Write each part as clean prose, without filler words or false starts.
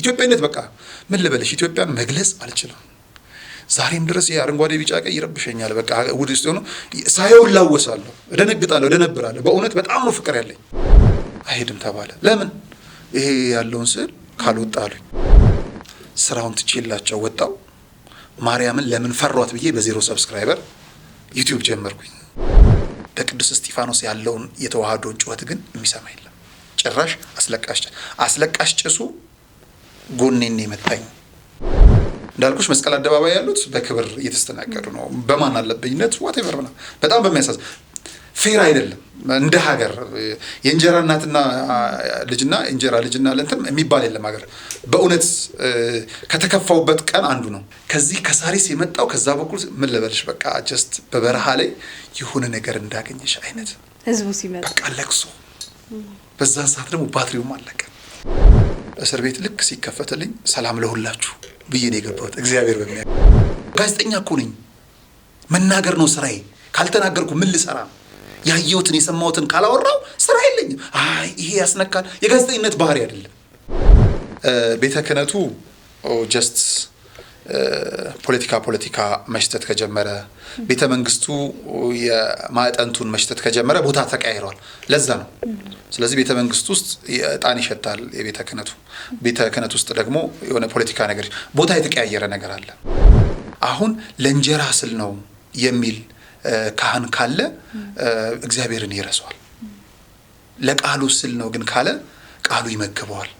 ኢትዮጵያነት በቃ ምን ልበልሽ ኢትዮጵያን መግለጽ አልችልም ዛሬም ድረስ የአረንጓዴ ቢጫ ቀይ ይረብሸኛል በቃ ውስጥ ሆኖ ሳይው ላወሳለሁ እደነግጣለሁ እደነብራለሁ በእውነት በጣም ነው ፍቅር ያለኝ አይሄድም ተባለ ለምን ይሄ ያለውን ስል ካልወጣሉኝ ስራውን ትችላቸው ወጣው ማርያምን ለምን ፈሯት ብዬ በዜሮ ሰብስክራይበር ዩቲዩብ ጀመርኩኝ ለቅዱስ እስጢፋኖስ ያለውን የተዋሃዶን ጩኸት ግን የሚሰማ የለም ጭራሽ አስለቃሽ ጭሱ ጎኔን የመታኝ እንዳልኩሽ መስቀል አደባባይ ያሉት በክብር እየተስተናገዱ ነው በማን አለብኝነት whatever ነው በጣም በሚያሳዝ ፌር አይደለም እንደ ሀገር የእንጀራ እናትና ልጅና እንጀራ ልጅና ለእንትን የሚባል የለም ሀገር በእውነት ከተከፋውበት ቀን አንዱ ነው ከዚህ ከሳሪስ የመጣው ከዛ በኩል ምን ልበልሽ በቃ ጀስት በበረሃ ላይ የሆነ ነገር እንዳገኘሽ አይነት ህዝቡ ሲመጣ በቃ ለቅሶ በዛ ሰዓት ደግሞ ባትሪውም አለቀ እስር ቤት ልክ ሲከፈተልኝ ሰላም ለሁላችሁ ብዬ ነው የገባሁት እግዚአብሔር በሚያ ጋዜጠኛ እኮ ነኝ መናገር ነው ስራዬ ካልተናገርኩ ምን ልሰራ ያየሁትን የሰማሁትን ካላወራው ስራ የለኝም አይ ይሄ ያስነካል የጋዜጠኝነት ባህሪ አይደለም ቤተ ክህነቱ ጀስት ፖለቲካ መሽተት ከጀመረ ቤተ መንግስቱ የማዕጠንቱን መሽተት ከጀመረ ቦታ ተቀያይሯል ለዛ ነው ስለዚህ ቤተ መንግስቱ ውስጥ የጣን ይሸታል የቤተ ክህነት ውስጥ ደግሞ የሆነ ፖለቲካ ነገር ቦታ የተቀያየረ ነገር አለ አሁን ለእንጀራ ስል ነው የሚል ካህን ካለ እግዚአብሔርን ይረሳዋል ለቃሉ ስል ነው ግን ካለ ቃሉ ይመግበዋል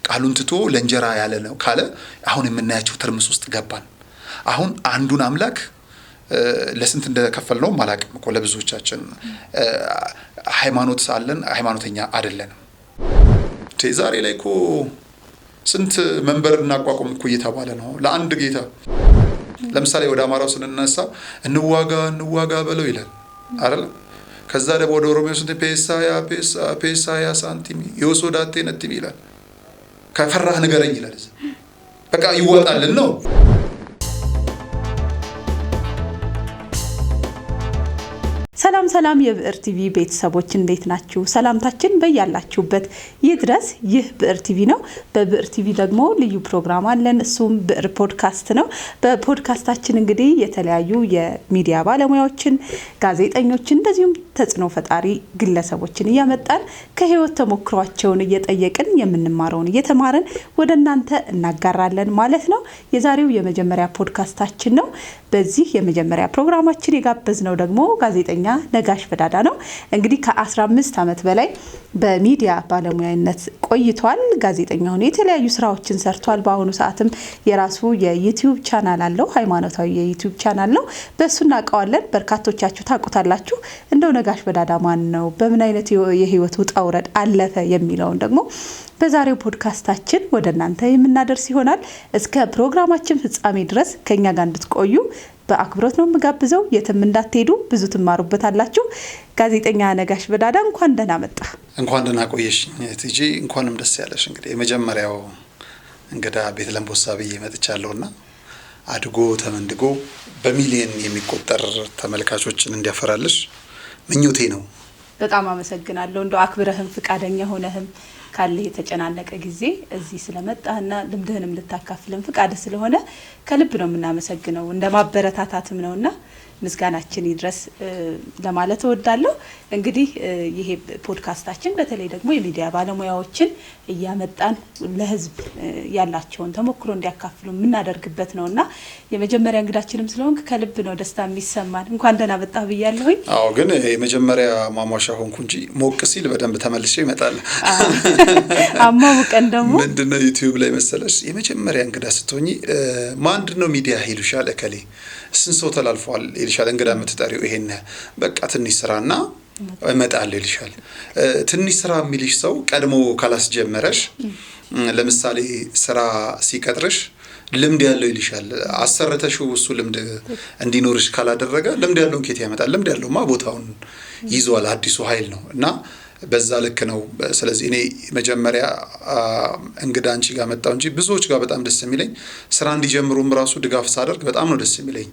ቃሉን ትቶ ለእንጀራ ያለ ነው ካለ አሁን የምናያቸው ትርምስ ውስጥ ገባን አሁን አንዱን አምላክ ለስንት እንደከፈልነው ማላቅም እኮ ለብዙዎቻችን ሃይማኖት ሳለን ሃይማኖተኛ አይደለንም ዛሬ ላይ እኮ ስንት መንበር እናቋቁም እኮ እየተባለ ነው ለአንድ ጌታ ለምሳሌ ወደ አማራው ስንነሳ እንዋጋ በለው ይላል አይደል ከዛ ደግሞ ወደ ኦሮሚያ ስንት ፔሳያ ሳንቲም የወሶዳቴ ነጥብ ይላል ከፈራህ ንገረኝ ይላል በቃ ይወጣልን ነው ሰላም የብዕር ቲቪ ቤተሰቦች እንዴት ናችሁ ሰላምታችን በያላችሁበት ይድረስ ይህ ብዕር ቲቪ ነው በብዕር ቲቪ ደግሞ ልዩ ፕሮግራም አለን እሱም ብዕር ፖድካስት ነው በፖድካስታችን እንግዲህ የተለያዩ የሚዲያ ባለሙያዎችን ጋዜጠኞችን እንደዚሁም ተጽዕኖ ፈጣሪ ግለሰቦችን እያመጣን ከህይወት ተሞክሯቸውን እየጠየቅን የምንማረውን እየተማረን ወደ እናንተ እናጋራለን ማለት ነው የዛሬው የመጀመሪያ ፖድካስታችን ነው በዚህ የመጀመሪያ ፕሮግራማችን የጋበዝነው ደግሞ ጋዜጠኛ ነጋሽ በዳዳ ነው እንግዲህ ከ15 አመት በላይ በሚዲያ ባለሙያነት ቆይቷል ጋዜጠኛ ሆኖ የተለያዩ ስራዎችን ሰርቷል በአሁኑ ሰዓትም የራሱ የዩቲዩብ ቻናል አለው ሃይማኖታዊ የዩቲዩብ ቻናል ነው በእሱና አቀዋለን በርካቶቻችሁ ታውቁታላችሁ እንደው ነጋሽ በዳዳ ማን ነው በምን አይነት የህይወት ውጣ ውረድ አለፈ የሚለውን ደግሞ በዛሬው ፖድካስታችን ወደ እናንተ የምናደርስ ይሆናል እስከ ፕሮግራማችን ፍጻሜ ድረስ ከኛ ጋር እንድትቆዩ በአክብሮት ነው የምጋብዘው የትም እንዳትሄዱ ብዙ ትማሩበታላችሁ ጋዜጠኛ ነጋሽ በዳዳ እንኳን ደህና መጣ እንኳን ደህና ቆየሽ እጂ እንኳንም ደስ ያለሽ እንግዲህ የመጀመሪያው እንግዳ ቤት ለምቦሳ ብዬ መጥቻለሁና አድጎ ተመንድጎ በሚሊዮን የሚቆጠር ተመልካቾችን እንዲያፈራልሽ ምኞቴ ነው በጣም አመሰግናለሁ እንደው አክብረህም ፍቃደኛ ሆነህም ካለ የተጨናነቀ ጊዜ እዚህ ስለመጣህና ልምድህንም ልታካፍልን ፍቃድ ስለሆነ ከልብ ነው የምናመሰግነው እንደማበረታታትም ነውና ምስጋናችን ይድረስ ለማለት እወዳለሁ እንግዲህ ይሄ ፖድካስታችን በተለይ ደግሞ የሚዲያ ባለሙያዎችን እያመጣን ለህዝብ ያላቸውን ተሞክሮ እንዲያካፍሉ የምናደርግበት ነውና የመጀመሪያ እንግዳችንም ስለሆንክ ከልብ ነው ደስታ የሚሰማን እንኳን ደህና መጣህ ብያለሁኝ አዎ ግን የመጀመሪያ ማሟሻ ሆንኩ እንጂ ሞቅ ሲል በደንብ ተመልሼ ይመጣል አማው ቀን ደግሞ ምንድነው ዩቲዩብ ላይ መሰለሽ የመጀመሪያ እንግዳ ስትሆኚ ማንድነው ሚዲያ ሄዱሻል እከሌ ስንሰው ተላልፏል ይልሻል እንግዳ የምትጠሪው ይሄን በቃ ትንሽ ስራና እመጣለሁ ይልሻል ትንሽ ስራ የሚልሽ ሰው ቀድሞ ካላስጀመረሽ ለምሳሌ ስራ ሲቀጥርሽ ልምድ ያለው ይልሻል አሰርተሽው እሱ ልምድ እንዲኖርሽ ካላደረገ ልምድ ያለውን ከየት ያመጣል ልምድ ያለውማ ቦታውን ይዟል አዲሱ ኃይል ነው እና በዛ ልክ ነው። ስለዚህ እኔ መጀመሪያ እንግዳ አንቺ ጋር መጣሁ እንጂ ብዙዎች ጋር በጣም ደስ የሚለኝ ስራ እንዲጀምሩም ራሱ ድጋፍ ሳደርግ በጣም ነው ደስ የሚለኝ።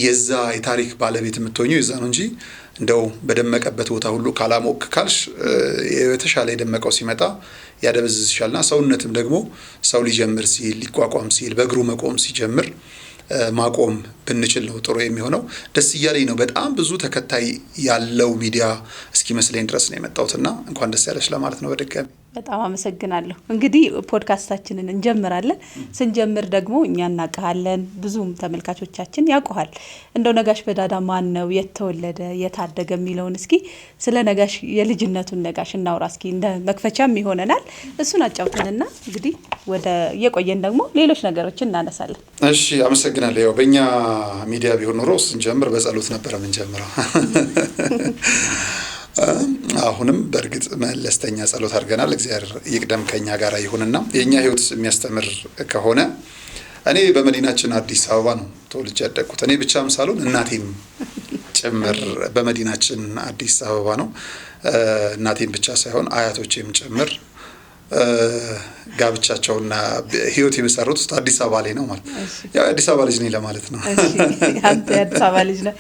የዛ የታሪክ ባለቤት የምትሆኚው የዛ ነው እንጂ እንደው በደመቀበት ቦታ ሁሉ ካላሞቅ ካልሽ የተሻለ የደመቀው ሲመጣ ያደበዝዝሻልና ሰውነትም ደግሞ ሰው ሊጀምር ሲል ሊቋቋም ሲል በእግሩ መቆም ሲጀምር ማቆም ብንችል ነው ጥሩ የሚሆነው። ደስ እያለኝ ነው። በጣም ብዙ ተከታይ ያለው ሚዲያ እስኪመስለኝ ድረስ ነው የመጣሁትና እንኳን ደስ ያለሽ ለማለት ነው በድጋሚ። በጣም አመሰግናለሁ። እንግዲህ ፖድካስታችንን እንጀምራለን። ስንጀምር ደግሞ እኛ እናውቃለን፣ ብዙም ተመልካቾቻችን ያውቁሃል። እንደው ነጋሽ በዳዳ ማን ነው፣ የተወለደ የታደገ የሚለውን እስኪ ስለ ነጋሽ የልጅነቱን ነጋሽ እናውራ እስኪ፣ እንደ መክፈቻም ይሆነናል። እሱን አጫውተንና እንግዲህ ወደ የቆየን ደግሞ ሌሎች ነገሮችን እናነሳለን። እሺ አመሰግናለሁ። ያው በእኛ ሚዲያ ቢሆን ኖሮ ስንጀምር በጸሎት ነበረ የምንጀምረው። አሁንም በእርግጥ መለስተኛ ጸሎት አድርገናል። እግዚአብሔር ይቅደም ከኛ ጋር ይሁንና የኛ ህይወት የሚያስተምር ከሆነ እኔ በመዲናችን አዲስ አበባ ነው ተወልጄ ያደግኩት። እኔ ብቻም ሳልሆን እናቴም ጭምር በመዲናችን አዲስ አበባ ነው። እናቴም ብቻ ሳይሆን አያቶቼም ጭምር ጋብቻቸውና ህይወት የመሰረቱት ውስጥ አዲስ አበባ ላይ ነው ማለት ያው አዲስ አበባ ልጅ ነኝ ለማለት ነው። አንተ አዲስ አበባ ልጅ ነህ፣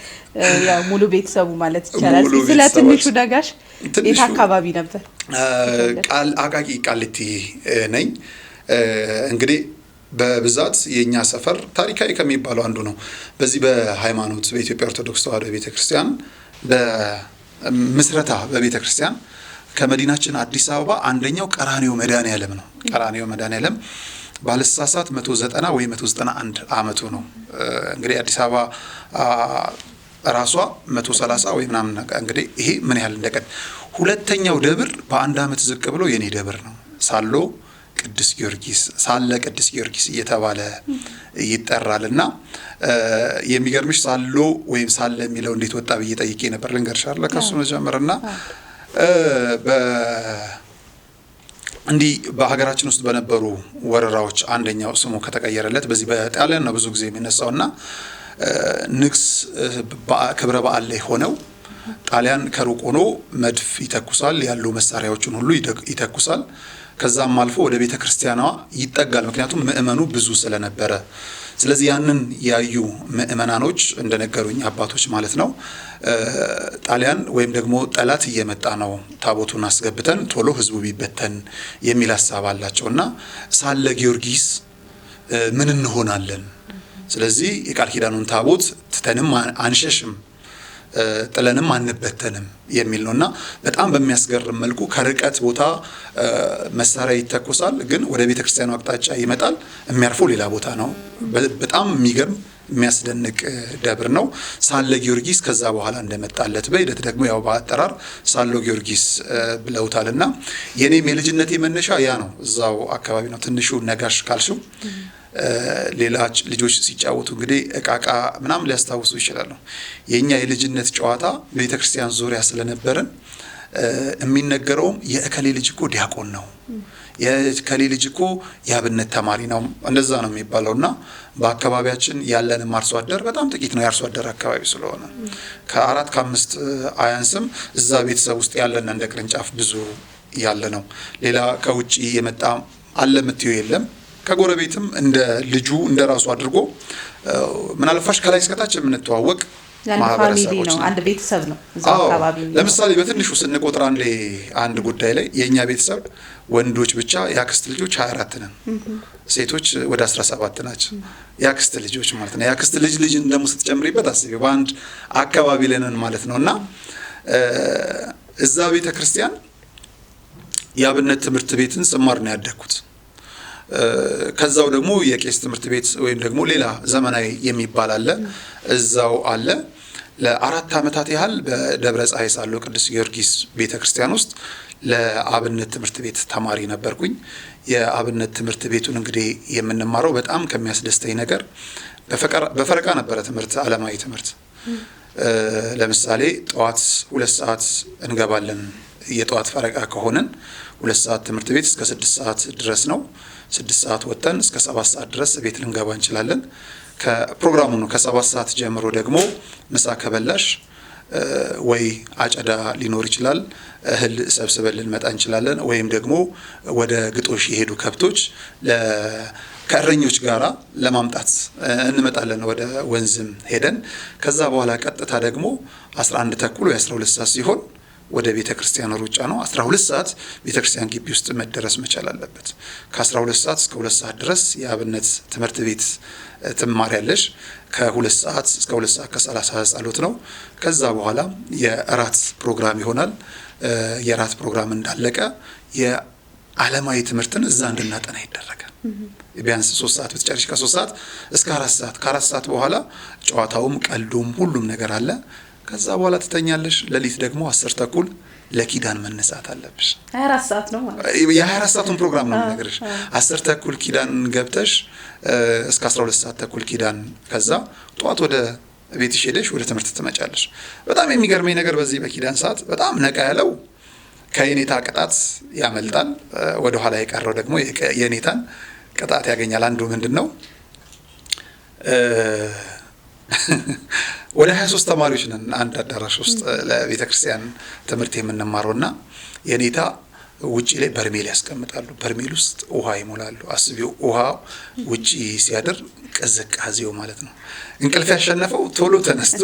ያው ሙሉ ቤተሰቡ ማለት ይቻላል። ስለ ትንሹ ነጋሽ የት አካባቢ ነበር? አቃቂ ቃሊቲ ነኝ። እንግዲህ በብዛት የኛ ሰፈር ታሪካዊ ከሚባለው አንዱ ነው። በዚህ በሃይማኖት በኢትዮጵያ ኦርቶዶክስ ተዋሕዶ ቤተክርስቲያን በምስረታ በቤተክርስቲያን ከመዲናችን አዲስ አበባ አንደኛው ቀራኒዮ መድኃኔዓለም ነው። ቀራኒዮ መድኃኔዓለም ባለሳሳት 190 ወይ 191 አመቱ ነው። እንግዲህ አዲስ አበባ ራሷ 130 ወይ ምናምን እንግዲህ ይሄ ምን ያህል እንደቀድ ሁለተኛው ደብር በአንድ አመት ዝቅ ብሎ የኔ ደብር ነው። ሳለ ቅዱስ ጊዮርጊስ እየተባለ ይጠራልና የሚገርምሽ ሳሎ ወይም ሳለ የሚለው እንዴት ወጣ ብዬ ጠይቄ ነበር። ልንገርሽ አይደል ከሱ መጀመርና እንዲህ በሀገራችን ውስጥ በነበሩ ወረራዎች አንደኛው ስሙ ከተቀየረለት በዚህ በጣሊያን ነው ብዙ ጊዜ የሚነሳውና ንግስ ክብረ በዓል ላይ ሆነው ጣሊያን ከሩቅ ሆኖ መድፍ ይተኩሳል፣ ያሉ መሳሪያዎችን ሁሉ ይተኩሳል። ከዛም አልፎ ወደ ቤተክርስቲያኗ ይጠጋል፣ ምክንያቱም ምእመኑ ብዙ ስለነበረ። ስለዚህ ያንን ያዩ ምእመናኖች እንደነገሩኝ አባቶች ማለት ነው ጣሊያን ወይም ደግሞ ጠላት እየመጣ ነው፣ ታቦቱን አስገብተን ቶሎ ህዝቡ ቢበተን የሚል ሀሳብ አላቸውና ሳለ ጊዮርጊስ ምን እንሆናለን? ስለዚህ የቃል ኪዳኑን ታቦት ትተንም አንሸሽም ጥለንም አንበተንም የሚል ነውና በጣም በሚያስገርም መልኩ ከርቀት ቦታ መሳሪያ ይተኮሳል፣ ግን ወደ ቤተክርስቲያኑ አቅጣጫ ይመጣል። የሚያርፈው ሌላ ቦታ ነው። በጣም የሚገርም የሚያስደንቅ ደብር ነው። ሳለ ጊዮርጊስ ከዛ በኋላ እንደመጣለት በሂደት ደግሞ ያው በአጠራር ሳሎ ጊዮርጊስ ብለውታልና የኔም የልጅነቴ መነሻ ያ ነው። እዛው አካባቢ ነው። ትንሹ ነጋሽ ካልሽው ሌላ ልጆች ሲጫወቱ እንግዲህ እቃቃ ምናምን ሊያስታውሱ ይችላሉ። የኛ የልጅነት ጨዋታ ቤተክርስቲያን ዙሪያ ስለነበረን የሚነገረውም የእከሌ ልጅ እኮ ዲያቆን ነው፣ የእከሌ ልጅ እኮ የአብነት ተማሪ ነው፣ እንደዛ ነው የሚባለውና በአካባቢያችን ያለንም አርሶ አደር በጣም ጥቂት ነው። የአርሶ አደር አካባቢ ስለሆነ ከ4 ከ5 አያንስም። እዛ ቤተሰብ ውስጥ ያለን እንደ ቅርንጫፍ ብዙ ያለ ነው። ሌላ ከውጪ የመጣ አለ የምትይው የለም። ከጎረቤትም እንደ ልጁ እንደ ራሱ አድርጎ ምናልፋሽ ከላይ እስከታች የምንተዋወቅ ማህበረሰቦች ነው። አንድ ቤተሰብ ነው እዛው አካባቢ። ለምሳሌ በትንሹ ስንቆጥር አንድ ጉዳይ ላይ የኛ ቤተሰብ ወንዶች ብቻ ያክስት ልጆች 24 ነን፣ ሴቶች ወደ 17 ናቸው። ያክስት ልጆች ማለት ነው። ያክስት ልጅ ደግሞ ስትጨምሪበት አስቢ በአንድ አካባቢ ላይ ነን ማለት ነውና እዛ ቤተክርስቲያን የአብነት ትምህርት ቤትን ስማር ነው ያደግኩት። ከዛው ደግሞ የቄስ ትምህርት ቤት ወይም ደግሞ ሌላ ዘመናዊ የሚባል አለ፣ እዛው አለ። ለ4 አመታት ያህል በደብረ ፀሐይ ሳሎ ቅዱስ ጊዮርጊስ ቤተክርስቲያን ውስጥ ለአብነት ትምህርት ቤት ተማሪ ነበርኩኝ። የአብነት ትምህርት ቤቱን እንግዲህ የምንማረው በጣም ከሚያስደስተኝ ነገር በፈረቃ ነበረ ትምህርት፣ ዓለማዊ ትምህርት። ለምሳሌ ጠዋት 2 ሰዓት እንገባለን። የጠዋት ፈረቃ ከሆነን 2 ሰዓት ትምህርት ቤት እስከ 6 ሰዓት ድረስ ነው። 6 ሰዓት ወጥተን እስከ 7 ሰዓት ድረስ ቤት ልንገባ እንችላለን። ከፕሮግራሙ ነው። ከ7 ሰዓት ጀምሮ ደግሞ ምሳ ከበላሽ ወይ አጨዳ ሊኖር ይችላል፣ እህል ሰብስበን ልንመጣ እንችላለን። ወይም ደግሞ ወደ ግጦሽ የሄዱ ከብቶች ከእረኞች ጋራ ለማምጣት እንመጣለን፣ ወደ ወንዝም ሄደን። ከዛ በኋላ ቀጥታ ደግሞ 11 ተኩል ወይ 12 ሰዓት ሲሆን ወደ ቤተ ክርስቲያን ሩጫ ነው። 12 ሰዓት ቤተ ክርስቲያን ግቢ ውስጥ መደረስ መቻል አለበት። ከ12 ሰዓት እስከ 2 ሰዓት ድረስ የአብነት ትምህርት ቤት ትማሪያለሽ። ከ2 ሰዓት እስከ 2 ሰዓት ከ30 ጸሎት ነው። ከዛ በኋላ የእራት ፕሮግራም ይሆናል። የእራት ፕሮግራም እንዳለቀ የዓለማዊ ትምህርትን እዛ እንድናጠና ይደረጋል። ቢያንስ 3 ሰዓት ብትጨርሽ ከ3 ሰዓት እስከ 4 ሰዓት፣ ከ4 ሰዓት በኋላ ጨዋታውም ቀልዱም ሁሉም ነገር አለ። ከዛ በኋላ ትተኛለሽ። ሌሊት ደግሞ 10 ተኩል ለኪዳን መነሳት አለብሽ። 24 ሰዓት ነው ማለት የ24 ሰዓቱን ፕሮግራም ነው የምነግርሽ። 10 ተኩል ኪዳን ገብተሽ እስከ 12 ሰዓት ተኩል ኪዳን፣ ከዛ ጠዋት ወደ ቤትሽ ሄደሽ ወደ ትምህርት ትመጫለሽ። በጣም የሚገርመኝ ነገር በዚህ በኪዳን ሰዓት በጣም ነቃ ያለው ከየኔታ ቅጣት ያመልጣል። ወደ ኋላ የቀረው ደግሞ የኔታን ቅጣት ያገኛል። አንዱ ምንድነው ወደ 23 ተማሪዎች ነን አንድ አዳራሽ ውስጥ ለቤተ ክርስቲያን ትምህርት የምንማረውና የኔታ ውጪ ላይ በርሜል ያስቀምጣሉ። በርሜል ውስጥ ውሃ ይሞላሉ። አስቢው፣ ውሃ ውጪ ሲያደር ቅዝቃዜው ማለት ነው። እንቅልፍ ያሸነፈው ቶሎ ተነስቶ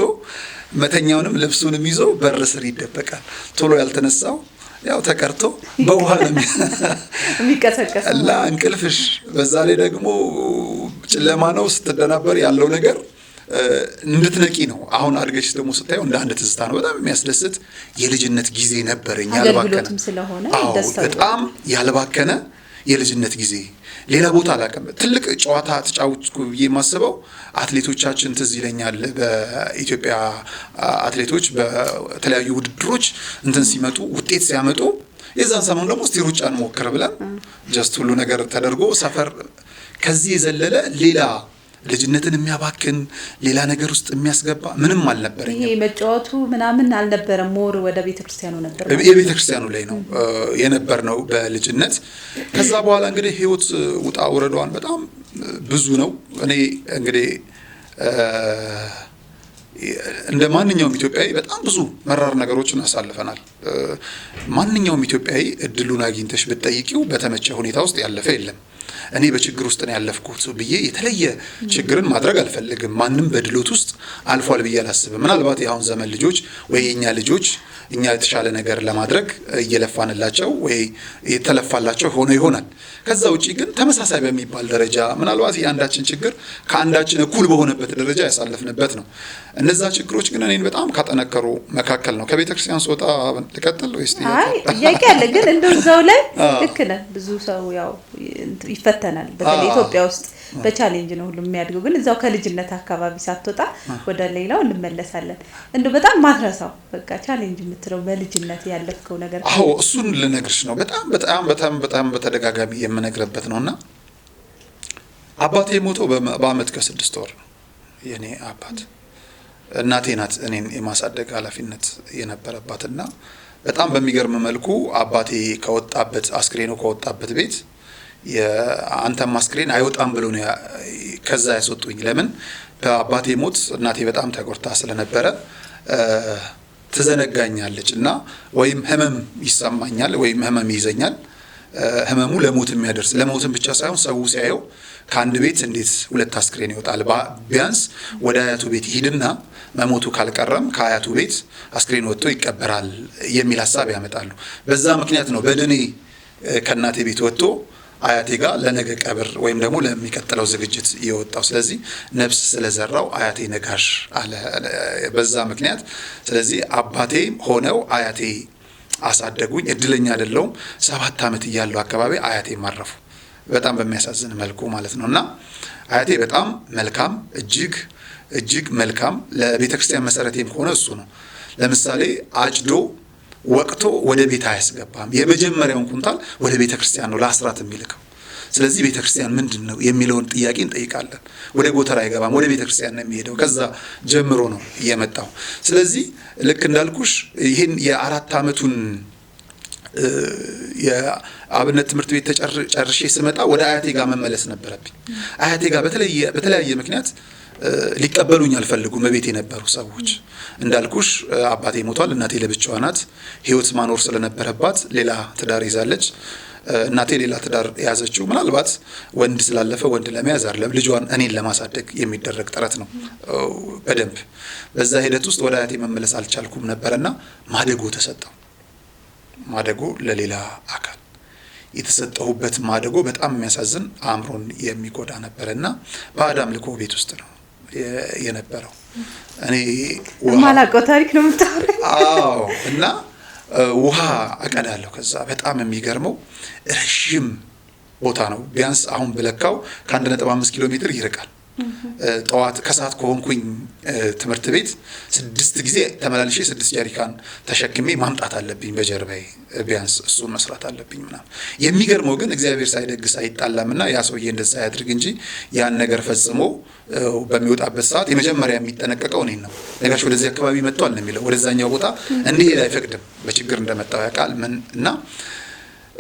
መተኛውንም ልብሱንም ይዞ በር ስር ይደበቃል። ቶሎ ያልተነሳው ያው ተቀርቶ በውሃ ነው የሚቀሰቀስ እና እንቅልፍሽ በዛ ላይ ደግሞ ጨለማ ነው። ስትደናበር ያለው ነገር እንድትነቂ ነው። አሁን አድገሽ ደግሞ ስታየው እንደ አንድ ትዝታ ነው። በጣም የሚያስደስት የልጅነት ጊዜ ነበረኝ። ያልባከነ ስለሆነ በጣም ያልባከነ የልጅነት ጊዜ ሌላ ቦታ አላውቅም። ትልቅ ጨዋታ ተጫውቼ የማስበው አትሌቶቻችን ትዝ ይለኛል። በኢትዮጵያ አትሌቶች በተለያዩ ውድድሮች እንትን ሲመጡ ውጤት ሲያመጡ የዛን ሰሞን ደግሞ እስቲ ሩጫ እንሞክር ብለን ጀስት ሁሉ ነገር ተደርጎ ሰፈር ከዚህ የዘለለ ሌላ ልጅነትን የሚያባክን ሌላ ነገር ውስጥ የሚያስገባ ምንም አልነበረኝም። ይሄ መጫወቱ ምናምን አልነበረም። ሞር ወደ ቤተክርስቲያኑ ነበር። የቤተክርስቲያኑ ላይ ነው የነበርነው በልጅነት። ከዛ በኋላ እንግዲህ ህይወት ውጣ ወረዷን በጣም ብዙ ነው። እኔ እንግዲህ እንደ ማንኛውም ኢትዮጵያዊ በጣም ብዙ መራር ነገሮችን አሳልፈናል። ማንኛውም ኢትዮጵያዊ እድሉን አግኝተሽ ብትጠይቂው በተመቸ ሁኔታ ውስጥ ያለፈ የለም። እኔ በችግር ውስጥ ነው ያለፍኩት ብዬ የተለየ ችግርን ማድረግ አልፈልግም። ማንም በድሎት ውስጥ አልፏል ብዬ አላስብም። ምናልባት የአሁን ዘመን ልጆች ወይ የኛ ልጆች እኛ የተሻለ ነገር ለማድረግ እየለፋንላቸው ወይ የተለፋላቸው ሆኖ ይሆናል። ከዛ ውጪ ግን ተመሳሳይ በሚባል ደረጃ ምናልባት የአንዳችን ችግር ከአንዳችን እኩል በሆነበት ደረጃ ያሳለፍንበት ነው። እነዛ ችግሮች ግን እኔን በጣም ካጠነከሩ መካከል ነው። ከቤተክርስቲያን ስወጣ ልቀጥል ወይስ ጥያቄ አለ? ግን እንደዛው ላይ ልክ ነህ። ብዙ ሰው ያው ይፈተናል። በተለይ ኢትዮጵያ ውስጥ በቻሌንጅ ነው ሁሉ የሚያድገው። ግን እዛው ከልጅነት አካባቢ ሳትወጣ ወደ ሌላው እንመለሳለን። እንደው በጣም ማትረሳው በቃ ቻሌንጅ የምትለው በልጅነት ያለፍከው ነገር? አዎ እሱን ልነግርሽ ነው። በጣም በተደጋጋሚ የምነግርበት ነውና አባቴ ሞተው በአመት ከ6 ወር ነው የኔ አባት። እናቴ ናት እኔን የማሳደግ ኃላፊነት የነበረባትና በጣም በሚገርም መልኩ አባቴ ከወጣበት አስክሬኑ ከወጣበት ቤት የአንተም አስክሬን አይወጣም ብሎ ነው ከዛ ያስወጡኝ። ለምን? በአባቴ ሞት እናቴ በጣም ተጎድታ ስለነበረ ትዘነጋኛለች እና ወይም ህመም ይሰማኛል ወይም ህመም ይዘኛል። ህመሙ ለሞት የሚያደርስ ለሞትም ብቻ ሳይሆን ሰው ሲያየው ከአንድ ቤት እንዴት 2 አስክሬን ይወጣል? ቢያንስ ወደ አያቱ ቤት ይሄድና መሞቱ ካልቀረም ከአያቱ ቤት አስክሬን ወጥቶ ይቀበራል የሚል ሐሳብ ያመጣሉ። በዛ ምክንያት ነው በድኔ ከእናቴ ቤት ወጥቶ አያቴ ጋር ለነገ ቀብር ወይም ደግሞ ለሚቀጥለው ዝግጅት የወጣው። ስለዚህ ነፍስ ስለዘራው አያቴ ነጋሽ አለ በዛ ምክንያት። ስለዚህ አባቴ ሆነው አያቴ አሳደጉኝ። እድለኛ አይደለሁም። 7 ዓመት እያለሁ አካባቢ አያቴ ማረፉ በጣም በሚያሳዝን መልኩ ማለት ነውና አያቴ በጣም መልካም እጅግ መልካም ለቤተክርስቲያን መሰረቴም ሆነ እሱ ነው። ለምሳሌ አጭዶ ወቅቶ ወደ ቤት አያስገባም። የመጀመሪያውን ኩንታል ወደ ቤተክርስቲያን ነው ለአስራት የሚልከው። ስለዚህ ቤተክርስቲያን ምንድነው የሚለውን ጥያቄ እንጠይቃለን። ወደ ጎተራ አይገባም፣ ወደ ቤተክርስቲያን ነው የሚሄደው። ከዛ ጀምሮ ነው የመጣው። ስለዚህ ልክ እንዳልኩሽ ይሄን የ4 ዓመቱን የአብነት ትምህርት ቤት ጨርሼ ስመጣ ወደ አያቴ ጋር መመለስ ነበረብኝ። አያቴ ጋር በተለያየ ምክንያት ሊቀበሉኝ አልፈልጉም። ቤት የነበሩ ሰዎች እንዳልኩሽ አባቴ ሞቷል፣ እናቴ ለብቻዋ ናት። ህይወት ማኖር ስለነበረባት ሌላ ትዳር ይዛለች። እናቴ ሌላ ትዳር የያዘችው ምናልባት ወንድ ስላለፈ ወንድ ለመያዝ አይደለም፣ ልጇን እኔን ለማሳደግ የሚደረግ ጥረት ነው በደንብ። በዛ ሂደት ውስጥ ወደ አያቴ መመለስ አልቻልኩም ነበርና ማደጎ ተሰጠው። ማደጎ ለሌላ አካል የተሰጠሁበት ማደጎ በጣም የሚያሳዝን አእምሮን የሚጎዳ ነበርና በአዳም ልኮ ቤት ውስጥ ነው የነበረው። እኔ ማላውቀው ታሪክ ነው የምታወራው? አዎ። እና ውሃ እቀዳለሁ። ከዛ በጣም የሚገርመው ረጅም ቦታ ነው። ቢያንስ አሁን ብለካው ከ1.5 ኪሎ ሜትር ይርቃል። ጠዋት ከሰዓት ከሆንኩኝ ትምህርት ቤት 6 ጊዜ ተመላልሼ 6 ጀሪካን ተሸክሜ ማምጣት አለብኝ በጀርባዬ። ቢያንስ እሱን መስራት አለብኝ ምናምን። የሚገርመው ግን እግዚአብሔር ሳይደግስ አይጣላምና ያ ሰውዬ እንደዛ ያድርግ እንጂ ያን ነገር ፈጽሞ በሚወጣበት ሰዓት የመጀመሪያ የሚጠነቀቀው እኔን ነው። ነጋሽ ወደዚህ አካባቢ መጥቷል ነው የሚለው። ወደዛኛው ቦታ እንዲሄድ አይፈቅድም። በችግር እንደመጣው ያውቃል። እና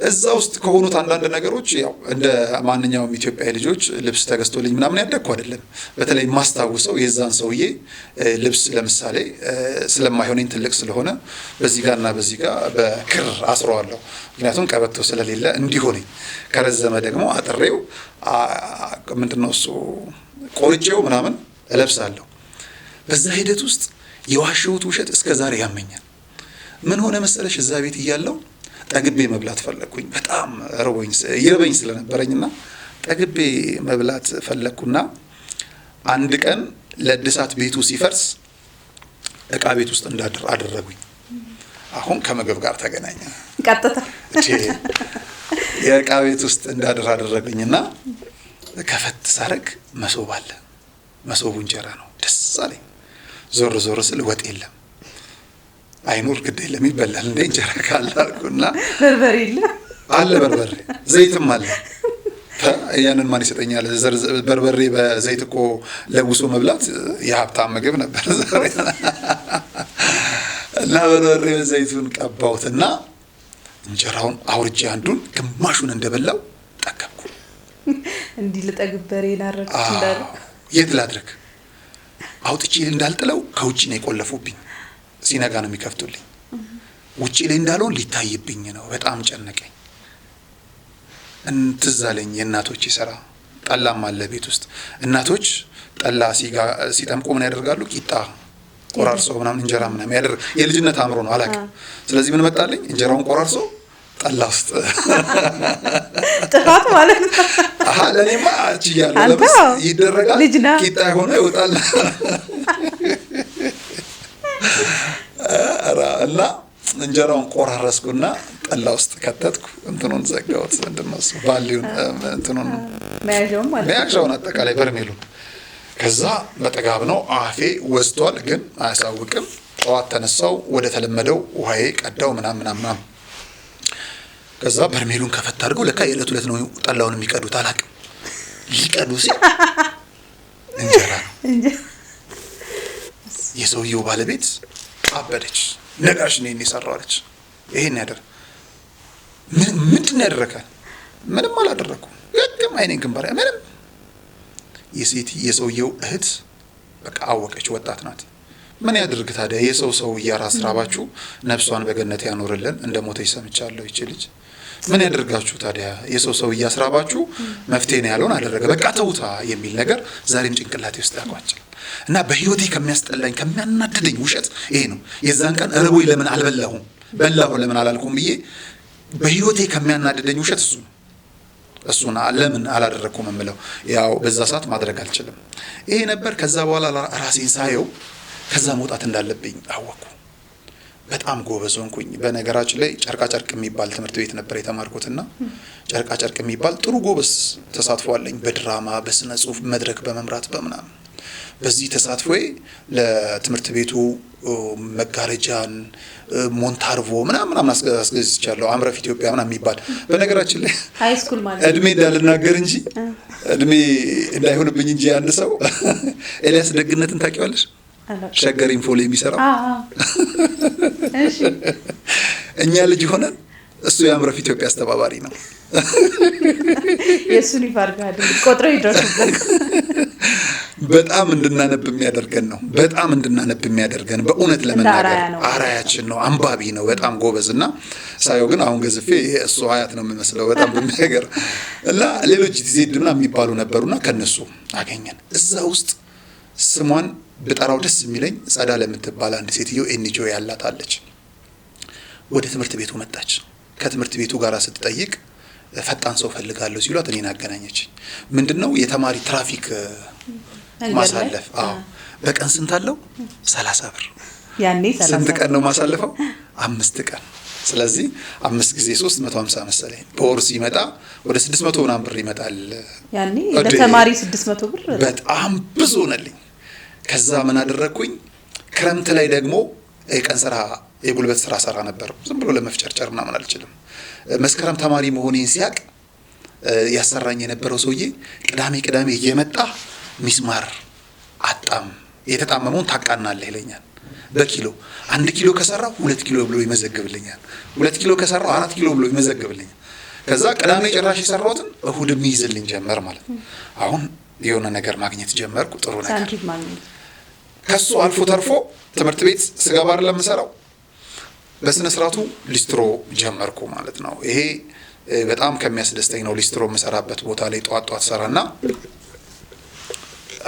እዛ ውስጥ ከሆኑት አንዳንድ ነገሮች ያው እንደ ማንኛውም ኢትዮጵያዊ ልጆች ልብስ ተገዝቶልኝ ምናምን ያደግኩ አይደለም። በተለይ ማስታውሰው የዛን ሰውዬ ልብስ ለምሳሌ ስለማይሆነኝ ትልቅ ስለሆነ በዚህ ጋርና በዚህ ጋር በክር አስረዋለሁ። ምክንያቱም ቀበቶ ስለሌለ እንዲሆነኝ፣ ከረዘመ ደግሞ አጥሬው ምንድነው እሱ ቆርጬው ምናምን እለብሳለሁ። በዛ ሂደት ውስጥ የዋሸሁት ውሸት እስከዛሬ ያመኛል። ምን ሆነ መሰለሽ፣ እዛ ቤት እያለሁ ጠግቤ መብላት ፈለኩኝ። በጣም ይርበኝ ስለነበረኝና ጠግቤ መብላት ፈለኩና አንድ ቀን ለእድሳት ቤቱ ሲፈርስ እቃ ቤት ውስጥ እንዳድር አደረጉኝ። አሁን ከምግብ ጋር ተገናኘ ቀጥታ። የእቃ ቤት ውስጥ እንዳድር አደረጉኝና ከፈት ሳረግ መሶብ አለ። መሶቡ እንጀራ ነው። ደስ አለኝ። ዞር ዞር ስል ወጥ የለም። አይኑር ግድ የለም ይበላል እንደ እንጀራ ካለ አልኩና በርበሬ አለ፣ በርበሬ ዘይትም አለ። ያንን ማን ይሰጠኛል? በርበሬ በዘይት እኮ ለውሶ መብላት የሀብታም ምግብ ነበር ዛሬ። እና በርበሬ በዘይቱን ቀባሁትና እንጀራውን አውርጄ አንዱን ግማሹን እንደበላው ጠገብኩ። እንዲህ ልጠግብ በሬን አረኩት እንዳለ የት ላድርግ? አውጥቼ እንዳልጥለው ከውጭ ነው የቆለፉብኝ። ሲነጋ ነው የሚከፍቱልኝ። ውጪ ላይ እንዳለው ሊታይብኝ ነው። በጣም ጨነቀኝ። ትዝ አለኝ የእናቶች ስራ። ጠላም አለ ቤት ውስጥ። እናቶች ጠላ ሲጠምቁ ምን ያደርጋሉ? ቂጣ ቆራርሰው ምናምን እንጀራ ምናምን ያደርግ። የልጅነት አእምሮ ነው አላውቅም። ስለዚህ ምን መጣልኝ? እንጀራውን ቆራርሰው ጠላ ውስጥ ጥፋት ማለት ነው። ለእኔማ ችያለሁ። ለብስ ይደረጋል። ቂጣ የሆነ ይወጣል። እና እንጀራውን ቆራረስኩና ጠላ ውስጥ ከተትኩ። እንትኑን ዘጋሁት። ምንድነው እሱ ባሊውን እንትኑን መያዣውን አጠቃላይ በርሜሉን። ከዛ በጠጋብ ነው አፌ ወስቷል፣ ግን አያሳውቅም። ጠዋት ተነሳው ወደ ተለመደው ውሃዬ ቀዳው ምናምን። ከዛ በርሜሉን ከፈት አድርገው ለካ የዕለት ዕለት ነው ጠላውን የሚቀዱት። አላውቅም። ሊቀዱ ሲል እንጀራ ነው። የሰውየው ባለቤት አበደች። ነጋሽ ነኝ የሰራው አለች። ይሄን ያደረ ምንድን ያደረካል? ምንም አላደረኩም። ግጥም አይኔን ግንባር ምንም። የሰውየው እህት በቃ አወቀች። ወጣት ናት። ምን ያድርግ ታዲያ? ሰው እያራስ ራባችሁ ነፍሷን በገነት ያኖርልን። እንደ ሞተች ሰምቻለሁ። ይቺ ልጅ ምን ያደርጋችሁ ታዲያ? ሰው እያስራባችሁ መፍትሄ ነው ያለውን አደረገ። በቃ ተውታ የሚል ነገር ዛሬም ጭንቅላቴ ውስጥ ያቋጭል እና በህይወቴ ከሚያስጠላኝ ከሚያናድደኝ ውሸት ይሄ ነው። የዛን ቀን እርቦኝ ለምን አልበላሁም በላሁ ለምን አላልኩም ብዬ በህይወቴ ከሚያናድደኝ ውሸት እሱን ለምን አላደረኩም የምለው። ያው በዛ ሰዓት ማድረግ አልችልም። ይሄ ነበር። ከዛ በኋላ ራሴን ሳየው ከዛ መውጣት እንዳለብኝ አወኩ። በጣም ጎበዝ ሆንኩኝ። በነገራችን ላይ ጨርቃ ጨርቅ የሚባል ትምህርት ቤት ነበር የተማርኩትና ጨርቃ ጨርቅ የሚባል ጥሩ ጎበዝ ተሳትፎ አለኝ። በድራማ በስነ ጽሁፍ መድረክ በመምራት በምናምን። በዚህ ተሳትፎዬ ለትምህርት ቤቱ መጋረጃን ሞንታርቮ ምናምን አስገዝቻለሁ። አምረፍ ኢትዮጵያ ምናምን የሚባል በነገራችን ላይ ሃይ ስኩል ማለት እድሜ እንዳልናገር እንጂ እድሜ እንዳይሆንብኝ እንጂ አንድ ሰው ኤልያስ ደግነትን ታውቂዋለሽ? ሸገር ኢንፎ ላይ የሚሰራው እኛ ልጅ ሆነን እሱ የአምረፍ ኢትዮጵያ አስተባባሪ ነው። የሱን ይፋርጋል ቆጥሮ ይደርሱበት። በጣም እንድናነብ የሚያደርገን ነው። በጣም እንድናነብ የሚያደርገን በእውነት ለመናገር አራያችን ነው። አንባቢ ነው። በጣም ጎበዝ እና ሳየው ግን አሁን ገዝፌ እሱ ሀያት ነው የምመስለው በጣም በሚያገር እና ሌሎች ዜድ ምናምን የሚባሉ ነበሩና ከነሱ አገኘን። እዛ ውስጥ ስሟን ብጠራው ደስ የሚለኝ ጸዳ ለምትባል አንድ ሴትዮ ኤንጂኦ ያላት አለች። ወደ ትምህርት ቤቱ መጣች። ከትምህርት ቤቱ ጋር ስትጠይቅ ፈጣን ሰው ፈልጋለሁ ሲሏት እኔን አገናኘችኝ። ምንድነው የተማሪ ትራፊክ ማሳለፍ። በቀን ስንት አለው? 30 ብር። ያኔ 30 ስንት ቀን ነው ማሳለፈው? 5 ቀን። ስለዚህ 5 ጊዜ 3 150 መሰለኝ። በወር ሲመጣ ወደ 600 ምናምን ብር ይመጣል። ያኔ ለተማሪ 600 ብር በጣም ብዙ ሆነልኝ። ከዛ ምን አደረኩኝ? ክረምት ላይ ደግሞ የቀን ስራ የጉልበት ስራ ሰራ ነበር። ዝም ብሎ ለመፍጨርጨር ምናምን አልችልም። መስከረም ተማሪ መሆኔን ሲያቅ ያሰራኝ የነበረው ሰውዬ ቅዳሜ እየመጣ ሚስማር አጣም የተጣመመውን ታቃናለህ ይለኛል። በኪሎ 1 ኪሎ ከሰራው 2 ኪሎ ብሎ ይመዘግብልኛል። 2 ኪሎ ከሰራው 4 ኪሎ ብሎ ይመዘግብልኛል። ከዛ ቅዳሜ ጭራሽ የሰራሁትን እሁድም ይይዝልኝ ጀመር ማለት ነው። አሁን የሆነ ነገር ማግኘት ጀመርኩ። ጥሩ ነገር ከሱ አልፎ ተርፎ ትምህርት ቤት ስገባ አይደለም የምሰራው፣ በስነ ስርዓቱ ሊስትሮ ጀመርኩ ማለት ነው። ይሄ በጣም ከሚያስደስተኝ ነው። ሊስትሮ የምሰራበት ቦታ ላይ ጧት ሰራና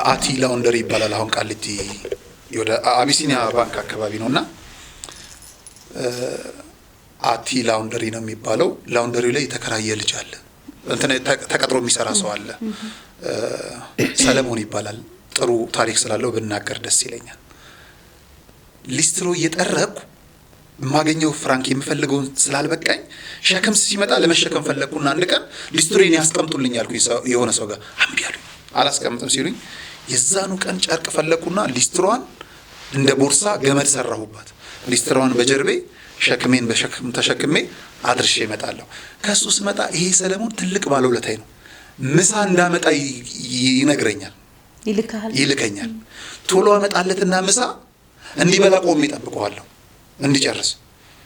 አቲ ላውንደሪ ይባላል። አሁን ቃሊቲ ወደ አቢሲኒያ ባንክ አካባቢ ነውና አቲ ላውንደሪ ነው የሚባለው። ላውንደሪው ላይ የተከራየ ልጅ አለ፣ እንትን ተቀጥሮ የሚሰራ ሰው አለ። ሰለሞን ይባላል። ጥሩ ታሪክ ስላለው ብናገር ደስ ይለኛል። ሊስትሮ እየጠረኩ የማገኘው ፍራንክ የምፈልገውን ስላልበቃኝ ሸክም ሲመጣ ለመሸከም ፈለግኩና አንድ ቀን ሊስትሮን ያስቀምጡልኝ ያልኩኝ የሆነ ሰው ጋር አምቢ አሉኝ። አላስቀምጥም ሲሉኝ የዛኑ ቀን ጨርቅ ፈለግኩና ሊስትሮዋን እንደ ቦርሳ ገመድ ሰራሁባት። ሊስትሮዋን በጀርቤ ሸክሜን በሸክም ተሸክሜ አድርሼ እመጣለሁ። ከሱ ስመጣ ይሄ ሰለሞን ትልቅ ባለውለታዬ ነው። ምሳ እንዳመጣ ይነግረኛል፣ ይልከኛል። ቶሎ አመጣለትና ምሳ እንዲበላ ቆሜ እጠብቀዋለሁ እንዲጨርስ።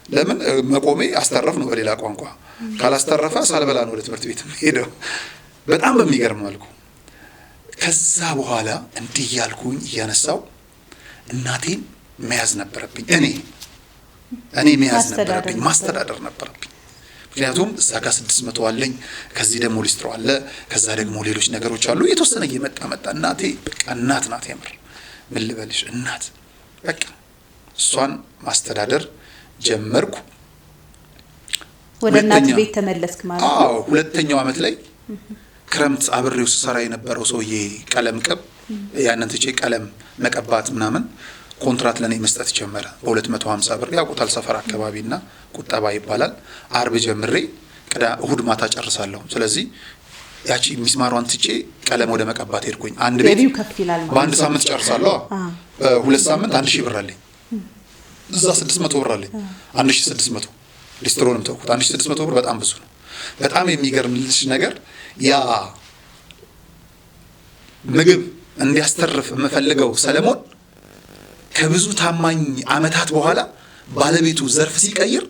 ለምን መቆሜ አስተረፍ ነው በሌላ ቋንቋ። ካላስተረፈ ሳልበላ ነው ወደ ትምህርት ቤት ሄደው። በጣም በሚገርም መልኩ ከዛ በኋላ እንዲህ ያልኩኝ እያነሳው እናቴን መያዝ ነበረብኝ። እኔ መያዝ ነበረብኝ፣ ማስተዳደር ነበረብኝ። ምክንያቱም እዛ ጋር 600 አለኝ፣ ከዚህ ደግሞ ሊስትሮ አለ፣ ከዛ ደግሞ ሌሎች ነገሮች አሉ። የተወሰነ እየመጣ እናቴ በቃ እናት ናት። የምር ምን ልበልሽ እናት በቃ እሷን ማስተዳደር ጀመርኩ። ወደ እናት ቤት ተመለስክ ማለት ነው? አዎ። ሁለተኛው አመት ላይ ክረምት አብሬው ስሰራ የነበረው ሰውዬ ቀለም ቀብ ያንን ትቼ ቀለም መቀባት ምናምን ኮንትራት ለኔ መስጠት ጀመረ። በ250 ብር ያውቁታል ሰፈር አካባቢና ቁጠባ ይባላል። አርብ ጀምሬ እሁድ ማታ ጨርሳለሁ። ስለዚህ ያቺ ሚስማሯን ትቼ ቀለም ወደ መቀባት ሄድኩኝ። አንድ ቤት በአንድ ሳምንት ጨርሳለሁ። በ2 ሳምንት 1000 ብር አለኝ። እዛ 600 ብር አለኝ። 1600 ሊስትሮንም ተውኩት። 1600 ብር በጣም ብዙ ነው። በጣም የሚገርምልሽ ነገር ያ ምግብ እንዲያስተርፍ የምፈልገው ሰለሞን ከብዙ ታማኝ አመታት በኋላ ባለቤቱ ዘርፍ ሲቀይር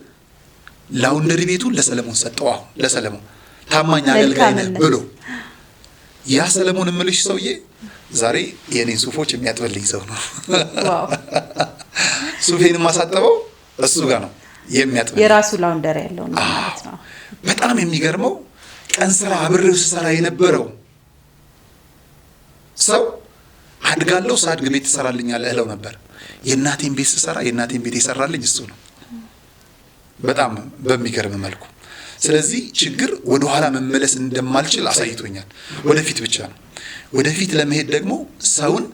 ላውንደሪ ቤቱን ለሰለሞን ሰጠው። አሁን ለሰለሞን ታማኝ አገልጋይ ነህ ብሎ ያ ሰለሞን እምልሽ ሰውዬ ዛሬ የኔን ሱፎች የሚያጥብልኝ ሰው ነው። ሱፌን ማሳጠበው እሱ ጋር ነው የሚያጥብ፣ የራሱ ላውንደሪ ያለው ነው ማለት ነው። በጣም የሚገርመው ቀን ስራ አብሬው ስሰራ የነበረው ሰው አድጋለሁ ሳድግ ቤት ትሰራልኛለህ እለው ነበር። የእናቴን ቤት ስሰራ የእናቴን ቤት የሰራልኝ እሱ ነው፣ በጣም በሚገርም መልኩ። ስለዚህ ችግር ወደ ኋላ መመለስ እንደማልችል አሳይቶኛል። ወደፊት ብቻ ነው። ወደፊት ለመሄድ ደግሞ ሰውን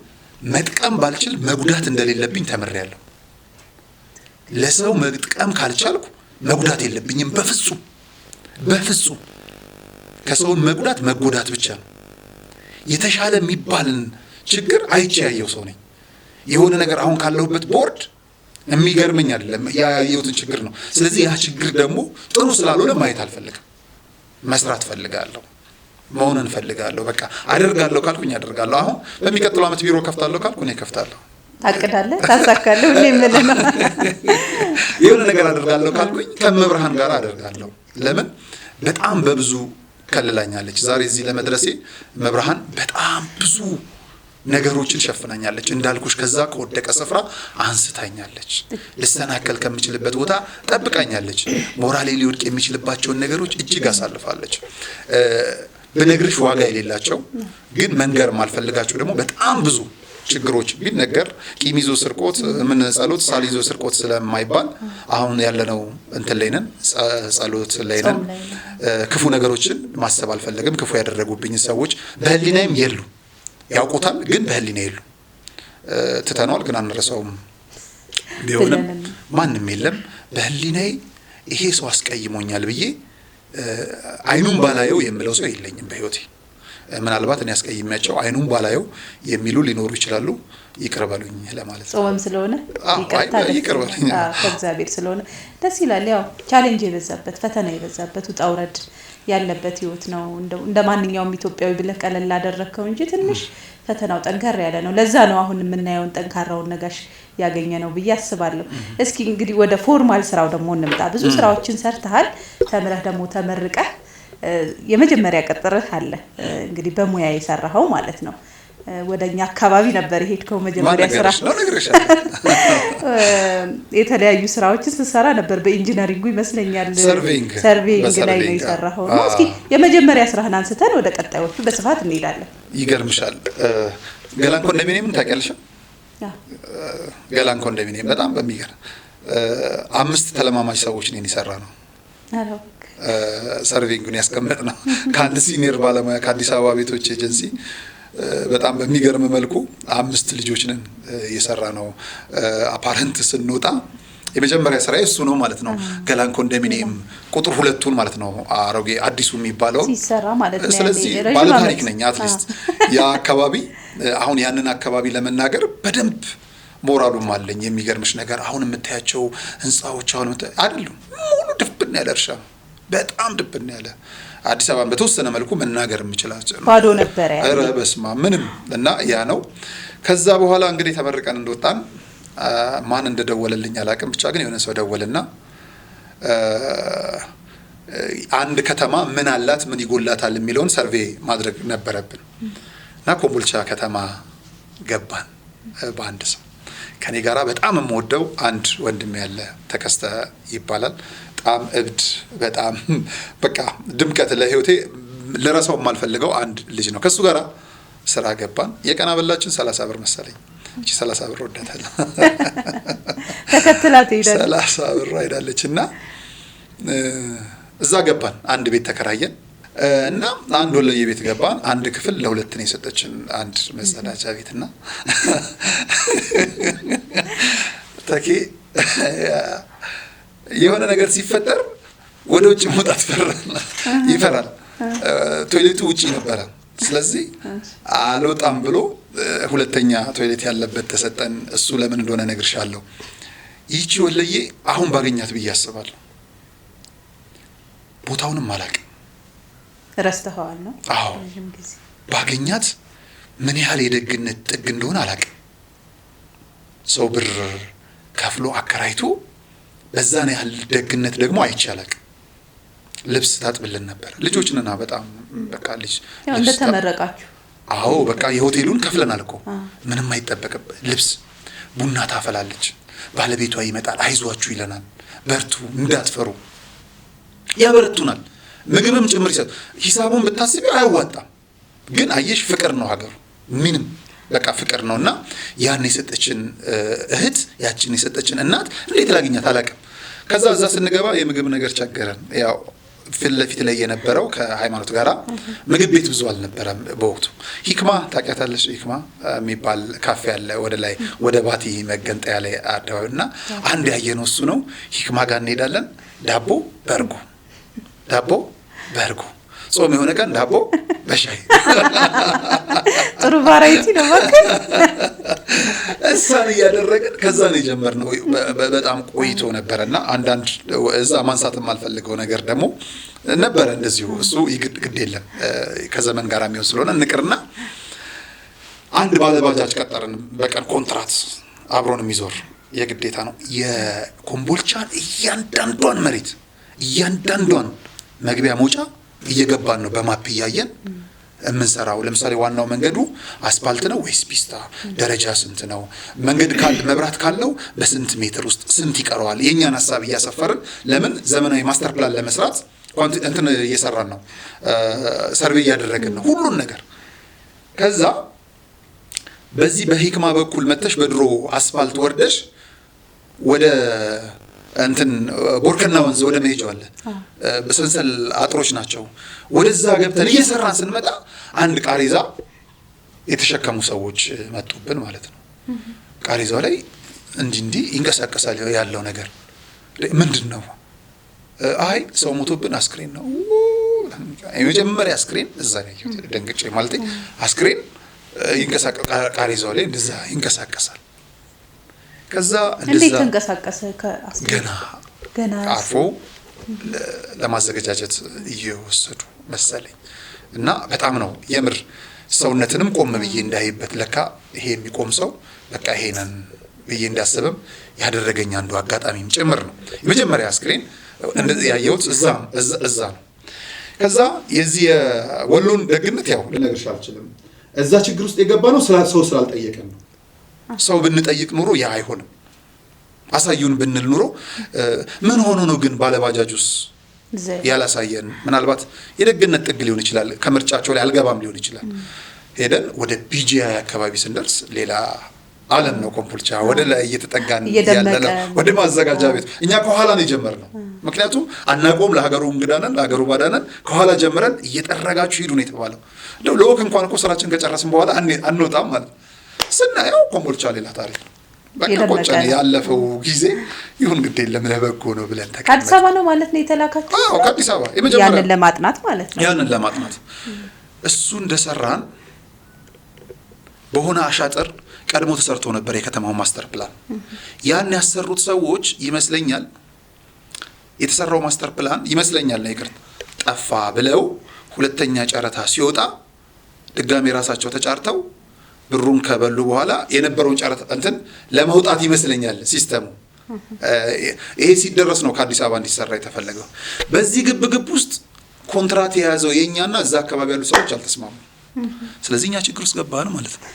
መጥቀም ባልችል መጉዳት እንደሌለብኝ ተምሬያለሁ። ለሰው መጥቀም ካልቻልኩ መጉዳት የለብኝም በፍጹም። ከሰውን መጎዳት ብቻ ነው። የተሻለ የሚባልን ችግር አይቼ ያየው ሰው ነኝ። የሆነ ነገር አሁን ካለሁበት ቦርድ የሚገርመኝ አይደለም፣ ያየሁትን ችግር ነው። ስለዚህ ያ ችግር ደግሞ ጥሩ ስላልሆነ ማየት አልፈልግም። መስራት ፈልጋለሁ፣ መሆንን ፈልጋለሁ። በቃ አደርጋለሁ ካልኩኝ አደርጋለሁ። አሁን በሚቀጥለው አመት ቢሮ ከፍታለሁ ካልኩ እኔ ከፍታለሁ። ታቅዳለህ፣ ታሳካለህ። ሁሌ ምን ነው የሆነ ነገር አደርጋለሁ ካልኩኝ ከመብርሃን ጋር አደርጋለሁ። ለምን በጣም በብዙ ከልላኛለች። ዛሬ እዚህ ለመድረሴ መብርሃን በጣም ብዙ ነገሮችን ሸፍናኛለች እንዳልኩሽ ከዛ ከወደቀ ስፍራ አንስታኛለች ልሰናከል ከምችልበት ቦታ ጠብቃኛለች ሞራሌ ሊወድቅ የሚችልባቸውን ነገሮች እጅግ አሳልፋለች በነግርሽ ዋጋ የሌላቸው ግን መንገር ማልፈልጋቸው ደግሞ በጣም ብዙ ችግሮች ቢነገር ቂም ይዞ ስርቆት ምን ጸሎት ሳል ይዞ ስርቆት ስለማይባል አሁን ያለነው እንትን ላይ ነን ጸሎት ላይ ነን ክፉ ነገሮችን ማሰብ አልፈልግም ክፉ ያደረጉብኝ ሰዎች በህሊናዬም የሉ ያውቁታል ግን በህሊና የሉ ተተናል ግን አንረሳውም ቢሆንም ማንንም የለም በህሊናዬ ይሄ ሰው አስቀይሞኛል ብዬ አይኑን ባላየው የምለው ሰው የለኝም በህይወቴ ምናልባት እኔ ያስቀይማቸው አይኑን ባላየው የሚሉ ሊኖሩ ይችላሉ ይቅርበሉኝ ለማለት ነው ጾም ስለሆነ ይቅርበሉኝ ከእግዚአብሔር ስለሆነ ደስ ይላል ያው ቻሌንጅ የበዛበት ፈተና የበዛበት ውጣውረድ ያለበት ህይወት ነው እንደማንኛውም ኢትዮጵያዊ ብለህ ቀለል አደረከው እንጂ ትንሽ ፈተናው ጠንከር ያለ ነው ለዛ ነው አሁን የምናየውን ጠንካራውን ነጋሽ ያገኘ ነው ብዬ አስባለሁ እስኪ እንግዲህ ወደ ፎርማል ስራው ደግሞ እንምጣ ብዙ ስራዎችን ሰርተሃል ተምረህ ደግሞ ተመርቀህ የመጀመሪያ ቀጠረህ አለ እንግዲህ በሙያ የሰራኸው ማለት ነው ወደኛ አካባቢ ነበር ሄድከው መጀመሪያ ስራ የተለያዩ ስራዎችን ተሰራ ነበር በኢንጂነሪንጉ ይመስለኛል ሰርቬይንግ ላይ ነው የሰራኸው እስኪ የመጀመሪያ ስራህን አንስተን ወደ ቀጣዮቹ በስፋት እንሄዳለን ይገርምሻል ገላን ኮንዶሚኒየም ታውቂያለሽ ገላን ኮንዶሚኒየም በጣም በሚገርም 5 ተለማማጅ ሰዎች ነን ይሰራ ነው ሰርቪንጉን ያስቀመጥነው ከአንድ ሲኒየር ባለሙያ ከአዲስ አበባ ቤቶች ኤጀንሲ በጣም በሚገርም መልኩ 5 ልጆች ነን የሰራ ነው አፓረንት ስንወጣ የመጀመሪያ ስራዬ እሱ ነው ማለት ነው ገላን ኮንዶሚኒየም ቁጥር 2ቱን ማለት ነው አሮጌ አዲሱ የሚባለው ሲሰራ ማለት ነው ስለዚህ ባለ ታሪክ ነኝ አትሊስት ያ አካባቢ አሁን ያንን አካባቢ ለመናገር በደንብ ሞራሉም አለኝ የሚገርምሽ ነገር አሁን የምታያቸው ህንጻዎች አሁን አይደሉም ሙሉ ድፍን ያለ እርሻ በጣም ድብን ያለ አዲስ አበባን በተወሰነ መልኩ መናገር የምችላቸው ባዶ ነበር ያለው ኧረ በስማ ምንም እና ያ ነው ከዛ በኋላ እንግዲህ ተመርቀን እንደወጣን ማን እንደደወለልኝ አላውቅም ብቻ ግን የሆነ ሰው ደወለና አንድ ከተማ ምን አላት ምን ይጎላታል የሚለውን ሰርቬይ ማድረግ ነበረብን እና ኮምቦልቻ ከተማ ገባን በአንድ ሰው ከኔ ጋራ በጣም የምወደው አንድ ወንድም ያለ ተከስተ ይባላል በጣም እብድ በጣም በቃ ድምቀት ለህይወቴ ለራስው የማልፈልገው አንድ ልጅ ነው ከሱ ጋራ ስራ ገባን የቀና በላችን 30 ብር መሰለኝ እቺ 30 ብር ወደታለ ተከትላት ይላል 30 ብር አይዳለችና እዛ ገባን አንድ ቤት ተከራየን እና አንድ ወለየ ቤት ገባን አንድ ክፍል ለሁለት ነው የሰጠችን አንድ መጸዳጃ ቤትና ታኪ የሆነ ነገር ሲፈጠር ወደ ውጭ መውጣት ይፈራል ቶይሌቱ ውጪ ነበር ስለዚህ አልወጣም ብሎ ሁለተኛ ቶይሌት ያለበት ተሰጠን እሱ ለምን እንደሆነ ነግርሻለሁ ይቺ ወለየ አሁን ባገኛት በያስባለሁ ቦታውንም አላውቅም ረስተኸዋል ነው አዎ ባገኛት ምን ያህል የደግነት ጥግ እንደሆነ አላውቅም ሰው ብር ከፍሎ አከራይቶ በዛ ነው ያህል ደግነት ደግሞ አይቻላል ልብስ ታጥብልን ነበር ልጆችንና በጣም በቃ ልጅ እንደተመረቃችሁ አዎ በቃ የሆቴሉን ከፍለናል እኮ ምንም አይተበቀብ ልብስ ቡና ታፈላለች ባለቤቷ ይመጣል አይዟችሁ ይለናል በርቱ እንዳትፈሩ ያበረቱናል ምግብም ጭምር ይሰጥ ሂሳቡን ብታስቢው አይዋጣም ግን አየሽ ፍቅር ነው ሀገሩ ምንም በቃ ፍቅር ነውና ያን የሰጠችን እህት ያችን የሰጠችን እናት እንዴት ላገኛት አላውቅም ከዛ እዛ ስንገባ የምግብ ነገር ቸገረን ያው ፍለፊት ላይ የነበረው ከሃይማኖት ጋራ ምግብ ቤት ብዙ አልነበረም በወቅቱ ሂክማ ታውቂያታለሽ ሂክማ የሚባል ካፌ አለ ወደ ላይ ወደ ባቲ መገንጠያ ላይ አዳውና አንድ ያየነው እሱ ነው ሂክማ ጋር እንሄዳለን ዳቦ በርጎ ጾም የሆነ ቀን ዳቦ በሻይ ጥሩ ቫራይቲ ነው ማለት እሳን ያደረገን ከዛ ነው የጀመርነው በጣም ቆይቶ ነበርና አንዳንድ እዛ ማንሳት የማልፈልገው ነገር ደግሞ ነበር እንደዚሁ እሱ ይግድ የለም ከዘመን ጋር የሚሆን ስለሆነ ንቅርና አንድ ባለባጃጅ ቀጠርን በቀን ኮንትራት አብሮን የሚዞር የግዴታ ነው የኮምቦልቻን እያንዳንዷን መሬት እያንዳንዷን መግቢያ መውጫ እየገባን ነው በማፕ ያየን የምንሰራው። ለምሳሌ ዋናው መንገዱ አስፋልት ነው ወይስ ፒስታ፣ ደረጃ ስንት ነው፣ መንገድ ካለ መብራት ካለው በስንት ሜትር ውስጥ ስንት ይቀረዋል፣ የኛን ሐሳብ እያሰፈርን ለምን ዘመናዊ ማስተር ፕላን ለመስራት እንትን እየሰራን ነው፣ ሰርቬይ እያደረግን ነው ሁሉን ነገር። ከዛ በዚህ በሂክማ በኩል መተሽ በድሮ አስፋልት ወርደሽ ወደ እንትን ቦርከና ወንዝ ወደ መሄጃው አለ፣ በሰንሰል አጥሮች ናቸው። ወደዛ ገብተን እየሰራን ስንመጣ አንድ ቃሬዛ የተሸከሙ ሰዎች መጡብን ማለት ነው። ቃሬዛው ላይ እንዲህ ይንቀሳቀሳል ያለው ነገር ምንድን ነው? አይ ሰው ሞቶብን አስክሬን ነው። የመጀመሪያ አስክሬን እዛ ላይ ደንግጬ ማለት አስክሬን ይንቀሳቀሳል፣ ቃሬዛው ላይ እንደዛ ይንቀሳቀሳል። ከዛ እንዴት ተንቀሳቀሰ? ገና አርፎ ለማዘገጃጀት እየወሰዱ መሰለኝ። እና በጣም ነው የምር ሰውነትንም ቆም ብዬ እንዳይበት ለካ ይሄ የሚቆም ሰው በቃ ይሄንን ብዬ እንዳስብም ያደረገኝ አንዱ አጋጣሚም ጭምር ነው። የመጀመሪያ አስክሬን እንደዚህ ያየሁት እዛ ነው። ከዛ የዚህ የወሎን ደግነት ያው ልነግርሽ አልችልም። እዛ ችግር ውስጥ የገባ ነው ሰው ስላልጠየቀን ነው። ሰው ብንጠይቅ ኑሮ ያ አይሆንም። አሳዩን ብንል ኑሮ ምን ሆኖ ነው ግን ባለባጃጁስ ያላሳየን? ምናልባት የደግነት ጥግ ሊሆን ይችላል፣ ከምርጫቸው ላይ አልገባም ሊሆን ይችላል። ሄደን ወደ ቢጂአይ አካባቢ ስንደርስ ሌላ ዓለም ነው። ኮምቦልቻ ወደ ላይ እየተጠጋን ያለነው ወደ ማዘጋጃ ቤት። እኛ ከኋላ ነው የጀመርነው፣ ምክንያቱም አናቆም፣ ለሀገሩ እንግዳነን፣ ለሀገሩ ባዳነን። ከኋላ ጀምረን እየጠረጋችሁ ሂዱ ነው የተባለው። ለወክ እንኳን እኮ ስራችን ከጨረስን በኋላ አንወጣም ማለት ስናየው ኮምቦልቻ ሌላ ታሪክ ነው። በቃ ቆጨን። ያለፈው ጊዜ ይሁን ግድ የለም ለበጎ ነው ብለን ተቀመጥን። አዲስ አበባ ነው ማለት ነው የተላካችሁ? አዎ ከአዲስ አበባ የመጀመሪያ ያንን ለማጥናት ማለት ነው። ያንን ለማጥናት እሱ እንደሰራን በሆነ አሻጥር ቀድሞ ተሰርቶ ነበር የከተማው ማስተር ፕላን። ያን ያሰሩት ሰዎች ይመስለኛል የተሰራው ማስተር ፕላን ይመስለኛል ነው ይቅርታ ጠፋ ብለው ሁለተኛ ጨረታ ሲወጣ ድጋሜ ራሳቸው ተጫርተው ብሩን ከበሉ በኋላ የነበረውን ጨረታ እንትን ለማውጣት ይመስለኛል ሲስተሙ። ይሄ ሲደረስ ነው ከአዲስ አበባ እንዲሰራ የተፈለገው። በዚህ ግብ ውስጥ ኮንትራት የያዘው የኛና እዛ አካባቢ ያሉ ሰዎች አልተስማሙ። ስለዚህ እኛ ችግር ውስጥ ገባን ማለት ነው።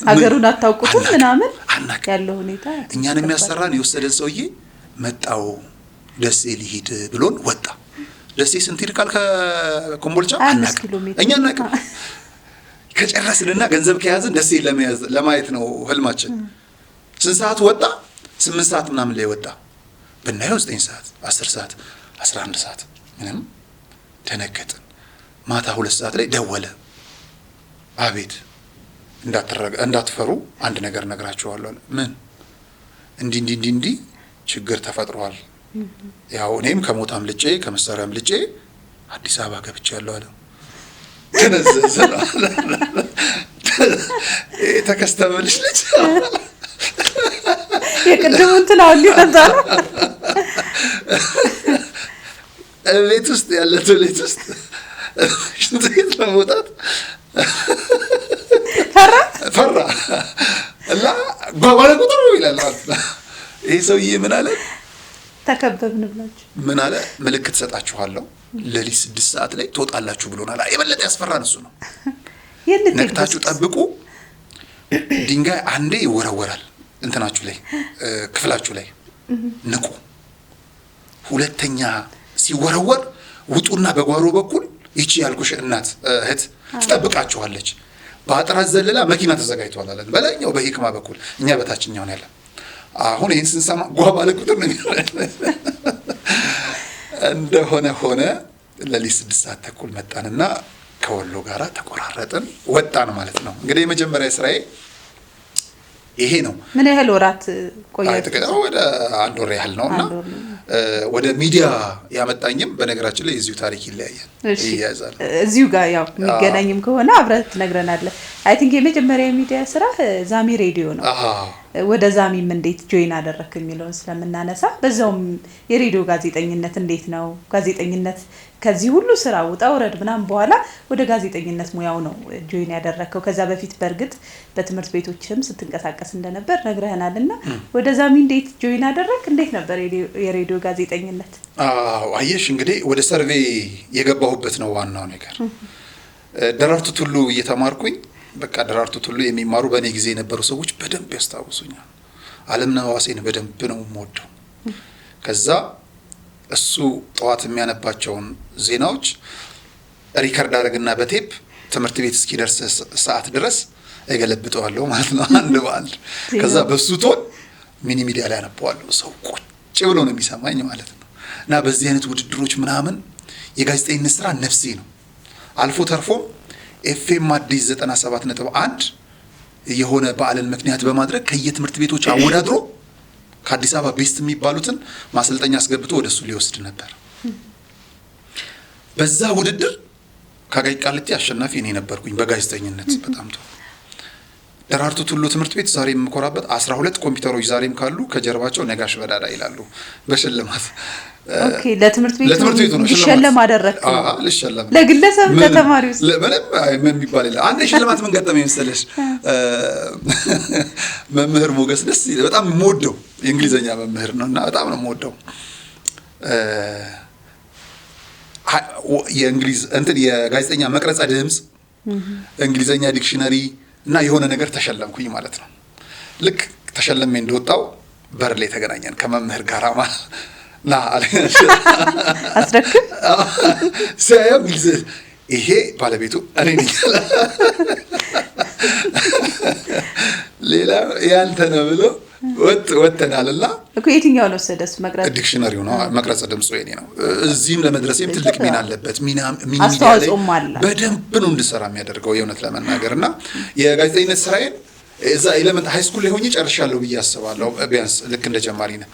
ሀገሩን አታውቁትም ምናምን ያለው ሁኔታ እኛን የሚያሰራን የወሰደን ሰውዬ መጣው ደሴ ሊሄድ ብሎን ወጣ። ደሴ ስንት ይርቃል ከኮምቦልቻ? እኛ እናውቅም። ከጨረስንና ገንዘብ ከያዝን ደሴ ለማየት ነው ህልማችን። ስንት ሰዓት ወጣ? 8 ሰዓት ምናምን ላይ ወጣ። ብናየው 9 ሰዓት፣ 10 ሰዓት፣ 11 ሰዓት። ምንም ደነገጥን። ማታ 2 ሰዓት ላይ ደወለ። አቤት እንዳትፈሩ አንድ ነገር ነግራችኋለሁ። ምን? እንዲህ ችግር ተፈጥሯል። ያው እኔም ከሞታም ልጬ ከመሳሪያም ልጬ አዲስ አበባ ገብቻለሁ አለ። ተነዘዘና ተከስተመልሽ ልጅ የቅድሙ እንትን አሁን ሊፈታው ቤት ውስጥ ያለ ቶሌት ውስጥ ሽንት ቤት ለመውጣት ፈራ እና ባባለ ቁጥር ነው ይላል ማለት ነው። ይሄ ሰውዬ ምን አለ? ተከበብን ብላችሁ ምን አለ? ምልክት ሰጣችኋለሁ ለሊት 6 ሰዓት ላይ ትወጣላችሁ ብሎናል። የበለጠ ያስፈራን እሱ ነው። ነቅታችሁ ጠብቁ። ድንጋይ አንዴ ይወረወራል እንትናችሁ ላይ ክፍላችሁ ላይ ንቁ። ሁለተኛ ሲወረወር ውጡና በጓሮ በኩል ይቺ ያልኩሽ እናት እህት ትጠብቃችኋለች። በአጥራት ዘለላ መኪና ተዘጋጅቷል አለን። በላይኛው በሂክማ በኩል እኛ በታችኛው ነው ያለን። አሁን ይህን ስንሰማ ጓባለ ቁጥር ነው እንደሆነ ሆነ። ለሊት 6 ሰዓት ተኩል መጣንና ከወሎ ጋራ ተቆራረጥን ወጣን ማለት ነው። እንግዲህ የመጀመሪያ ስራዬ ይሄ ነው። ምን ያህል ወራት ቆያችሁ? ወደ 1 ወር ያህል ነውና ወደ ሚዲያ ያመጣኝም በነገራችን ላይ እዚሁ ታሪክ ይያያዛል። እዚሁ ጋር ያው የሚገናኝም ከሆነ አብረህ ትነግረናለህ። አይ ቲንክ የመጀመሪያ ሚዲያ ስራ ዛሚ ሬዲዮ ነው። ወደ ዛሚም እንዴት ጆይን አደረክ የሚለውን ስለምናነሳ በዛውም የሬዲዮ ጋዜጠኝነት እንዴት ነው? ጋዜጠኝነት ከዚህ ሁሉ ስራ ውጣ ውረድ ምናምን በኋላ ወደ ጋዜጠኝነት ሙያው ነው ጆይን ያደረከው። ከዛ በፊት በእርግጥ በትምህርት ቤቶችም ስትንቀሳቀስ እንደነበር ነግረህናልና ወደ ዛሚ እንዴት ጆይን አደረክ? እንዴት ነበር የሬዲዮ ጋዜጠኝነት? አየሽ እንግዲህ ወደ ሰርቬይ የገባሁበት ነው ዋናው ነገር። ደራርቱ ቱሉ እየተማርኩኝ በቃ ደራርቱ ቱሉ የሚማሩ በእኔ ጊዜ የነበሩ ሰዎች በደንብ ያስታውሱኛል። አለምነህ ዋሴን በደንብ ነው የምወደው። ከዛ እሱ ጠዋት የሚያነባቸውን ዜናዎች ሪከርድ አድርግና በቴፕ ትምህርት ቤት እስኪደርስ ሰዓት ድረስ እገለብጠዋለሁ ማለት ነው አንድ በአንድ። ከዛ በሱ ቶን ሚኒ ሚዲያ ላይ አነባዋለሁ። ሰው ቁጭ ብሎ ነው የሚሰማኝ ማለት ነው። እና በዚህ አይነት ውድድሮች ምናምን የጋዜጠኝነት ስራ ነፍሴ ነው። አልፎ ተርፎም ኤፍኤም አዲስ 97.1 የሆነ በዓልን ምክንያት በማድረግ ከየትምህርት ቤቶች አወዳድሮ ከአዲስ አበባ ቤስት የሚባሉትን ማሰልጠኛ አስገብቶ ወደሱ ሊወስድ ነበር። በዛ ውድድር ከጋይ ቃልቲ አሸናፊ እኔ ነበርኩኝ በጋዜጠኝነት በጣም ጥሩ። ደራርቱ ቱሉ ትምህርት ቤት ዛሬ የምኮራበት 12 ኮምፒውተሮች ዛሬም ካሉ ከጀርባቸው ነጋሽ በዳዳ ይላሉ በሽልማት። ኦኬ ለትምህርት ቤቱ ነው ሽልማት አደረክ? አዎ ልሽልም። ለግለሰብ ለተማሪውስ ምን የሚባል ይላል። አንድ ሽልማት ምን ገጠመኝ መሰለሽ? መምህር ሞገስ ደስ በጣም የምወደው የእንግሊዘኛ መምህር ነው እና በጣም ነው የምወደው። የእንግሊዝ የጋዜጠኛ መቅረጸ ድምጽ እንግሊዘኛ ዲክሽነሪ እና የሆነ ነገር ተሸለምኩኝ ማለት ነው። ልክ ተሸለሜ እንደወጣው በር ላይ ተገናኘን ከመምህር ጋር ና አስረክብ ሳያም ይሄ ባለቤቱ እኔ ነኝ ሌላ ያንተ ነው ብሎ ወጥተናልና እኮ የትኛው ነው ሰደስ መቅረጽ ዲክሽነሪው ነው መቅረጽ ድምጽ ወይኔ ነው። እዚህም ለመድረስም ትልቅ ሚና አለበት። ሚና በደንብ ነው እንድሰራ የሚያደርገው የእውነት ለመናገርና የጋዜጠኝነት ስራዬን እዛ ኤሌመንት ሃይ ስኩል ላይ ሆኜ ጨርሻለሁ ብዬ አስባለሁ። ቢያንስ ልክ እንደ ጀማሪ ነው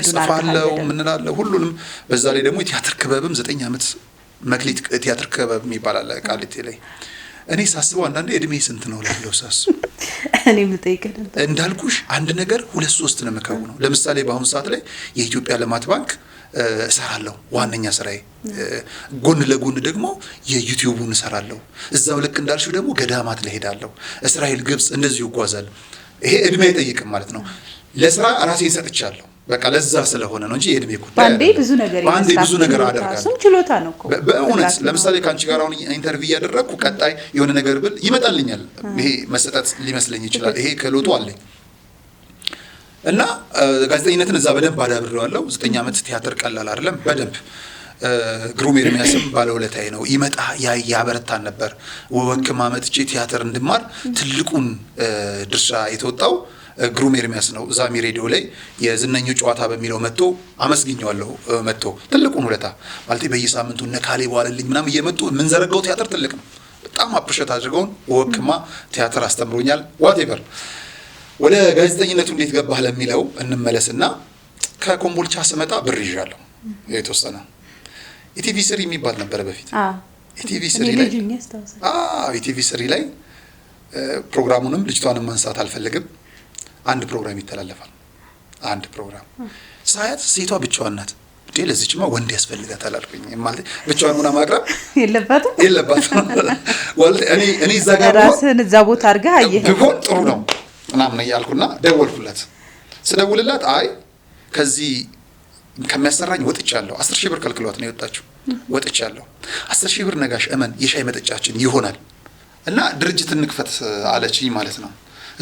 ጽፋለሁ ምንላለሁ ሁሉንም። በዛ ላይ ደግሞ የቲያትር ክበብም 9 ዓመት መክሊት ቲያትር ክበብ የሚባል አለ ቃሊቲ ላይ። እኔ ሳስበው አንዳንዴ እድሜ ስንት ነው ላለው ሳስብ እኔም ልጠይቅህ ነበር እንዳልኩሽ አንድ ነገር 2-3 ነው የምከውነው። ለምሳሌ በአሁኑ ሰዓት ላይ የኢትዮጵያ ልማት ባንክ እሰራለሁ ዋነኛ ስራዬ። ጎን ለጎን ደግሞ የዩቲዩቡን እሰራለሁ። እዛው ልክ እንዳልሽው ደግሞ ገዳማት ላይ ሄዳለሁ። እስራኤል፣ ግብጽ እንደዚሁ እጓዛለሁ። ይሄ እድሜ አይጠይቅም ማለት ነው። ለስራ ራሴን ሰጥቻለሁ። በቃ ለዛ ስለሆነ ነው እንጂ የእድሜ ጉዳይ ባንዴ ብዙ ነገር አደርጋለሁ። ችሎታ ነው እኮ በእውነት ለምሳሌ ካንቺ ጋር አሁን ኢንተርቪው ያደረኩ ቀጣይ የሆነ ነገር ብል ይመጣልኛል። ይሄ መሰጠት ሊመስለኝ ይችላል። ይሄ ክህሎቱ አለኝ እና ጋዜጠኝነትን እዛ በደንብ አዳብሬዋለሁ። 9 ዓመት ቲያትር ቀላል አይደለም። በደንብ ግሩም ኤርሚያስም ባለውለታዬ ነው። ይመጣ ያበረታን ነበር። ወወክማ መጥቼ ቲያትር እንድማር ትልቁን ድርሻ የተወጣው ግሩም ኤርሚያስ ነው። ዛሚ ሬዲዮ ላይ የዝነኞች ጨዋታ በሚለው መጥቶ አመስግኘዋለሁ። መጥቶ ትልቁን ውለታ ማለት በየሳምንቱ ነካሌ በዋለልኝ ምናምን እየመጡ ምን ዘረጋው ቲያትር ትልቅ ነው። በጣም አፕሪሼት አድርገውን ወወክማ ቲያትር አስተምሮኛል። ዋቴቨር ወደ ጋዜጠኝነቱ እንዴት ገባህ ለሚለው እንመለስና ከኮምቦልቻ ስመጣ ብር ይዣለሁ የተወሰነ። ኢቲቪ 3 የሚባል ነበር በፊት። ኢቲቪ 3 ላይ ፕሮግራሙንም ልጅቷንም ማንሳት አልፈልግም። አንድ ፕሮግራም ይተላለፋል። አንድ ፕሮግራም ሳያት ሴቷ ብቻዋን ናት። ለዚህማ ወንድ ያስፈልጋታል አልኩኝ። ማለት ብቻዋን ሆና ማቅረብ የለባትም ወልድ እኔ እዛ ጋር ራስህን እዛ ቦታ አድርገህ አየህ ቢሆን ጥሩ ነው ምናምን እያልኩና ደወልኩላት። ስደውልላት አይ ከዚህ ከሚያሰራኝ ወጥቻለሁ። 10,000 ብር ከልክሏት ነው የወጣችው። ወጥቻለሁ 10,000 ብር ነጋሽ እመን የሻይ መጠጫችን ይሆናል እና ድርጅት እንክፈት አለችኝ ማለት ነው።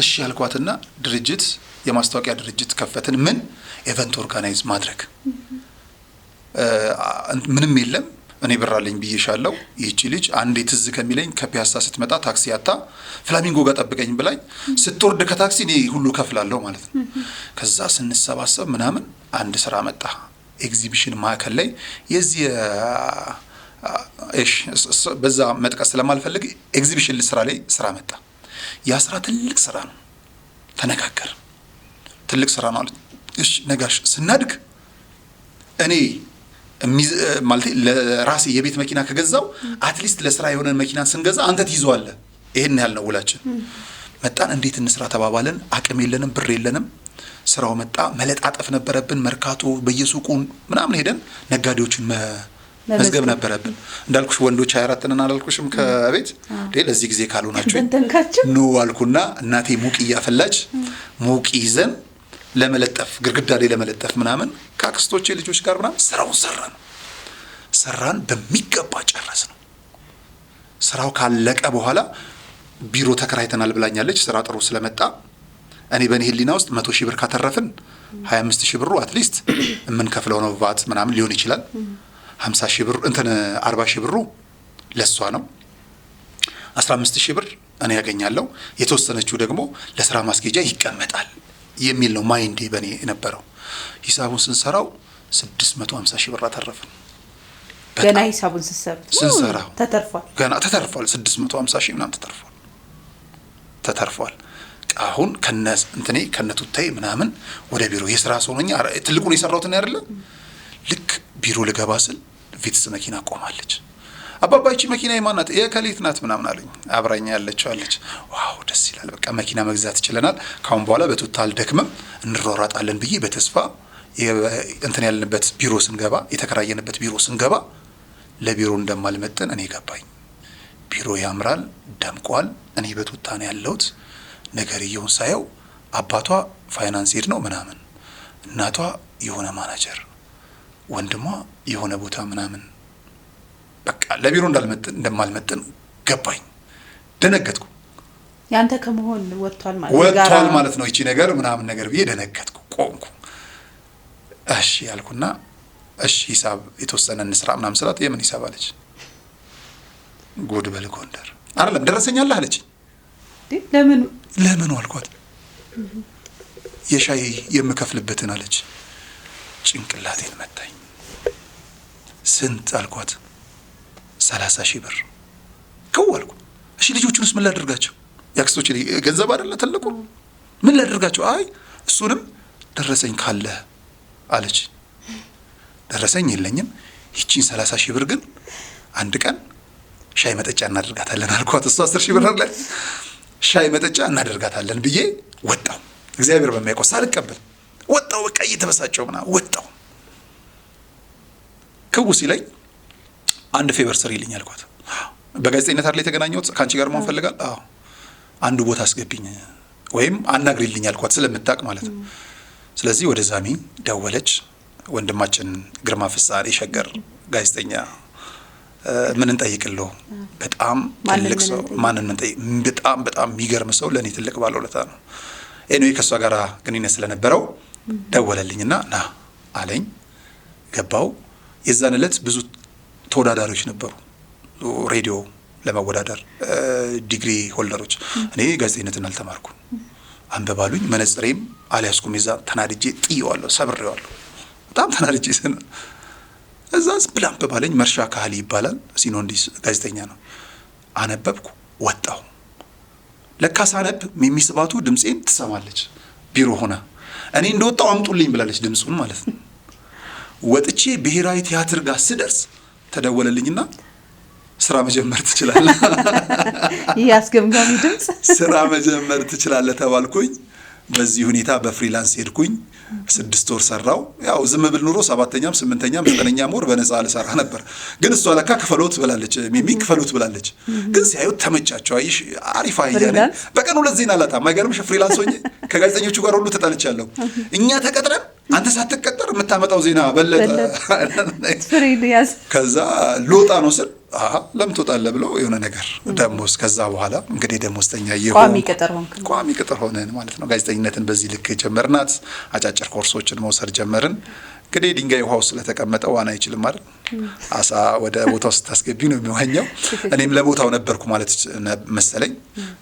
እሺ ያልኳትና ድርጅት የማስታወቂያ ድርጅት ከፈትን። ምን ኢቨንት ኦርጋናይዝ ማድረግ ምንም የለም። እኔ ብራለኝ ብዬሻለሁ። ይህቺ ልጅ አንዴ ትዝ ከሚለኝ ከፒያሳ ስትመጣ ታክሲ ያታ ፍላሚንጎ ጋር ጠብቀኝ ብላኝ ስትወርድ ከታክሲ እኔ ሁሉ ከፍላለሁ ማለት ነው። ከዛ ስንሰባሰብ ምናምን አንድ ስራ መጣ። ኤግዚቢሽን ማዕከል ላይ የዚህ በዛ መጥቀስ ስለማልፈልግ ኤግዚቢሽን ስራ ላይ ስራ መጣ። ያ ስራ ትልቅ ስራ ነው። ተነጋገር ትልቅ ስራ ነው አለ። እሺ ነጋሽ ስናድግ እኔ ማለት ለራሴ የቤት መኪና ከገዛው አትሊስት ለስራ የሆነ መኪና ስንገዛ አንተ ትይዘዋለህ። ይሄን ያህል ነው ውላችን። መጣን እንዴት እንስራ ተባባለን። አቅም የለንም፣ ብር የለንም። ስራው መጣ። መለጣጠፍ ነበረብን። መርካቶ በየሱቁ ምናምን ሄደን ነጋዴዎችን መዝገብ ነበረብን። እንዳልኩሽ ወንዶች 24 ነን አላልኩሽም? ከቤት ለዚህ ጊዜ ካልሆናችሁ ኑ አልኩና እናቴ ሙቅ እያፈላች ሙቅ ይዘን ለመለጠፍ ግርግዳ ላይ ለመለጠፍ ምናምን ከአክስቶቼ ልጆች ጋር ምናምን ስራውን ሰራን በሚገባ ጨረስ ነው። ስራው ካለቀ በኋላ ቢሮ ተከራይተናል ብላኛለች። ስራ ጥሩ ስለመጣ እኔ በእኔ ህሊና ውስጥ 100,000 ብር ካተረፍን 25,000 ብሩ አትሊስት የምንከፍለው ነው ቫት ምናምን ሊሆን ይችላል። 50,000 ብር 40,000 ብሩ ለሷ ነው። 15,000 ብር እኔ ያገኛለሁ። የተወሰነችው ደግሞ ለስራ ማስጌጃ ይቀመጣል የሚል ነው ማይንዴ በእኔ የነበረው። ሂሳቡን ስንሰራው 650,000 ብር አተረፍን። ገና ሂሳቡን ስንሰራው ተተርፏል። ገና ተተርፏል። 650,000 ምናምን ተተርፏል። አሁን ከነቱታይ ምናምን ወደ ቢሮ የስራ ሰው ነኝ። ትልቁን የሰራሁት ነው አይደለ? ልክ ቢሮ ልገባ ስል ቪትስ መኪና ቆማለች። አባባይቺ መኪና የማናት? የከሌት ናት ምናምን አለኝ። አብራኛ ያለችው አለች። ዋው ደስ ይላል። በቃ መኪና መግዛት ይችላል። ካሁን በኋላ በቶታል ደክመም እንሯሯጣለን ብዬ በተስፋ ያለንበት ቢሮ ስንገባ የተከራየንበት ቢሮ ስንገባ ለቢሮ እንደማልመጥን እኔ ገባኝ። ቢሮ ያምራል፣ ደምቋል። እኔ በቶታ ነው ያለሁት። ነገርየውን ሳየው አባቷ ፋይናንስ ሄድ ነው ምናምን፣ እናቷ የሆነ ማናጀር፣ ወንድሟ የሆነ ቦታ ምናምን፣ በቃ ለቢሮ እንደማልመጥን ገባኝ። ደነገጥኩ። ያንተ ከመሆን ወጥቷል ማለት ነው ይቺ ነገር ምናምን ነገር ብዬ ደነገጥኩ። ቆምኩ። እሺ ያልኩና እሺ ሂሳብ የተወሰነ እንስራ ምናምን ስላት የምን ሂሳብ አለች። ጉድ በል ጎንደር አይደለም ደረሰኛለህ አለች። ለምኑ አልኳት። የሻይ የምከፍልበትን አለች። ጭንቅላቴን መታኝ። ስንት አልኳት። 30,000 ብር ከው አልኩ። እሺ ልጆቹንስ ምን ላደርጋቸው? ያክስቶች ገንዘብ አይደለ ትልቁ፣ ምን ላደርጋቸው? አይ እሱንም ደረሰኝ ካለ አለች። ደረሰኝ የለኝም። ይቺን 30,000 ብር ግን አንድ ቀን ሻይ መጠጫ እናደርጋታለን አልኳት። እሱ 10,000 ብር አለ ሻይ መጠጫ እናደርጋታለን ብዬ ወጣው። እግዚአብሔር በሚያውቀው ሳልቀበል ወጣው። በቃ እየተበሳጨው ምናምን ወጣው። ክው ሲለኝ አንድ ፌቨር ስሪልኝ አልኳት። በጋዜጠኝነት አይደል የተገናኘሁት? ካንቺ ጋር መሆን ፈልጋል። አዎ አንዱ ቦታ አስገብኝ ወይም አናግሪልኝ አልኳት፣ ስለምታውቅ ማለት ነው። ስለዚህ ወደ ዛሚ ደወለች። ወንድማችን ግርማ ፍስሐ የሸገር ጋዜጠኛ ምን እንጠይቅለው? በጣም ትልቅ ሰው። ማንን እንጠይቅ? በጣም የሚገርም ሰው፣ ለኔ ትልቅ ባለውለታ ነው። ኤኒዌይ ከሷ ጋር ግንኙነት ስለነበረው ደወለልኝና ና አለኝ። ገባው። የዛን ዕለት ብዙ ተወዳዳሪዎች ነበሩ ሬዲዮ ለመወዳደር ዲግሪ ሆልደሮች። እኔ ጋዜጠኝነትን አልተማርኩም። አንበባሉኝ፣ መነጽሬም አልያዝኩም። የዛ ተናድጄ ጥዬዋለሁ፣ ሰብሬዋለሁ። በጣም ተናድጄ እዛ ዝም አንበባለኝ። መርሻ ካህሊ ይባላል፣ ሲኖንዲስ ጋዜጠኛ ነው። አነበብኩ፣ ወጣሁ። ለካ ሳነብ የሚስባቱ ድምጼን ትሰማለች። ቢሮ ሆነ እኔ እንደወጣው አምጡልኝ ብላለች፣ ድምጹን ማለት ነው። ወጥቼ ብሔራዊ ቲያትር ጋር ስደርስ ተደወለልኝና ስራ መጀመር ትችላለህ፣ ያስገምጋሚ ድምጽ ስራ መጀመር ትችላለህ ተባልኩኝ። በዚህ ሁኔታ በፍሪላንስ ሄድኩኝ። 6 ወር ሰራው። ያው ዝም ብል ኑሮ 7ኛም 8ኛም 9ኛም ወር በነፃ ልሰራ ነበር። ግን እሷ ለካ ክፈሉት ብላለች፣ ሚሚ ክፈሉት ብላለች። ግን ሲያዩት ተመቻቸው። አይሽ አሪፍ አያለ በቀን 2 ዜና አላጣም። አይገርምሽ? ፍሪላንስ ሆኜ ከጋዜጠኞቹ ጋር ሁሉ ተጣልቻለሁ። እኛ ተቀጥረን አንተ ሳትቀጠር የምታመጣው ዜና በለጠ። ከዛ ልወጣ ነው ስል ለምን ትወጣለህ ብለው የሆነ ነገር ደሞዝ። ከዛ በኋላ እንግዲህ ደሞዝተኛ ቋሚ ቅጥር ሆነን ማለት ነው። ጋዜጠኝነትን በዚህ ልክ ጀመርናት። አጫጭር ኮርሶችን መውሰድ ጀመርን። እንግዲህ ድንጋይ ውሃው ስለተቀመጠ ዋና አይችልም አይደል? አሳ ወደ ቦታው ስታስገቢ ነው የሚዋኘው። እኔም ለቦታው ነበርኩ ማለት መሰለኝ።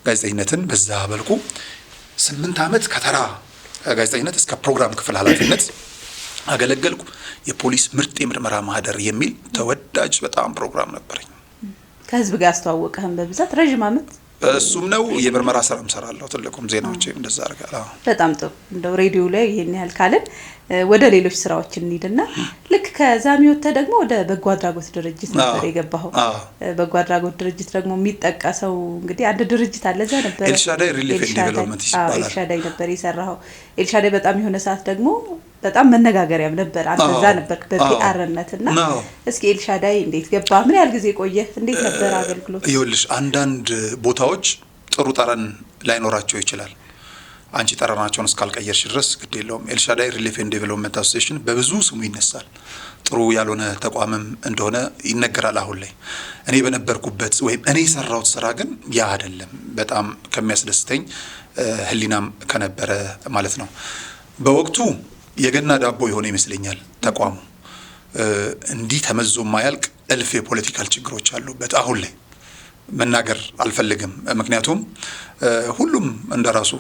ጋዜጠኝነትን በዛ በልኩ 8 ዓመት ከተራ ጋዜጠኝነት እስከ ፕሮግራም ክፍል ኃላፊነት አገለገልኩ። የፖሊስ ምርጥ የምርመራ ማህደር የሚል ተወዳጅ በጣም ፕሮግራም ነበረኝ። ከህዝብ ጋር አስተዋወቀህም በብዛት ረጅም ዓመት። እሱም ነው የምርመራ ስራም ሰራለሁ። ትልቁም ዜናዎች እንደዛ አርጋለሁ። በጣም ጥሩ። እንደው ሬዲዮ ላይ ይሄን ያህል ካለን ወደ ሌሎች ስራዎች እንሂድና ልክ ከዛሚ ወጥተህ ደግሞ ወደ በጎ አድራጎት ድርጅት ነበር የገባኸው። በጎ አድራጎት ድርጅት ደግሞ የሚጠቀሰው እንግዲህ አንድ ድርጅት አለ እዛ ነበር፣ ኤልሻዳይ ሪሊፍ ኤንድ ዲቨሎፕመንት ይባላል። ኤልሻዳይ ነበር የሰራኸው። ኤልሻዳይ በጣም የሆነ ሰዓት ደግሞ በጣም መነጋገሪያም ነበር። አንተ እዛ ነበርክ በፒአርነትና እስኪ ኤልሻዳይ እንዴት ገባህ? ምን ያህል ጊዜ ቆየህ? እንዴት ነበር አገልግሎት? ይኸውልሽ አንዳንድ ቦታዎች ጥሩ ጠረን ላይኖራቸው ይችላል። አንቺ ጠረናቸውን እስካልቀየርሽ ድረስ ግድ የለውም። ኤልሻዳይ ሪሊፍ ኤንድ ዴቨሎፕመንት አሶሲዬሽን በብዙ ስሙ ይነሳል። ጥሩ ያልሆነ ተቋምም እንደሆነ ይነገራል። አሁን ላይ እኔ በነበርኩበት ወይም እኔ የሰራሁት ስራ ግን ያ አይደለም። በጣም ከሚያስደስተኝ ህሊናም ከነበረ ማለት ነው። በወቅቱ የገና ዳቦ የሆነ ይመስለኛል ተቋሙ። እንዲህ ተመዞ የማያልቅ እልፍ የፖለቲካል ችግሮች አሉበት። አሁን ላይ መናገር አልፈልግም፣ ምክንያቱም ሁሉም እንደራሱ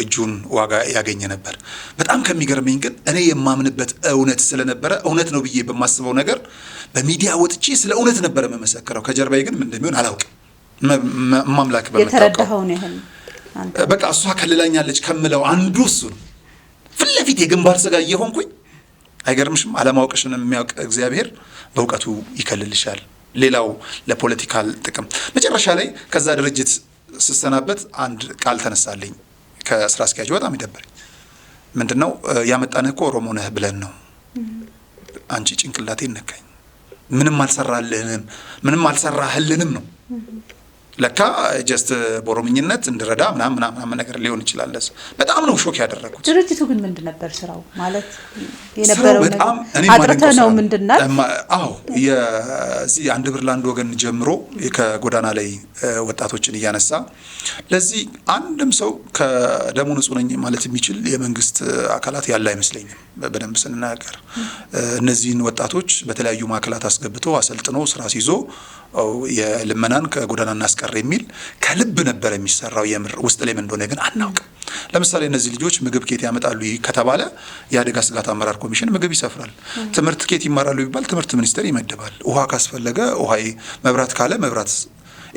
እጁን ዋጋ ያገኘ ነበር። በጣም ከሚገርመኝ ግን እኔ የማምንበት እውነት ስለነበረ እውነት ነው ብዬ በማስበው ነገር በሚዲያ ወጥቼ ስለ እውነት ነበር የምመሰክረው። ከጀርባዬ ግን ምን እንደሚሆን አላውቅም። ማምላክ የተረዳኸው ነው ይሄን አንተ በቃ እሷ ከልላኛለች ከምለው አንዱ እሱ ነው። ፊት ለፊት የግንባር ስጋ እየሆንኩኝ አይገርምሽም? አለማወቅሽን የሚያውቅ እግዚአብሔር በእውቀቱ ይከልልሻል። ሌላው ለፖለቲካል ጥቅም መጨረሻ ላይ ከዛ ድርጅት ስሰናበት አንድ ቃል ተነሳልኝ ከስራ አስኪያጅ። በጣም ይደበረኝ። ምንድነው ያመጣንህ እኮ ኦሮሞ ነህ ብለን ነው። አንቺ ጭንቅላቴን ነካኝ። ምንም አልሰራህልንም ነው ለካ ጀስት በኦሮምኝነት እንድረዳ ምናምን ነገር ሊሆን ይችላል። በጣም ነው ሾክ ያደረኩት። ድርጅቱ ግን ምንድን ነበር ስራው? ማለት የነበረው ነገር አጥርተ ነው ምንድነው? አዎ የዚህ አንድ ብር ለአንድ ወገን ጀምሮ ከጎዳና ላይ ወጣቶችን እያነሳ ለዚህ አንድም ሰው ከደሙ ንጹህ ነኝ ማለት የሚችል የመንግስት አካላት ያለ አይመስለኝም። በደንብ ስንናገር እነዚህን ወጣቶች በተለያዩ ማዕከላት አስገብቶ አሰልጥኖ ስራ ሲይዞ የልመናን ከጎዳና እናስቀር የሚል ከልብ ነበር የሚሰራው። የምር ውስጥ ላይ ምን እንደሆነ ግን አናውቅም። ለምሳሌ እነዚህ ልጆች ምግብ ኬት ያመጣሉ ከተባለ የአደጋ ስጋት አመራር ኮሚሽን ምግብ ይሰፍራል። ትምህርት ኬት ይማራሉ ቢባል ትምህርት ሚኒስቴር ይመድባል። ውሃ ካስፈለገ ውሃ፣ መብራት ካለ መብራት።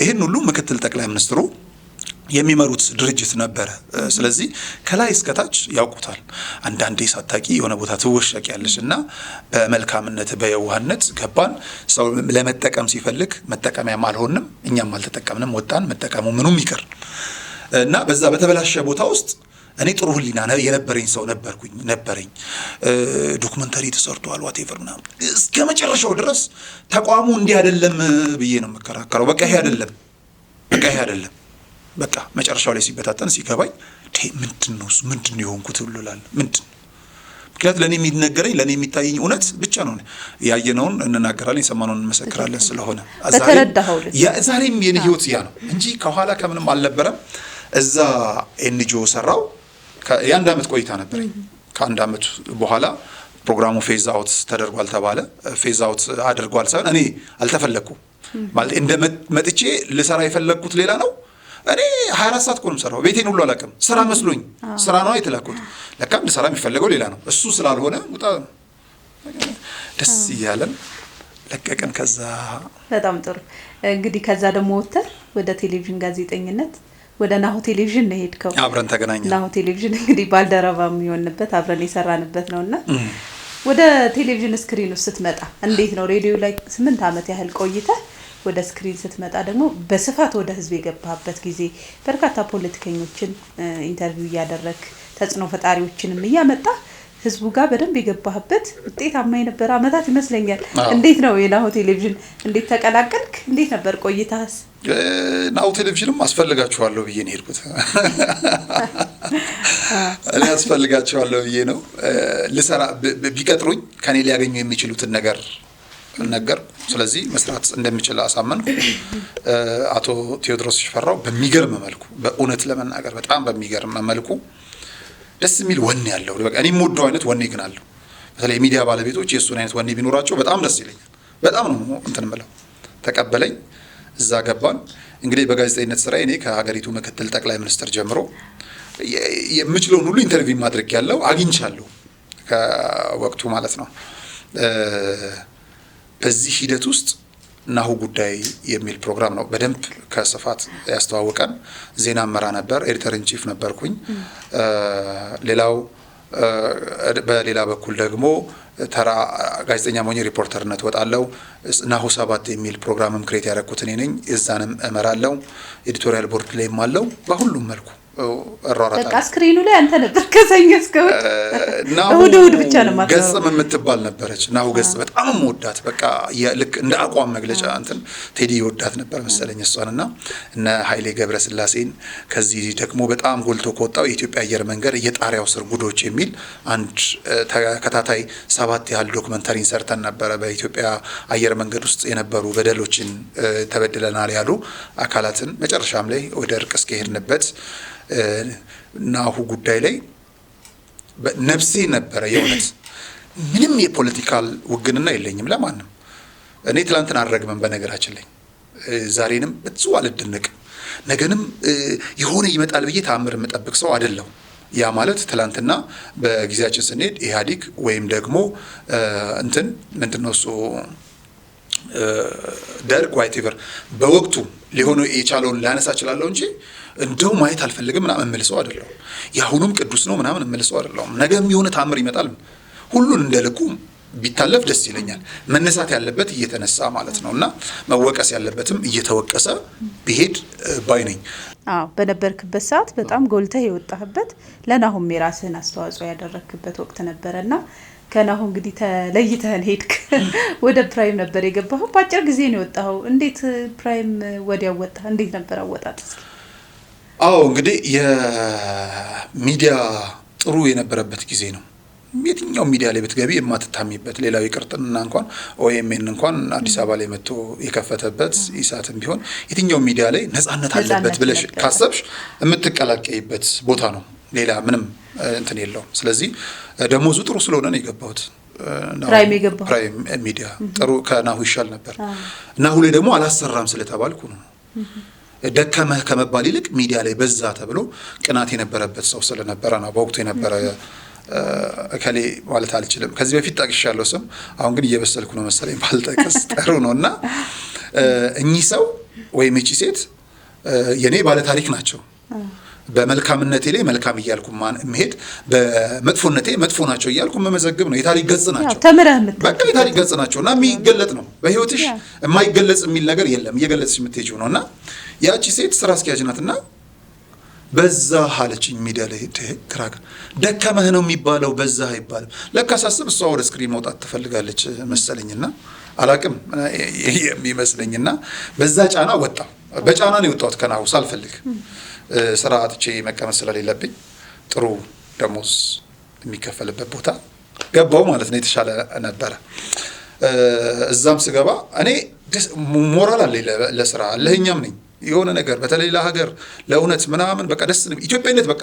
ይህን ሁሉ ምክትል ጠቅላይ ሚኒስትሩ የሚመሩት ድርጅት ነበረ። ስለዚህ ከላይ እስከታች ያውቁታል። አንዳንዴ ሳታቂ የሆነ ቦታ ትወሸቅ ያለሽ እና በመልካምነት በየዋህነት ገባን። ሰው ለመጠቀም ሲፈልግ መጠቀሚያም አልሆንም፣ እኛም አልተጠቀምንም፣ ወጣን። መጠቀሙ ምኑም ይቀር እና በዛ በተበላሸ ቦታ ውስጥ እኔ ጥሩ ህሊና የነበረኝ ሰው ነበረኝ። ዶክመንተሪ ተሰርቷል ዋቴቨር ምናምን እስከ መጨረሻው ድረስ ተቋሙ እንዲህ አይደለም ብዬ ነው የምከራከረው። በቃ ይሄ አይደለም በቃ መጨረሻው ላይ ሲበታተን ሲገባኝ ምንድን የሆንኩት ብሎላል። ምክንያቱም ለኔ የሚነገረኝ ለኔ የሚታየኝ እውነት ብቻ ነው። ያየነውን እንናገራለን፣ የሰማነውን እንመሰክራለን። ስለሆነ ዛሬም የኔ ህይወት ያ ነው እንጂ ከኋላ ከምንም አልነበረም። እዛ ኤንጂኦ ሰራው። የአንድ አመት ቆይታ ነበረኝ። ከአንድ አመት በኋላ ፕሮግራሙ ፌዝ አውት ተደርጓል ተባለ። ፌዝ አውት አድርጓል ሳይሆን እኔ አልተፈለኩም ማለት እንደ መጥቼ ልሰራ የፈለግኩት ሌላ ነው። እኔ 24 ሰዓት እኮ ነው የምሰራው። ቤቴን ሁሉ አላውቅም። ስራ መስሎኝ ስራ ነው የተላኩት። ለካ እንድሰራ የሚፈልገው ሌላ ነው። እሱ ስላልሆነ ደስ እያለን ለቀቀን። ከዛ በጣም ጥሩ እንግዲህ ከዛ ደግሞ ወጥተህ ወደ ቴሌቪዥን ጋዜጠኝነት ወደ ናሁ ቴሌቪዥን ነው ሄድከው። አብረን ተገናኘን። ናሁ ቴሌቪዥን እንግዲህ ባልደረባ የሚሆንበት አብረን የሰራንበት ነውና ወደ ቴሌቪዥን ስክሪን ውስጥ ስትመጣ እንዴት ነው? ሬዲዮ ላይ 8 አመት ያህል ቆይተህ ወደ ስክሪን ስትመጣ ደግሞ በስፋት ወደ ህዝብ የገባበት ጊዜ በርካታ ፖለቲከኞችን ኢንተርቪው እያደረክ ተጽዕኖ ፈጣሪዎችንም እያመጣ ህዝቡ ጋር በደንብ የገባህበት ውጤታማ የነበረ አመታት ይመስለኛል። እንዴት ነው የናሁ ቴሌቪዥን እንዴት ተቀላቀልክ? እንዴት ነበር ቆይታስ? ናሁ ቴሌቪዥንም አስፈልጋቸዋለሁ ብዬ ነው ሄድኩት። እኔ አስፈልጋቸዋለሁ ብዬ ነው ልሰራ ቢቀጥሩኝ ከኔ ሊያገኙ የሚችሉትን ነገር ነገር ስለዚህ መስራት እንደሚችል አሳመንኩ። አቶ ቴዎድሮስ ሽፈራው በሚገርም መልኩ በእውነት ለመናገር በጣም በሚገርም መልኩ ደስ የሚል ወኔ ያለው በቃ እኔ የምወደው አይነት ወኔ ግን አለው። በተለይ ሚዲያ ባለቤቶች የሱን አይነት ወኔ ቢኖራቸው በጣም ደስ ይለኛል። በጣም ነው እንትን ምለው። ተቀበለኝ። እዛ ገባን። እንግዲህ በጋዜጠኝነት ስራ እኔ ከሀገሪቱ ምክትል ጠቅላይ ሚኒስትር ጀምሮ የምችለውን ሁሉ ኢንተርቪው ማድረግ ያለው አግኝቻለሁ ከወቅቱ ማለት ነው። በዚህ ሂደት ውስጥ ናሁ ጉዳይ የሚል ፕሮግራም ነው በደንብ ከስፋት ያስተዋወቀን። ዜና መራ ነበር፣ ኤዲተር ኢን ቺፍ ነበርኩኝ። ሌላው በሌላ በኩል ደግሞ ተራ ጋዜጠኛ ሞኝ ሪፖርተርነት ወጣለው። ናሁ 7 የሚል ፕሮግራምም ክሬት ያደረኩት እኔ ነኝ። እዛንም እመራለው። ኤዲቶሪያል ቦርድ ላይም አለው። በሁሉም መልኩ እሯራጣለሁ። በቃ ስክሪኑ ላይ አንተ ነበር ከሰኞ እስከ እሑድ ብቻ ነው ማለት ነው። ገጽም የምትባል ነበረች ናሁ ገጽ በጣም ወዳት በቃ ልክ እንደ አቋም መግለጫ እንትን ቴዲ ወዳት ነበር መሰለኝ እሷንና እነ ኃይሌ ገብረስላሴን ከዚህ ደግሞ በጣም ጎልቶ ከወጣው የኢትዮጵያ አየር መንገድ የጣሪያው ስር ጉዶች የሚል አንድ ተከታታይ 7 ያህል ዶክመንተሪን ሰርተን ነበረ። በኢትዮጵያ አየር መንገድ ውስጥ የነበሩ በደሎችን ተበድለናል ያሉ አካላትን መጨረሻም ላይ ወደ እርቅ እስከሄድንበት ናሁ ጉዳይ ላይ ነፍሴ ነበረ። የእውነት ምንም የፖለቲካል ውግንና የለኝም ለማንም። እኔ ትላንትን አልረግምም በነገራችን ላይ ዛሬንም ብዙ አልደነቅም። ነገንም የሆነ ይመጣል ብዬ ተአምር የምጠብቅ ሰው አይደለሁ። ያ ማለት ትላንትና በጊዜያችን ስንሄድ ኢህአዴግ ወይም ደግሞ እንትን ምንድነው እሱ ደርግ ዋይቴቨር በወቅቱ ሊሆኑ የቻለውን ላነሳ እችላለሁ እንጂ እንደው ማየት አልፈልግም ምናምን መልሰው አይደለም። ያሁኑም ቅዱስ ነው ምናምን መልሰው አይደለም። ነገም የሆነ ታምር ይመጣል። ሁሉን እንደልኩ ቢታለፍ ደስ ይለኛል። መነሳት ያለበት እየተነሳ ማለት ነውና መወቀስ ያለበትም እየተወቀሰ ቢሄድ ባይ ነኝ። አዎ በነበርክበት ሰዓት በጣም ጎልተህ የወጣህበት ለናሁም የራስህን አስተዋጽኦ ያደረክበት ወቅት ነበርና ከናሁ እንግዲህ ተለይተህን ሄድክ። ወደ ፕራይም ነበር የገባኸው። በአጭር ጊዜ ነው የወጣኸው። እንዴት ፕራይም ወዲያው ወጣህ? እንዴት ነበር አወጣጥ? አዎ እንግዲህ የሚዲያ ጥሩ የነበረበት ጊዜ ነው። የትኛው ሚዲያ ላይ ብትገቢ የማትታሚበት ሌላው ይቅርጥና እንኳን ኦኤምኤን እንኳን አዲስ አበባ ላይ መጥቶ የከፈተበት ኢሳትም ቢሆን የትኛው ሚዲያ ላይ ነጻነት አለበት ብለሽ ካሰብሽ የምትቀላቀይበት ቦታ ነው። ሌላ ምንም እንትን የለውም። ስለዚህ ደሞዙ ጥሩ ስለሆነ ነው የገባሁት። ፕራይም ሚዲያ ጥሩ ከናሁ ይሻል ነበር። ናሁ ላይ ደግሞ አላሰራም ስለተባልኩ ነው። ደከመህ ከመባል ይልቅ ሚዲያ ላይ በዛ ተብሎ ቅናት የነበረበት ሰው ስለነበረ ነው በወቅቱ የነበረ እከሌ ማለት አልችልም። ከዚህ በፊት ጠቅሻለሁ ስም። አሁን ግን እየበሰልኩ ነው መሰለኝ ባልጠቅስ ጥሩ ነውና እኚህ ሰው ወይም እቺ ሴት የኔ ባለ ታሪክ ናቸው። በመልካምነቴ ላይ መልካም እያልኩ መሄድ በመጥፎነቴ መጥፎ ናቸው እያልኩ መመዘግብ ነው። የታሪክ ገጽ ናቸው። በቃ የታሪክ ገጽ ናቸውና የሚገለጥ ነው። በህይወትሽ የማይገለጽ የሚል ነገር የለም። እየገለጽሽ የምትሄጂው ነውና ያቺ ሴት ስራ አስኪያጅ ናትና በዛ አለችኝ። ሚዲያ ላይ ክራክ ደከመህ ነው የሚባለው በዛ አይባልም። ለካ ሳስብ እሷ ወደ ስክሪን መውጣት ትፈልጋለች መሰለኝና አላቅም የሚመስለኝና በዛ ጫና ወጣ። በጫና ነው የወጣሁት ከናሁ ሳልፈልግ። ስራ አጥቼ መቀመጥ ስለሌለብኝ ጥሩ ደሞዝ የሚከፈልበት ቦታ ገባው ማለት ነው። የተሻለ ነበረ። እዛም ስገባ እኔ ሞራል አለኝ ለስራ አለህኛም ነኝ የሆነ ነገር በተለይ ለሀገር ለእውነት ምናምን በቃ ደስ ነው። ኢትዮጵያነት በቃ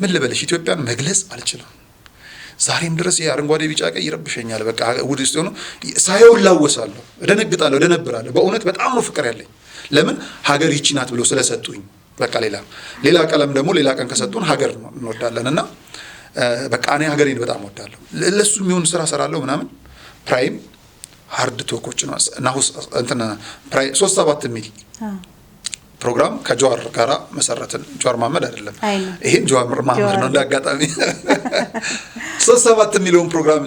ምን ልበልሽ ኢትዮጵያን መግለጽ አልችልም። ዛሬም ድረስ የአረንጓዴ ቢጫ ቀይ ይረብሸኛል። በቃ ውድ ውስጥ ሆኖ ሳየው ላወሳለሁ፣ እደነግጣለሁ፣ እደነብራለሁ። በእውነት በጣም ነው ፍቅር ያለኝ። ለምን ሀገር ይቺ ናት ብሎ ስለሰጡኝ። በቃ ሌላ ቀለም ደግሞ ሌላ ቀን ከሰጡን ሀገር እንወዳለንና በቃ እኔ ሀገሬን በጣም ወዳለሁ። ለሱ የሚሆን ስራ ሰራለሁ ምናምን። ፕራይም ሃርድ ቶኮች ነው ናሁ እንትን ፕራይም 37 የሚል ፕሮግራም ከጀዋር ጋራ መሰረትን። ጀዋር መሐመድ አይደለም ይሄን ጀዋር መሐመድ ነው እንዳጋጣሚ 37 የሚለውን ፕሮግራም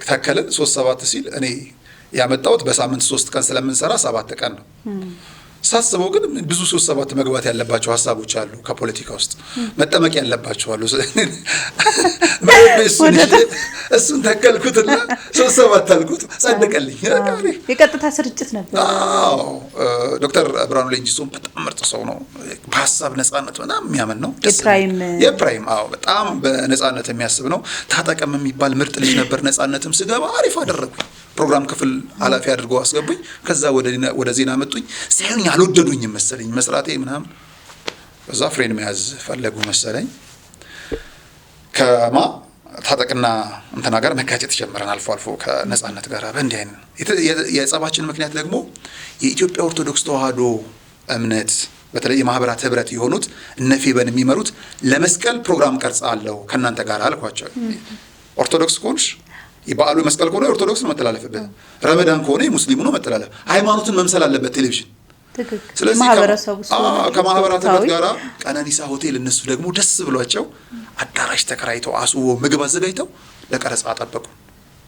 ተከለን። 37 ሲል እኔ ያመጣሁት በሳምንት 3 ቀን ስለምንሰራ 7 ቀን ነው። ሳስበው ግን ብዙ 37 መግባት ያለባቸው ሀሳቦች አሉ። ከፖለቲካ ውስጥ መጠመቅ ያለባቸው አሉ። እሱን ተከልኩትና 37 አልኩት፣ ጸደቀልኝ። የቀጥታ ስርጭት ነበር። አዎ ዶክተር ብርሃኑ ሌንጂሶን በጣም ምርጥ ሰው ነው። በሀሳብ ነጻነት በጣም የሚያምን ነው። የፕራይም አዎ በጣም በነጻነት የሚያስብ ነው። ታጠቀም የሚባል ምርጥ ልጅ ነበር። ነጻነትም ስገባ አሪፍ አደረጉኝ። ፕሮግራም ክፍል ኃላፊ አድርገው አስገቡኝ። ከዛ ወደ ዜና መጡኝ። ሳይሆን አልወደዱኝም መሰለኝ መስራቴ ምናምን። ከዛ ፍሬን መያዝ ፈለጉ መሰለኝ። ታጠቅና እንትና ጋር መጋጨት ጀመረን አልፎ አልፎ ከነጻነት ጋር። በእንዲህ አይነት የጸባችን ምክንያት ደግሞ የኢትዮጵያ ኦርቶዶክስ ተዋህዶ እምነት በተለይ የማህበራት ህብረት የሆኑት እነፌበን የሚመሩት ለመስቀል ፕሮግራም ቀርጻ አለው ከእናንተ ጋር አልኳቸው። ኦርቶዶክስ ኮንሽ የበዓሉ መስቀል ከሆነ ኦርቶዶክስ ነው መተላለፍበት፣ ረመዳን ከሆነ ሙስሊሙ ነው መተላለፍ። ሃይማኖትን መምሰል አለበት ቴሌቪዥን። ስለዚህ ከማህበራት ህብረት ጋር ቀነኒሳ ሆቴል እነሱ ደግሞ ደስ ብሏቸው አዳራሽ ተከራይተው አስቦ ምግብ አዘጋጅተው ለቀረጻ አጠበቁ።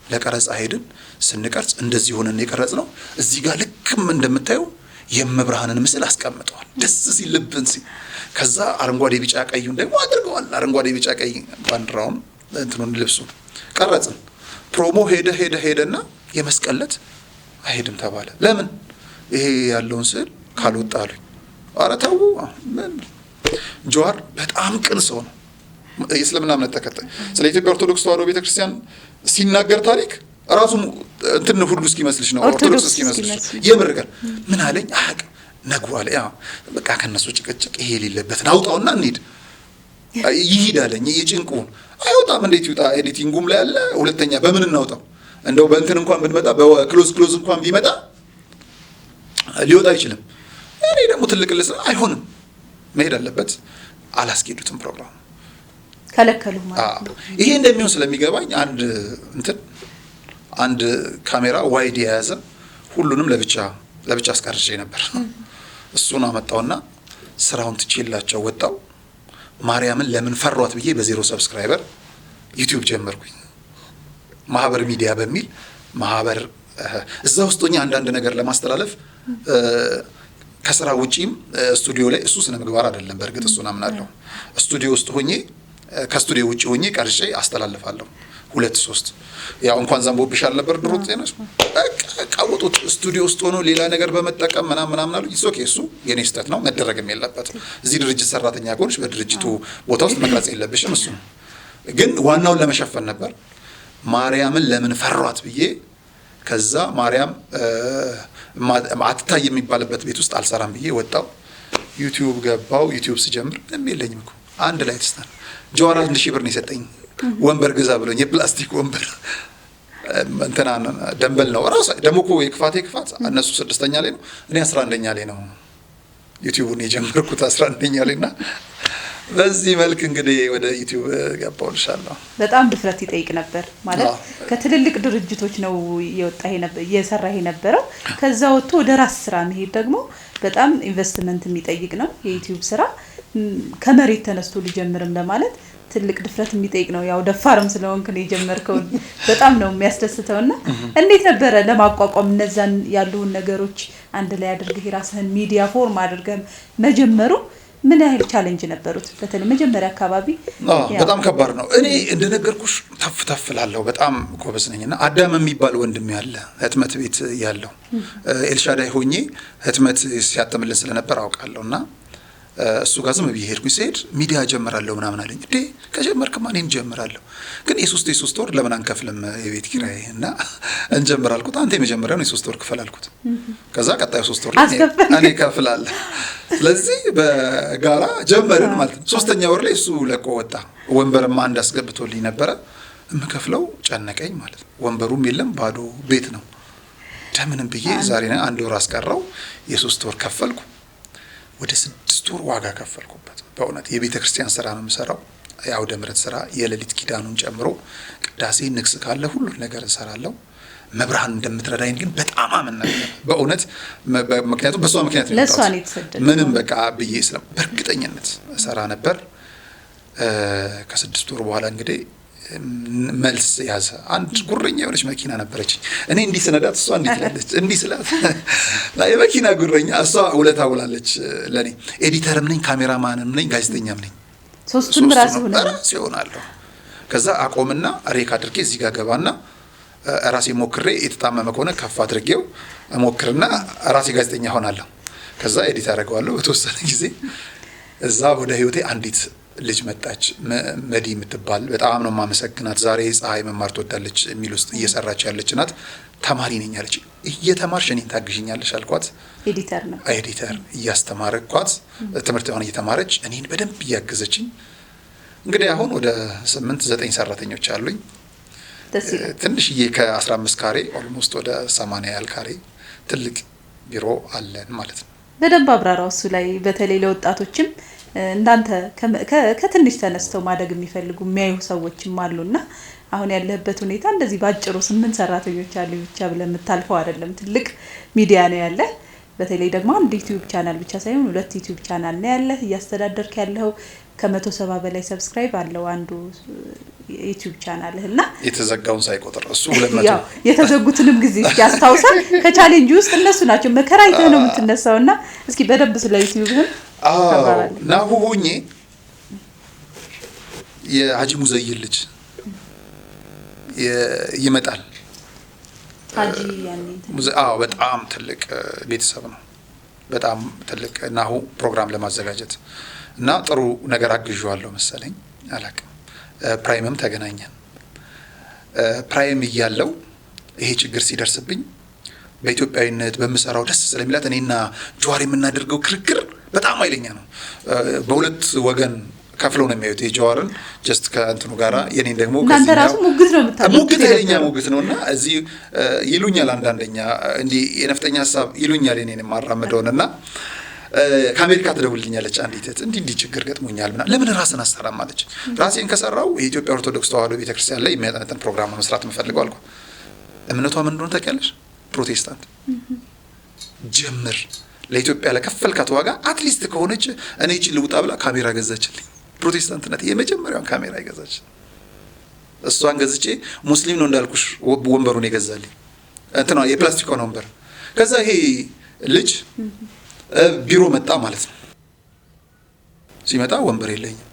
ለቀረጻ ሄድን። ስንቀርጽ እንደዚህ ሆነን የቀረጽ ነው። እዚህ ጋር ልክም እንደምታየው የመብርሃንን ምስል አስቀምጠዋል። ደስ ሲል ልብን ሲል ከዛ አረንጓዴ ቢጫ ቀዩን ደግሞ አድርገዋል። አረንጓዴ ቢጫ ቀይ ባንዲራውን እንትኑን ልብሱን ቀረጽን። ፕሮሞ ሄደና የመስቀለት አይሄድም ተባለ። ለምን ይሄ ያለውን ስዕል ካልወጣ አሉኝ። ኧረ ተው። ጀዋር በጣም ቅን ሰው ነው። የእስልምና እምነት ተከታይ ስለ ኢትዮጵያ ኦርቶዶክስ ተዋሕዶ ቤተክርስቲያን ሲናገር ታሪክ ራሱ እንትን ሁሉ እስኪመስልሽ ነው፣ ኦርቶዶክስ እስኪመስልሽ የምር ቀን ምን አለኝ አያውቅም። ነግሯል። ያ በቃ ከነሱ ጭቅጭቅ ይሄ የሌለበትን አውጣውና እንሂድ ይሂድ አለኝ። የጭንቁን አይወጣም። እንዴት ይውጣ? ኤዲቲንጉም ላይ አለ። ሁለተኛ በምን እናውጣው? እንደው በእንትን እንኳን ብንመጣ በክሎዝ እንኳን ቢመጣ ሊወጣ አይችልም። እኔ ደግሞ ትልቅ ልስ አይሆንም፣ መሄድ አለበት። አላስኬዱትም፣ ፕሮግራም ከለከሉ ማለት ነው። ይሄ እንደሚሆን ስለሚገባኝ አንድ ካሜራ ዋይድ የያዘ ሁሉንም ለብቻ አስቀርጬ ነበር። እሱን አመጣውና ስራውን ትቼላቸው ወጣው። ማርያምን ለምን ፈሯት ብዬ በ0 ሰብስክራይበር ዩቲዩብ ጀመርኩኝ። ማህበር ሚዲያ በሚል ማህበር እዛ ውስጥ ሆኜ አንዳንድ ነገር ለማስተላለፍ ከስራ ውጪም ስቱዲዮ ላይ እሱ ስነ ምግባር አይደለም። በእርግጥ እሱን አምናለሁ። ስቱዲዮ ውስጥ ሆኜ ከስቱዲዮ ውጪ ሆኜ ቀርጬ አስተላልፋለሁ። 2-3 ያው እንኳን ዘንቦብሻል ነበር ድሮ ጤነሽ ቃወጡት። ስቱዲዮ ውስጥ ሆኖ ሌላ ነገር በመጠቀም ምናምን አሉ። ኦኬ እሱ የኔ ስህተት ነው፣ መደረግም የለበትም። እዚህ ድርጅት ሰራተኛ ከሆንሽ በድርጅቱ ቦታ ውስጥ መቅረጽ የለብሽም። እሱ ግን ዋናውን ለመሸፈን ነበር። ማርያምን ለምን ፈሯት ብዬ ከዛ ማርያም አትታይ የሚባልበት ቤት ውስጥ አልሰራም ብዬ ወጣው። ዩቲዩብ ገባው። ዩቲዩብ ስጀምር ምንም የለኝም እኮ አንድ ላይ ተስታን ጀዋር 1000 ብር ነው የሰጠኝ። ወንበር ግዛ ብሎኝ የፕላስቲክ ወንበር እንትና ደንበል ነው ራሱ ደግሞ እኮ የክፋት እነሱ 6ኛ ላይ ነው፣ እኔ 11ኛ ላይ ነው ዩቲዩብን የጀመርኩት 11ኛ ላይና በዚህ መልክ እንግዲህ ወደ ዩቲዩብ ገባሁልሻለሁ። በጣም ድፍረት ይጠይቅ ነበር ማለት ከትልልቅ ድርጅቶች ነው የሰራ የነበረው። ከዛ ወጥቶ ወደ ራስ ስራ መሄድ ደግሞ በጣም ኢንቨስትመንት የሚጠይቅ ነው። የዩቲዩብ ስራ ከመሬት ተነስቶ ሊጀምርም ለማለት ትልቅ ድፍረት የሚጠይቅ ነው። ያው ደፋርም ስለሆንክ ነው የጀመርከው። በጣም ነው የሚያስደስተውና እንዴት ነበረ ለማቋቋም እነዛን ያሉን ነገሮች አንድ ላይ አድርገህ የራስህን ሚዲያ ፎርም አድርገህ መጀመሩ ምን ያህል ቻሌንጅ ነበሩት? በተለይ መጀመሪያ አካባቢ በጣም ከባድ ነው። እኔ እንደነገርኩሽ ተፍላለሁ፣ በጣም ጎበዝ ነኝና አዳም የሚባል ወንድም ያለ ህትመት ቤት ያለው ኤልሻዳይ ሆኜ ህትመት ሲያተምልን ስለነበር አውቃለሁና እሱ ጋር ዝም ብዬ ሄድኩኝ። ሲሄድ ሚዲያ ጀምራለሁ ምናምን አለኝ። እንዴ ከጀመርክማ እኔም ጀምራለሁ፣ ግን የ3 ወር ለምን አንከፍልም የቤት ኪራይ እና እንጀምር አልኩት። አንተ የመጀመሪያውን የ3 ወር ክፈል አልኩት። ከዛ ቀጣዩ 3 ወር እኔ እከፍላለሁ። ስለዚህ በጋራ ጀመርን ማለት ነው። 3ኛ ወር ላይ እሱ ለቆ ወጣ። ወንበርማ አንድ አስገብቶልኝ ነበረ። የምከፍለው ጨነቀኝ ማለት ነው። ወንበሩም የለም፣ ባዶ ቤት ነው። እንደምንም ብዬ ዛሬ 1 ወር አስቀረው። የ3 ወር ከፈልኩ። ወደ 6 ወር ዋጋ ከፈልኩበት። በእውነት የቤተ ክርስቲያን ስራ ነው የምሰራው፣ የአውደ ምሕረት ስራ፣ የሌሊት ኪዳኑን ጨምሮ ቅዳሴ፣ ንግስ ካለ ሁሉ ነገር እንሰራለሁ። መብርሃን እንደምትረዳኝ ግን በጣም አምን ነበር በእውነት። ምክንያቱም በሷ ምክንያት ነው ምንም በቃ ብዬ በእርግጠኝነት ሰራ ነበር። ከ6 ወር በኋላ እንግዲህ መልስ ያዘ። አንድ ጉረኛ የሆነች መኪና ነበረችኝ። እኔ እንዲህ ስነዳት እሷ እንዲህ ትላለች። እንዲህ ስላት የመኪና ጉረኛ እሷ ውለታ ውላለች ለኔ። ኤዲተርም ነኝ፣ ካሜራማንም ነኝ፣ ጋዜጠኛም ነኝ። ሶስቱም ራስ ሆናለሁ። ከዛ አቆምና ሬክ አድርጌ እዚህ ጋር ገባና ራሴ ሞክሬ የተጣመመ ከሆነ ከፍ አድርጌው ሞክርና ራሴ ጋዜጠኛ ሆናለሁ። ከዛ ኤዲት አደርገዋለሁ በተወሰነ ጊዜ። እዛ ወደ ህይወቴ አንዲት ልጅ መጣች፣ መዲ የምትባል በጣም ነው የማመሰግናት። ዛሬ ፀሐይ መማር ትወዳለች የሚል ውስጥ እየሰራች ያለች ናት። ተማሪ ነኝ አለች። እየተማርሽ እኔን ታግዥኛለሽ አልኳት። ኤዲተር እያስተማረኳት ትምህርቷን እየተማረች እኔን በደንብ እያገዘችኝ። እንግዲህ አሁን ወደ 8-9 ሰራተኞች አሉኝ። ትንሽዬ ከ15 ካሬ ኦልሞስት ወደ 80 ያህል ካሬ ትልቅ ቢሮ አለን ማለት ነው። በደንብ አብራራው እሱ ላይ በተለይ ለወጣቶችም እንዳንተ ከትንሽ ተነስተው ማደግ የሚፈልጉ የሚያዩ ሰዎችም አሉና አሁን ያለበት ሁኔታ እንደዚህ ባጭሩ 8 ሰራተኞች አሉ ብቻ ብለ የምታልፈው አይደለም። ትልቅ ሚዲያ ነው ያለ። በተለይ ደግሞ አንድ ዩቲዩብ ቻናል ብቻ ሳይሆን 2 ዩቲዩብ ቻናል ነው ያለህ እያስተዳደርክ ያለው ከ170 በላይ ሰብስክራይብ አለው አንዱ ዩቲዩብ ቻናልህ እና የተዘጋውን ሳይቆጥር እሱ 200 ያው የተዘጉትንም ጊዜ ያስታውሳል። ከቻሌንጅ ውስጥ እነሱ ናቸው መከራ አይተህ ነው የምትነሳውና እስኪ በደንብ ስለ ዩቲዩብህም ናሁ ሆኜ የሀጂ ሙዘይል ልጅ ይመጣል። ሀጂ ያኔ በጣም ትልቅ ቤተሰብ ነው። በጣም ትልቅ ናሁ ፕሮግራም ለማዘጋጀት እና ጥሩ ነገር አግዤዋለሁ መሰለኝ አላውቅም። ፕራይምም ተገናኘን። ፕራይም እያለው ይሄ ችግር ሲደርስብኝ በኢትዮጵያዊነት በምሰራው ደስ ስለሚላት እኔና ጀዋር የምናደርገው ክርክር በጣም ኃይለኛ ነው። በሁለት ወገን ከፍለው ነው የሚያዩት። የጀዋርን ጀስት ከእንትኑ ጋራ የኔን ደግሞ እናንተ ራሱ ሙግት ነው የምታደርጉት። ሙግት ኃይለኛ ሙግት ነውና እዚህ ይሉኛል አንዳንደኛ እንዲህ የነፍጠኛ ሀሳብ ይሉኛል የኔን የማራመደውንና ከአሜሪካ ትደውልልኛለች አንዲት እህት እንዲህ ችግር ገጥሞኛል ምናምን ለምን ራስን አሰራም አለች። ራሴን ከሰራው የኢትዮጵያ ኦርቶዶክስ ተዋህዶ ቤተክርስቲያን ላይ የሚያጠነጥን ፕሮግራም መስራት የምፈልገው አልኩ። እምነቷ ምን እንደሆነ ታውቂያለሽ? ፕሮቴስታንት ጀምር ለኢትዮጵያ ለከፈልካት ዋጋ አትሊስት ከሆነች እኔ እቺ ልውጣ ብላ ካሜራ ገዛችልኝ። ፕሮቴስታንት ናት። የመጀመሪያውን ካሜራ ይገዛች እሷን ገዝቼ ሙስሊም ነው እንዳልኩሽ ወንበሩን ይገዛልኝ እንትና የፕላስቲክ ወንበር። ከዛ ይሄ ልጅ ቢሮ መጣ ማለት ነው። ሲመጣ ወንበር የለኝም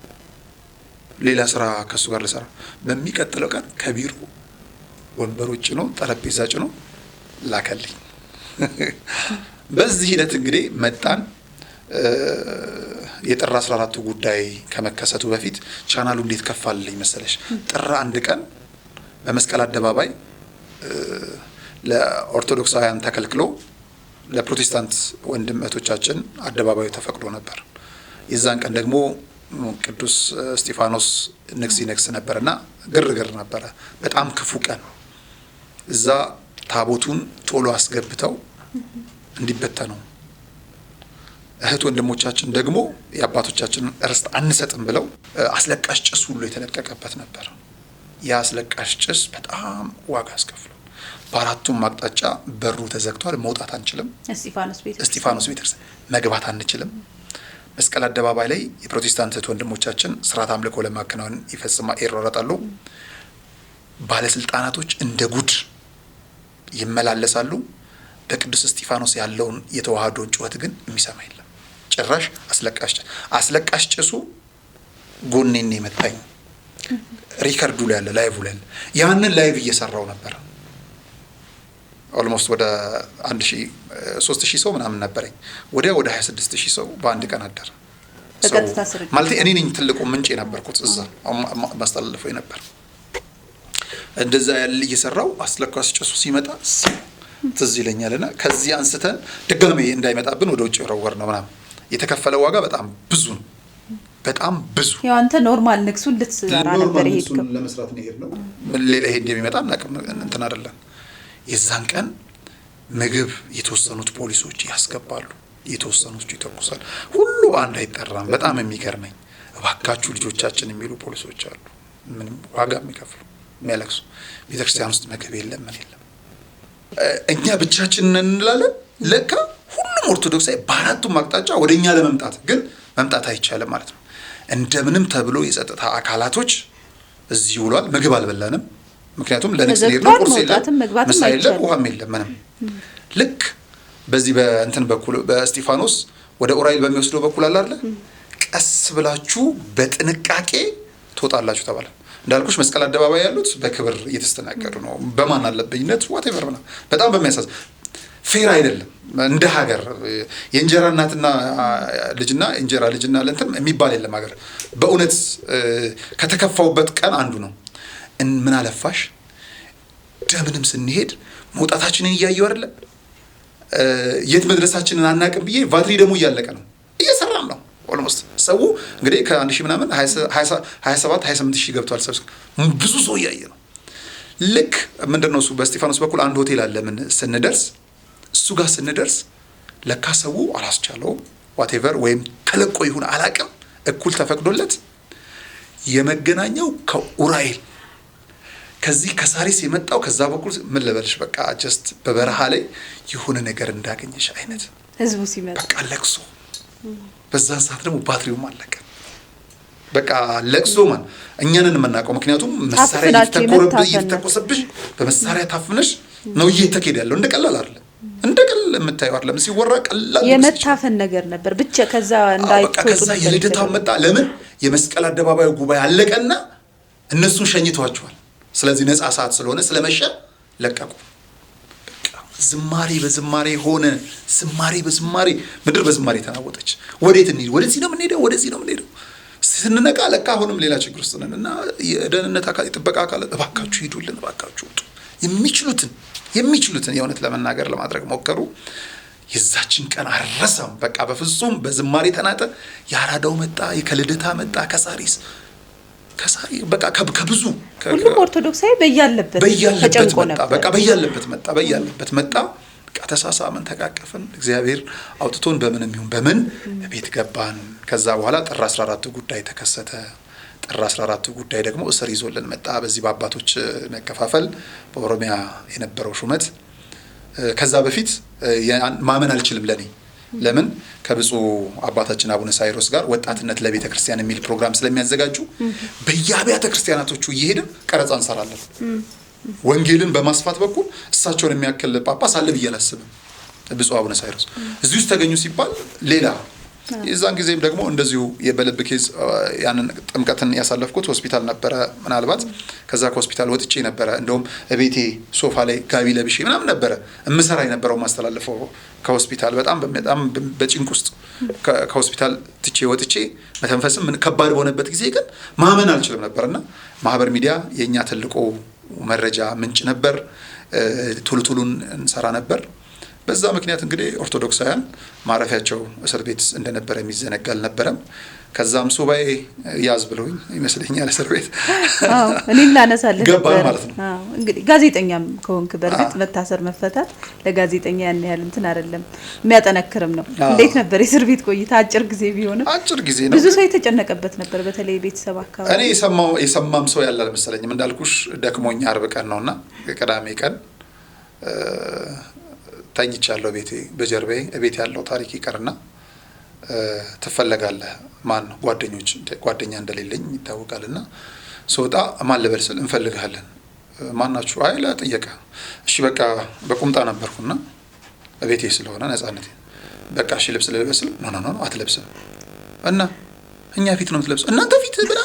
ሌላ ስራ ከሱ ጋር ልሰራ። በሚቀጥለው ቀን ከቢሮ ወንበሮች ነው ጠረጴዛ ጭኖ ላከልኝ። በዚህ ሂደት እንግዲህ መጣን። የጥር 14 ጉዳይ ከመከሰቱ በፊት ቻናሉ እንዴት ከፋልልኝ መሰለሽ? ጥር 1 ቀን በመስቀል አደባባይ ለኦርቶዶክሳውያን ተከልክሎ ለፕሮቴስታንት ወንድም እህቶቻችን አደባባዩ ተፈቅዶ ነበር። የዛን ቀን ደግሞ ቅዱስ እስጢፋኖስ ንግስ ይነግስ ነበርና ግርግር ነበረ። በጣም ክፉ ቀን። እዛ ታቦቱን ቶሎ አስገብተው እንዲበተኑ እህት ወንድሞቻችን ደግሞ የአባቶቻችንን ርስት አንሰጥም ብለው አስለቃሽ ጭስ ሁሉ የተለቀቀበት ነበር። ያ አስለቃሽ ጭስ በጣም ዋጋ አስከፍሎ በአራቱም አቅጣጫ በሩ ተዘግቷል። መውጣት አንችልም። እስጢፋኖስ ቤተክርስቲያን መግባት አንችልም። መስቀል አደባባይ ላይ የፕሮቴስታንት እህት ወንድሞቻችን ስርዓት አምልኮ ለማከናወን ይሯሯጣሉ። ባለስልጣናቶች እንደ ጉድ ይመላለሳሉ። በቅዱስ እስጢፋኖስ ያለውን የተዋህዶን ጩኸት ግን የሚሰማ የለም። ጭራሽ አስለቃሽ ጭሱ ጎኔን የመታኝ ሪከርዱ ላይ ያለ ላይቭ ላይ ያንን ላይቭ እየሰራው ነበር። ኦልሞስት ወደ 3000 ሰው ምናምን ነበረኝ። ወደ 26000 ሰው በአንድ ቀን አደረ። ማለት እኔ ነኝ ትልቁ ምንጭ የነበርኩት እዛ ማስተላለፈው ነበር። እንደዛ ያለ እየሰራው አስለቃሽ ጭሱ ሲመጣ ትዝ ይለኛልና ከዚህ አንስተን ድጋሜ እንዳይመጣብን ወደ ውጭ ወረወር ነው ምናምን። የተከፈለ ዋጋ በጣም ብዙ ነው። በጣም ብዙ ያው አንተ ኖርማል ንግሱን ልትሰራ ነበር ይሄድከው ለመስራት ነው ይሄድ ነው። ሌላ ይሄ እንደሚመጣ እናቀም እንትን አይደለም። የዛን ቀን ምግብ የተወሰኑት ፖሊሶች ያስገባሉ፣ የተወሰኑት ይተኩሳሉ። ሁሉ አንድ አይጠራም። በጣም የሚገርመኝ እባካችሁ ልጆቻችን የሚሉ ፖሊሶች አሉ። ምንም ዋጋ የሚከፍሉ የሚያለቅሱ። ቤተክርስቲያን ውስጥ ምግብ የለም ምን የለም። እኛ ብቻችንን እንላለን። ለካ ሁሉም ኦርቶዶክሳዊ በአራቱም አቅጣጫ ወደኛ ለመምጣት ግን መምጣት አይቻልም ማለት ነው። እንደምንም ተብሎ የጸጥታ አካላቶች እዚህ ውሏል። ምግብ አልበላንም። ምክንያቱም ለነክስ ሊር ነው። ቁርስ የለም፣ ምሳ የለም፣ ውሃም የለም ምንም። ልክ በዚህ በእንትን በኩል በእስጢፋኖስ ወደ ኡራኤል በሚወስደው በኩል አለ አይደል? ቀስ ብላችሁ በጥንቃቄ ትወጣላችሁ ተባለ። እንዳልኩሽ መስቀል አደባባይ ያሉት በክብር እየተስተናገዱ ነው። በማን አለብኝነት ዋቴቨር ምናምን በጣም በሚያሳዝን ፌር አይደለም። እንደ ሀገር የእንጀራ እናትና ልጅና እንጀራ ልጅና ለእንትን የሚባል የለም ሀገር። በእውነት ከተከፋውበት ቀን አንዱ ነው። ምን አለፋሽ ደምንም ስንሄድ መውጣታችንን እያየው አይደለ? የት መድረሳችንን አናቅም ብዬ ቫትሪ ደግሞ እያለቀ ነው። እየሰራን ነው። ኦልሞስት ሰው እንግዲህ ከ1000 ምናምን 27 28000 ገብቷል። ሰብስ ብዙ ሰው እያየ ነው። ልክ ምንድነው እሱ በእስጢፋኖስ በኩል አንድ ሆቴል አለ። ምን ስንደርስ እሱ ጋር ስንደርስ ለካ ሰው አላስቻለው ዋቴቨር ወይም ተለቆ ይሁን አላቅም እኩል ተፈቅዶለት የመገናኛው ከኡራኤል ከዚህ ከሳሪስ የመጣው ከዛ በኩል ምን ልበልሽ በቃ ጀስት በበረሃ ላይ የሆነ ነገር እንዳገኘሽ አይነት ህዝቡ ሲመጣ በቃ ለቅሶ። በዛን ሰዓት ደግሞ ባትሪውም አለቀ። በቃ ለቅሶ ማን እኛንን የምናውቀው ምክንያቱም መሳሪያ እየተኮሰብሽ በመሳሪያ ታፍነሽ ነው እየተኬደ ያለው። እንደ ቀላል አይደለም፣ እንደ ቀላል የምታየው አይደለም። ሲወራ ቀላል የመታፈን ነገር ነበር ብቻ። ከዛ እንዳይወጡ ከዛ የልደታው መጣ። ለምን የመስቀል አደባባዩ ጉባኤ አለቀና እነሱን ሸኝቷቸዋል። ስለዚህ ነፃ ሰዓት ስለሆነ ስለመሸ ለቀቁ። በቃ ዝማሬ በዝማሬ ሆነ። ዝማሬ በዝማሬ ምድር በዝማሬ ተናወጠች። ወዴት እንሂድ? ወደዚህ ነው የምንሄደው፣ ወደዚህ ነው የምንሄደው። ስንነቃ ለካ አሁንም ሌላ ችግር ውስጥ ነን እና የደህንነት አካል የጥበቃ አካል እባካችሁ ሂዱልን፣ እባካችሁ ውጡ። የሚችሉትን የእውነት ለመናገር ለማድረግ ሞከሩ። የዛችን ቀን አረሳም። በቃ በፍጹም በዝማሬ ተናጠ። የአራዳው መጣ፣ የከልደታ መጣ፣ ከሳሪስ በቃ ከብዙ ሁሉም ኦርቶዶክሳዊ በያለበት ተጨንቆ ነበር። በቃ በያለበት መጣ። ተሳሳመን፣ ተቃቀፍን። እግዚአብሔር አውጥቶን በምንም ይሁን በምን ቤት ገባን። ከዛ በኋላ ጥር 14 ጉዳይ ተከሰተ። ጥር 14 ጉዳይ ደግሞ እስር ይዞልን መጣ። በዚህ በአባቶች መከፋፈል በኦሮሚያ የነበረው ሹመት ከዛ በፊት ማመን አልችልም ለኔ። ለምን ከብፁዕ አባታችን አቡነ ሳይሮስ ጋር ወጣትነት ለቤተ ክርስቲያን የሚል ፕሮግራም ስለሚያዘጋጁ በየአብያተ ክርስቲያናቶቹ እየሄድን ቀረጻ እንሰራለን። ወንጌልን በማስፋት በኩል እሳቸውን የሚያክል ጳጳስ አለ ብዬ አላስብም። ብፁዕ አቡነ ሳይሮስ እዚህ ውስጥ ተገኙ ሲባል ሌላ የዛን ጊዜም ደግሞ እንደዚሁ የበልብ ኬዝ ያንን ጥምቀትን ያሳለፍኩት ሆስፒታል ነበረ። ምናልባት ከዛ ከሆስፒታል ወጥቼ ነበረ። እንደውም እቤቴ ሶፋ ላይ ጋቢ ለብሼ ምናምን ነበረ እምሰራ የነበረው ማስተላለፈው ከሆስፒታል በጣም በጭንቅ ውስጥ ከሆስፒታል ትቼ ወጥቼ መተንፈስም ከባድ በሆነበት ጊዜ ግን ማመን አልችልም ነበርና ማህበር ሚዲያ የኛ ትልቁ መረጃ ምንጭ ነበር። ቱሉቱሉን እንሰራ ነበር። በዛ ምክንያት እንግዲህ ኦርቶዶክሳውያን ማረፊያቸው እስር ቤት እንደነበረ የሚዘነጋ አልነበረም። ከዛም ሱባኤ ያዝ ብለውኝ ይመስለኛል እስር ቤት እኔ እናነሳለን ነበር ማለት ነው። እንግዲህ ጋዜጠኛም ከሆንክ በርግጥ መታሰር መፈታት ለጋዜጠኛ ያን ያህል እንትን አይደለም፣ የሚያጠነክርም ነው። እንዴት ነበር የእስር ቤት ቆይታ? አጭር ጊዜ ቢሆንም አጭር ጊዜ ነው። ብዙ ሰው የተጨነቀበት ነበር፣ በተለይ ቤተሰብ አካባቢ። እኔ የሰማም ሰው ያለ አልመሰለኝም። እንዳልኩሽ ደክሞኛ አርብ ቀን ነውና ቅዳሜ ቀን ተኝቻለሁ ቤቴ በጀርባዬ። ቤት ያለው ታሪክ ይቀርና ትፈለጋለህ ማን ነው ጓደኛ እንደሌለኝ ይታወቃልና ስወጣ ማን ልበል ስል እንፈልግሃለን። ማናችሁ? አይ ለጥየቃ። እሺ በቃ በቁምጣ ነበርኩና ቤቴ ስለሆነ ነፃነቴ በቃ እሺ ልብስ ልልበስ። ኖ አትለብስም እና እኛ ፊት ነው የምትለብሰው። እናንተ ፊት ብላ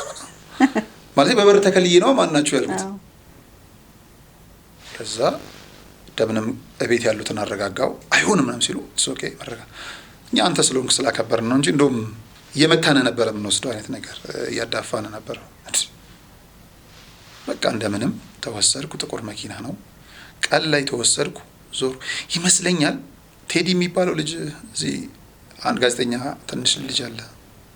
ማለት በበር ተከልዬ ነው ማናችሁ ያልኩት። ከዛ ደምንም እቤት ያሉትን አረጋጋው። አይሆንም ምናምን ሲሉ ኦኬ መረጋ እኛ አንተ ስለሆንክ ስላከበርን ነው እንጂ እንደውም እየመታነ ነበር የምንወስደው አይነት ነገር እያዳፋነ ነበር። በቃ እንደምንም ተወሰድኩ። ጥቁር መኪና ነው። ቀን ላይ ተወሰድኩ። ዞር ይመስለኛል ቴዲ የሚባለው ልጅ እዚህ አንድ ጋዜጠኛ ትንሽ ልጅ አለ።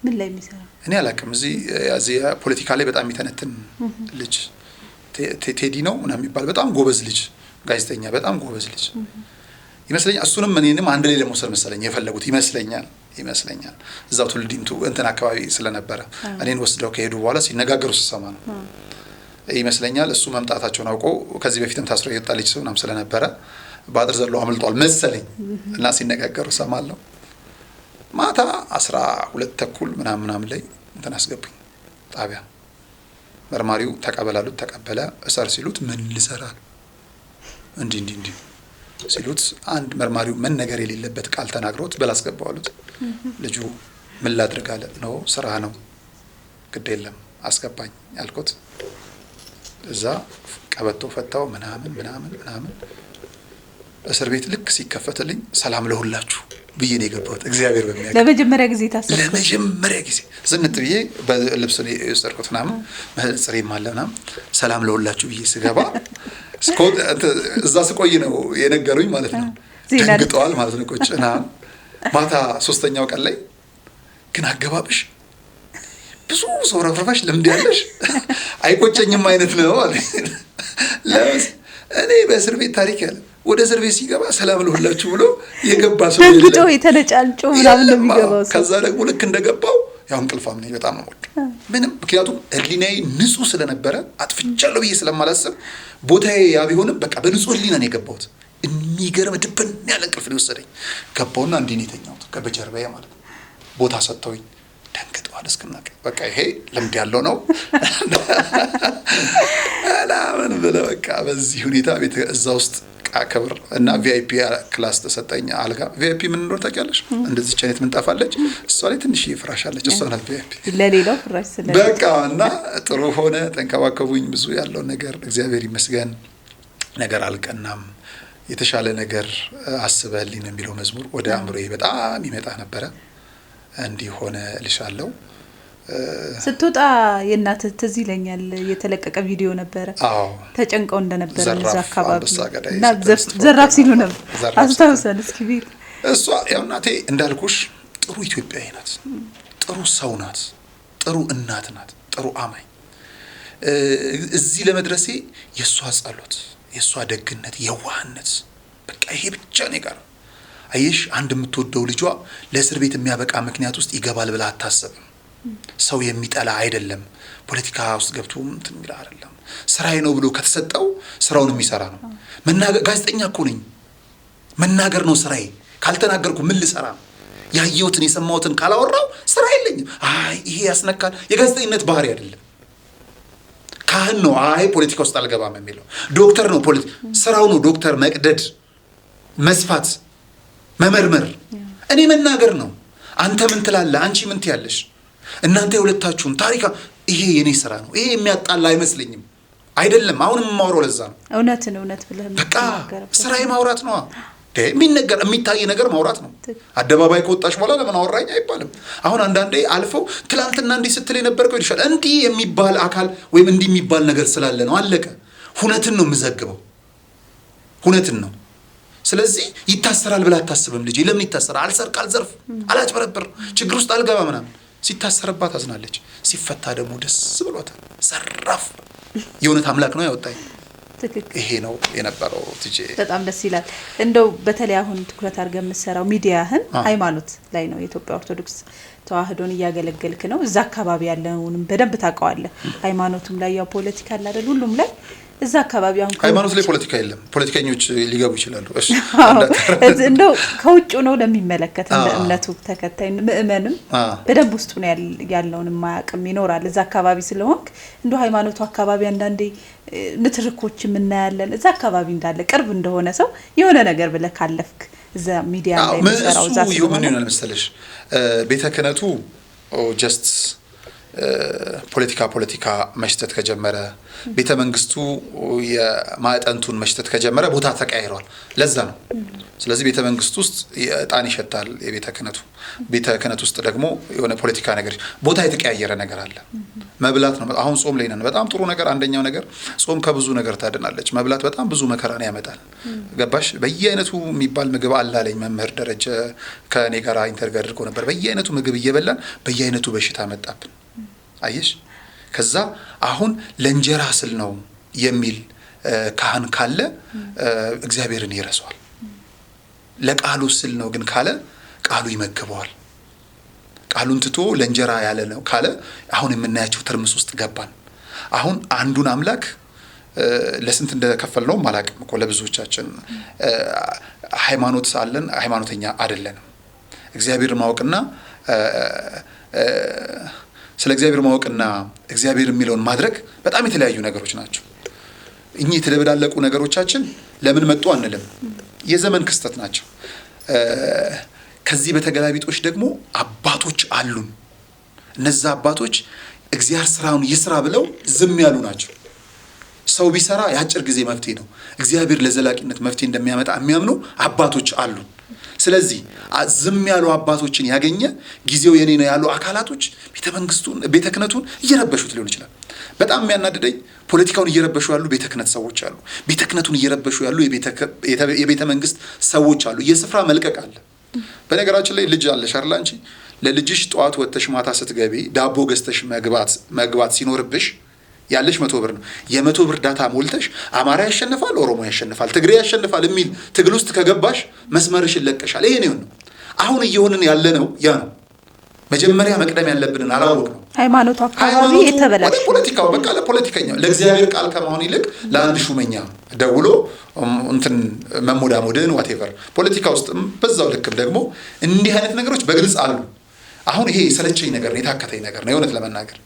ምን ላይ የሚሰራ እኔ አላውቅም። እዚህ ፖለቲካ ላይ በጣም የሚተነትን ልጅ ቴዲ ነው ምናምን የሚባል በጣም ጎበዝ ልጅ ጋዜጠኛ፣ በጣም ጎበዝ ልጅ ይመስለኛል። እሱንም እኔንም አንድ ላይ ለመውሰድ መሰለኝ የፈለጉት ይመስለኛል። እዛው ትውልዲምቱ እንትን አካባቢ ስለነበረ እኔን ወስደው ከሄዱ በኋላ ሲነጋገሩ ስሰማ ነው ይመስለኛል። እሱ መምጣታቸውን አውቆ ከዚህ በፊትም ታስሮ የወጣ ልጅ ሰው ምናምን ስለነበረ በአጥር ዘሎ አምልጧል መሰለኝ እና ሲነጋገሩ ሰማለሁ። ማታ 12:30 ምናምን ላይ እንትን አስገቡኝ ጣቢያ። መርማሪው ተቀበላሉት፣ ተቀበለ። እሰር ሲሉት ምን ልሰራል እንዲህ ሲሉት አንድ መርማሪው ምን ነገር የሌለበት ቃል ተናግሮት በላስገባው አሉት። ልጁ ምን ላድርግ አለ። ነው ስራ ነው ግድ የለም አስገባኝ ያልኩት። እዛ ቀበቶ ፈታው ምናምን እስር ቤት ልክ ሲከፈትልኝ ሰላም ለሁላችሁ ብዬ ነው የገባሁት። እግዚአብሔር በሚያውቅ ለመጀመሪያ ጊዜ ታሰረ። ለመጀመሪያ ጊዜ ዝንጥ ብዬ በልብስ ነው የወሰድኩት ምናምን መጽሬም አለ ምናምን ሰላም ለሁላችሁ ብዬ ስገባ እዛ ስቆይ ነው የነገሩኝ ማለት ነው። ደንግጠዋል ማለት ነው። ቆጭና ማታ 3ኛው ቀን ላይ ግን አገባብሽ ብዙ ሰው ረፍረፋሽ ልምድ ያለሽ አይቆጨኝም አይነት ነው አለ። እኔ በእስር ቤት ታሪክ ያለ ወደ እስር ቤት ሲገባ ሰላም ለሁላችሁ ብሎ የገባ ሰው ደንግጦ የተነጫንጮ ምናምን ነው የሚገባው። ከዛ ደግሞ ልክ እንደገባው ያው እንቅልፋም ነኝ በጣም ነው ወጥ ምንም ምክንያቱም ህሊናዬ ንጹህ ስለነበረ አጥፍቻለሁ ብዬ ስለማላስብ ቦታዬ ያ ቢሆንም በቃ በንጹህ ህሊና ነው የገባሁት። የሚገርም ድብን ያለ እንቅልፍ ነው የወሰደኝ። ገባውና እንዲህ ነው የተኛሁት ከበጀርባዬ ማለት ነው። ቦታ ሰጥተውኝ ደንግጠዋል እስክናቅ። በቃ ይሄ ልምድ ያለው ነው አላምን ብለህ በቃ በዚህ ሁኔታ ቤት እዛ ውስጥ አከብር እና ቪአይፒ ክላስ ተሰጠኝ። አልጋ ቪአይፒ ምን እንደሆነ ታውቂያለሽ? እንደዚህ ቻይነት ምን ጣፋለች እሷ ላይ ትንሽ ፍራሽ አለች። እሷ ናት ቪአይፒ ለሌላው ፍራሽ ስለዚህ በቃ እና ጥሩ ሆነ። ተንከባከቡኝ። ብዙ ያለው ነገር እግዚአብሔር ይመስገን። ነገር አልቀናም። የተሻለ ነገር አስበህልኝ ነው የሚለው መዝሙር ወደ አእምሮዬ በጣም ይመጣ ነበረ። እንዲህ ሆነ እልሻለሁ። ስትወጣ የእናትህ ትዝ ይለኛል የተለቀቀ ቪዲዮ ነበረ። ተጨንቀው እንደነበረ እዛ አካባቢ እና ዘራፍ ሲሉ ነበር። አስታውሰን እስኪ ቢል እሷ ያው እናቴ እንዳልኩሽ ጥሩ ኢትዮጵያዊ ናት፣ ጥሩ ሰው ናት፣ ጥሩ እናት ናት፣ ጥሩ አማኝ። እዚህ ለመድረሴ የእሷ ጸሎት፣ የእሷ ደግነት፣ የዋህነት በቃ ይሄ ብቻ ነው የቀረው። አየሽ አንድ የምትወደው ልጇ ለእስር ቤት የሚያበቃ ምክንያት ውስጥ ይገባል ብላ አታሰብም። ሰው የሚጠላ አይደለም። ፖለቲካ ውስጥ ገብቶ እንትን የሚል አይደለም። ስራዬ ነው ብሎ ከተሰጠው ስራውን የሚሰራ ነው። መናገር ጋዜጠኛ እኮ ነኝ፣ መናገር ነው ስራዬ። ካልተናገርኩ ምን ልሰራ ነው? ያየሁትን የሰማሁትን ካላወራው ስራ የለኝም። አይ ይሄ ያስነካል። የጋዜጠኝነት ባህሪ አይደለም። ካህን ነው አይ ፖለቲካ ውስጥ አልገባም የሚለው። ዶክተር ነው ስራው ነው ዶክተር መቅደድ፣ መስፋት፣ መመርመር። እኔ መናገር ነው። አንተ ምን ትላለህ? አንቺ ምን ትያለሽ? እናንተ የሁለታችሁም ታሪካ ይሄ የኔ ስራ ነው። ይሄ የሚያጣላ አይመስለኝም። አይደለም አሁንም የማወራው ለዛ ነው። እውነትን እውነት ብለህ በቃ ስራዬ ማውራት ነው። የሚነገር የሚታይ ነገር ማውራት ነው። አደባባይ ከወጣሽ በኋላ ለምን አወራኝ አይባልም። አሁን አንዳንዴ አልፈው ትላንትና እንዲህ ስትል የነበርከው ይልሻል። እንዲህ የሚባል አካል ወይም እንዲህ የሚባል ነገር ስላለ ነው። አለቀ። ሁነትን ነው የምዘግበው። ሁነትን ነው። ስለዚህ ይታሰራል ብላ አታስብም። ልጄ ለምን ይታሰራል? አልሰርቅ፣ አልዘርፍ፣ አላጭበረብር፣ ችግር ውስጥ አልገባ ምናምን። ሲታሰርባት አዝናለች፣ ሲፈታ ደግሞ ደስ ብሏታል። ሰራፍ የእውነት አምላክ ነው ያወጣኝ። ይሄ ነው የነበረው። ትጄ በጣም ደስ ይላል። እንደው በተለይ አሁን ትኩረት አድርገህ የምትሰራው ሚዲያህን ሃይማኖት ላይ ነው። የኢትዮጵያ ኦርቶዶክስ ተዋህዶን እያገለገልክ ነው። እዛ አካባቢ ያለውንም በደንብ ታውቀዋለህ። ሃይማኖቱም ላይ ያው ፖለቲካ አለ አይደል? ሁሉም ላይ እዛ አካባቢ አሁን ሃይማኖት ላይ ፖለቲካ የለም። ፖለቲከኞች ሊገቡ ይችላሉ። እሺ እንደው ከውጭ ነው ለሚመለከት እንደ እምነቱ ተከታይ ምእመንም በደንብ ውስጡ ነው ያለውን ማያቅም ይኖራል። እዛ አካባቢ ስለሆንክ እንደው ሃይማኖቱ አካባቢ አንዳንዴ ንትርኮች እናያለን። እዛ አካባቢ እንዳለ ቅርብ እንደሆነ ሰው የሆነ ነገር ብለህ ካለፍክ እዛ ሚዲያ ላይ መስራው እዛ ምን ይሆናል መሰለሽ ቤተ ክህነቱ ጀስት ፖለቲካ መሽተት ከጀመረ ቤተ መንግስቱ የማዕጠንቱን መሽተት ከጀመረ ቦታ ተቀያይሯል። ለዛ ነው። ስለዚህ ቤተ መንግስቱ ውስጥ እጣን ይሸታል። የቤተ ክህነት ውስጥ ደግሞ የሆነ ፖለቲካ ነገር ቦታ የተቀያየረ ነገር አለ። መብላት ነው። አሁን ጾም ላይ ነን። በጣም ጥሩ ነገር አንደኛው ነገር ጾም ከብዙ ነገር ታድናለች። መብላት በጣም ብዙ መከራን ያመጣል። ገባሽ? በየአይነቱ የሚባል ምግብ አላለኝ መምህር ደረጀ ከኔ ጋር ኢንተርቪው አድርጎ ነበር። በየአይነቱ ምግብ እየበላን በየአይነቱ በሽታ መጣብን። አየሽ? ከዛ አሁን ለእንጀራ ስል ነው የሚል ካህን ካለ እግዚአብሔርን ይረሳዋል። ለቃሉ ስል ነው ግን ካለ ቃሉ ይመግበዋል። ቃሉን ትቶ ለእንጀራ ያለ ነው ካለ አሁን የምናያቸው ትርምስ ውስጥ ገባን። አሁን አንዱን አምላክ ለስንት እንደከፈል ነው ማላቅም እኮ ለብዙዎቻችን ሃይማኖት አለን፣ ሃይማኖተኛ አይደለንም። እግዚአብሔር ማወቅና ስለ እግዚአብሔር ማወቅና እግዚአብሔር የሚለውን ማድረግ በጣም የተለያዩ ነገሮች ናቸው። እኚህ የተደበላለቁ ነገሮቻችን ለምን መጡ አንልም። የዘመን ክስተት ናቸው። ከዚህ በተገላቢጦች ደግሞ አባቶች አሉን። እነዛ አባቶች እግዚአብሔር ስራውን ይስራ ብለው ዝም ያሉ ናቸው። ሰው ቢሰራ የአጭር ጊዜ መፍትሄ ነው። እግዚአብሔር ለዘላቂነት መፍትሄ እንደሚያመጣ የሚያምኑ አባቶች አሉን። ስለዚህ ዝም ያሉ አባቶችን ያገኘ ጊዜው የኔ ነው ያሉ አካላቶች ቤተ ክህነቱን እየረበሹት ሊሆን ይችላል። በጣም የሚያናድደኝ ፖለቲካውን እየረበሹ ያሉ ቤተ ክህነት ሰዎች አሉ። ቤተ ክህነቱን እየረበሹ ያሉ የቤተ መንግስት ሰዎች አሉ። የስፍራ መልቀቅ አለ። በነገራችን ላይ ልጅ አለሽ አይደል? አንቺ ለልጅሽ ጠዋት ወጥተሽ ማታ ስትገቢ ዳቦ ገዝተሽ መግባት ሲኖርብሽ ያለሽ 100 ብር ነው። የ100 ብር ዳታ ሞልተሽ አማራ ያሸንፋል፣ ኦሮሞ ያሸንፋል፣ ትግሬ ያሸንፋል የሚል ትግል ውስጥ ከገባሽ መስመርሽን ለቀሻል። ይሄ ነው። አሁን እየሆንን ያለነው ያ ነው። መጀመሪያ መቅደም ያለብንን አላወቅንም። ሃይማኖቱ አካባቢ የተበላሸ ፖለቲካው በቃ ለፖለቲከኛው ለእግዚአብሔር ቃል ከመሆን ይልቅ ለአንድ ሹመኛ ደውሎ እንትን መሞዳሞድን ዋቴቨር ፖለቲካ ውስጥም በዛው ልክም ደግሞ እንዲህ አይነት ነገሮች በግልጽ አሉ። አሁን ይሄ የሰለቸኝ ነገር ነው፣ የታከተኝ ነገር ነው የእውነት ለመናገር።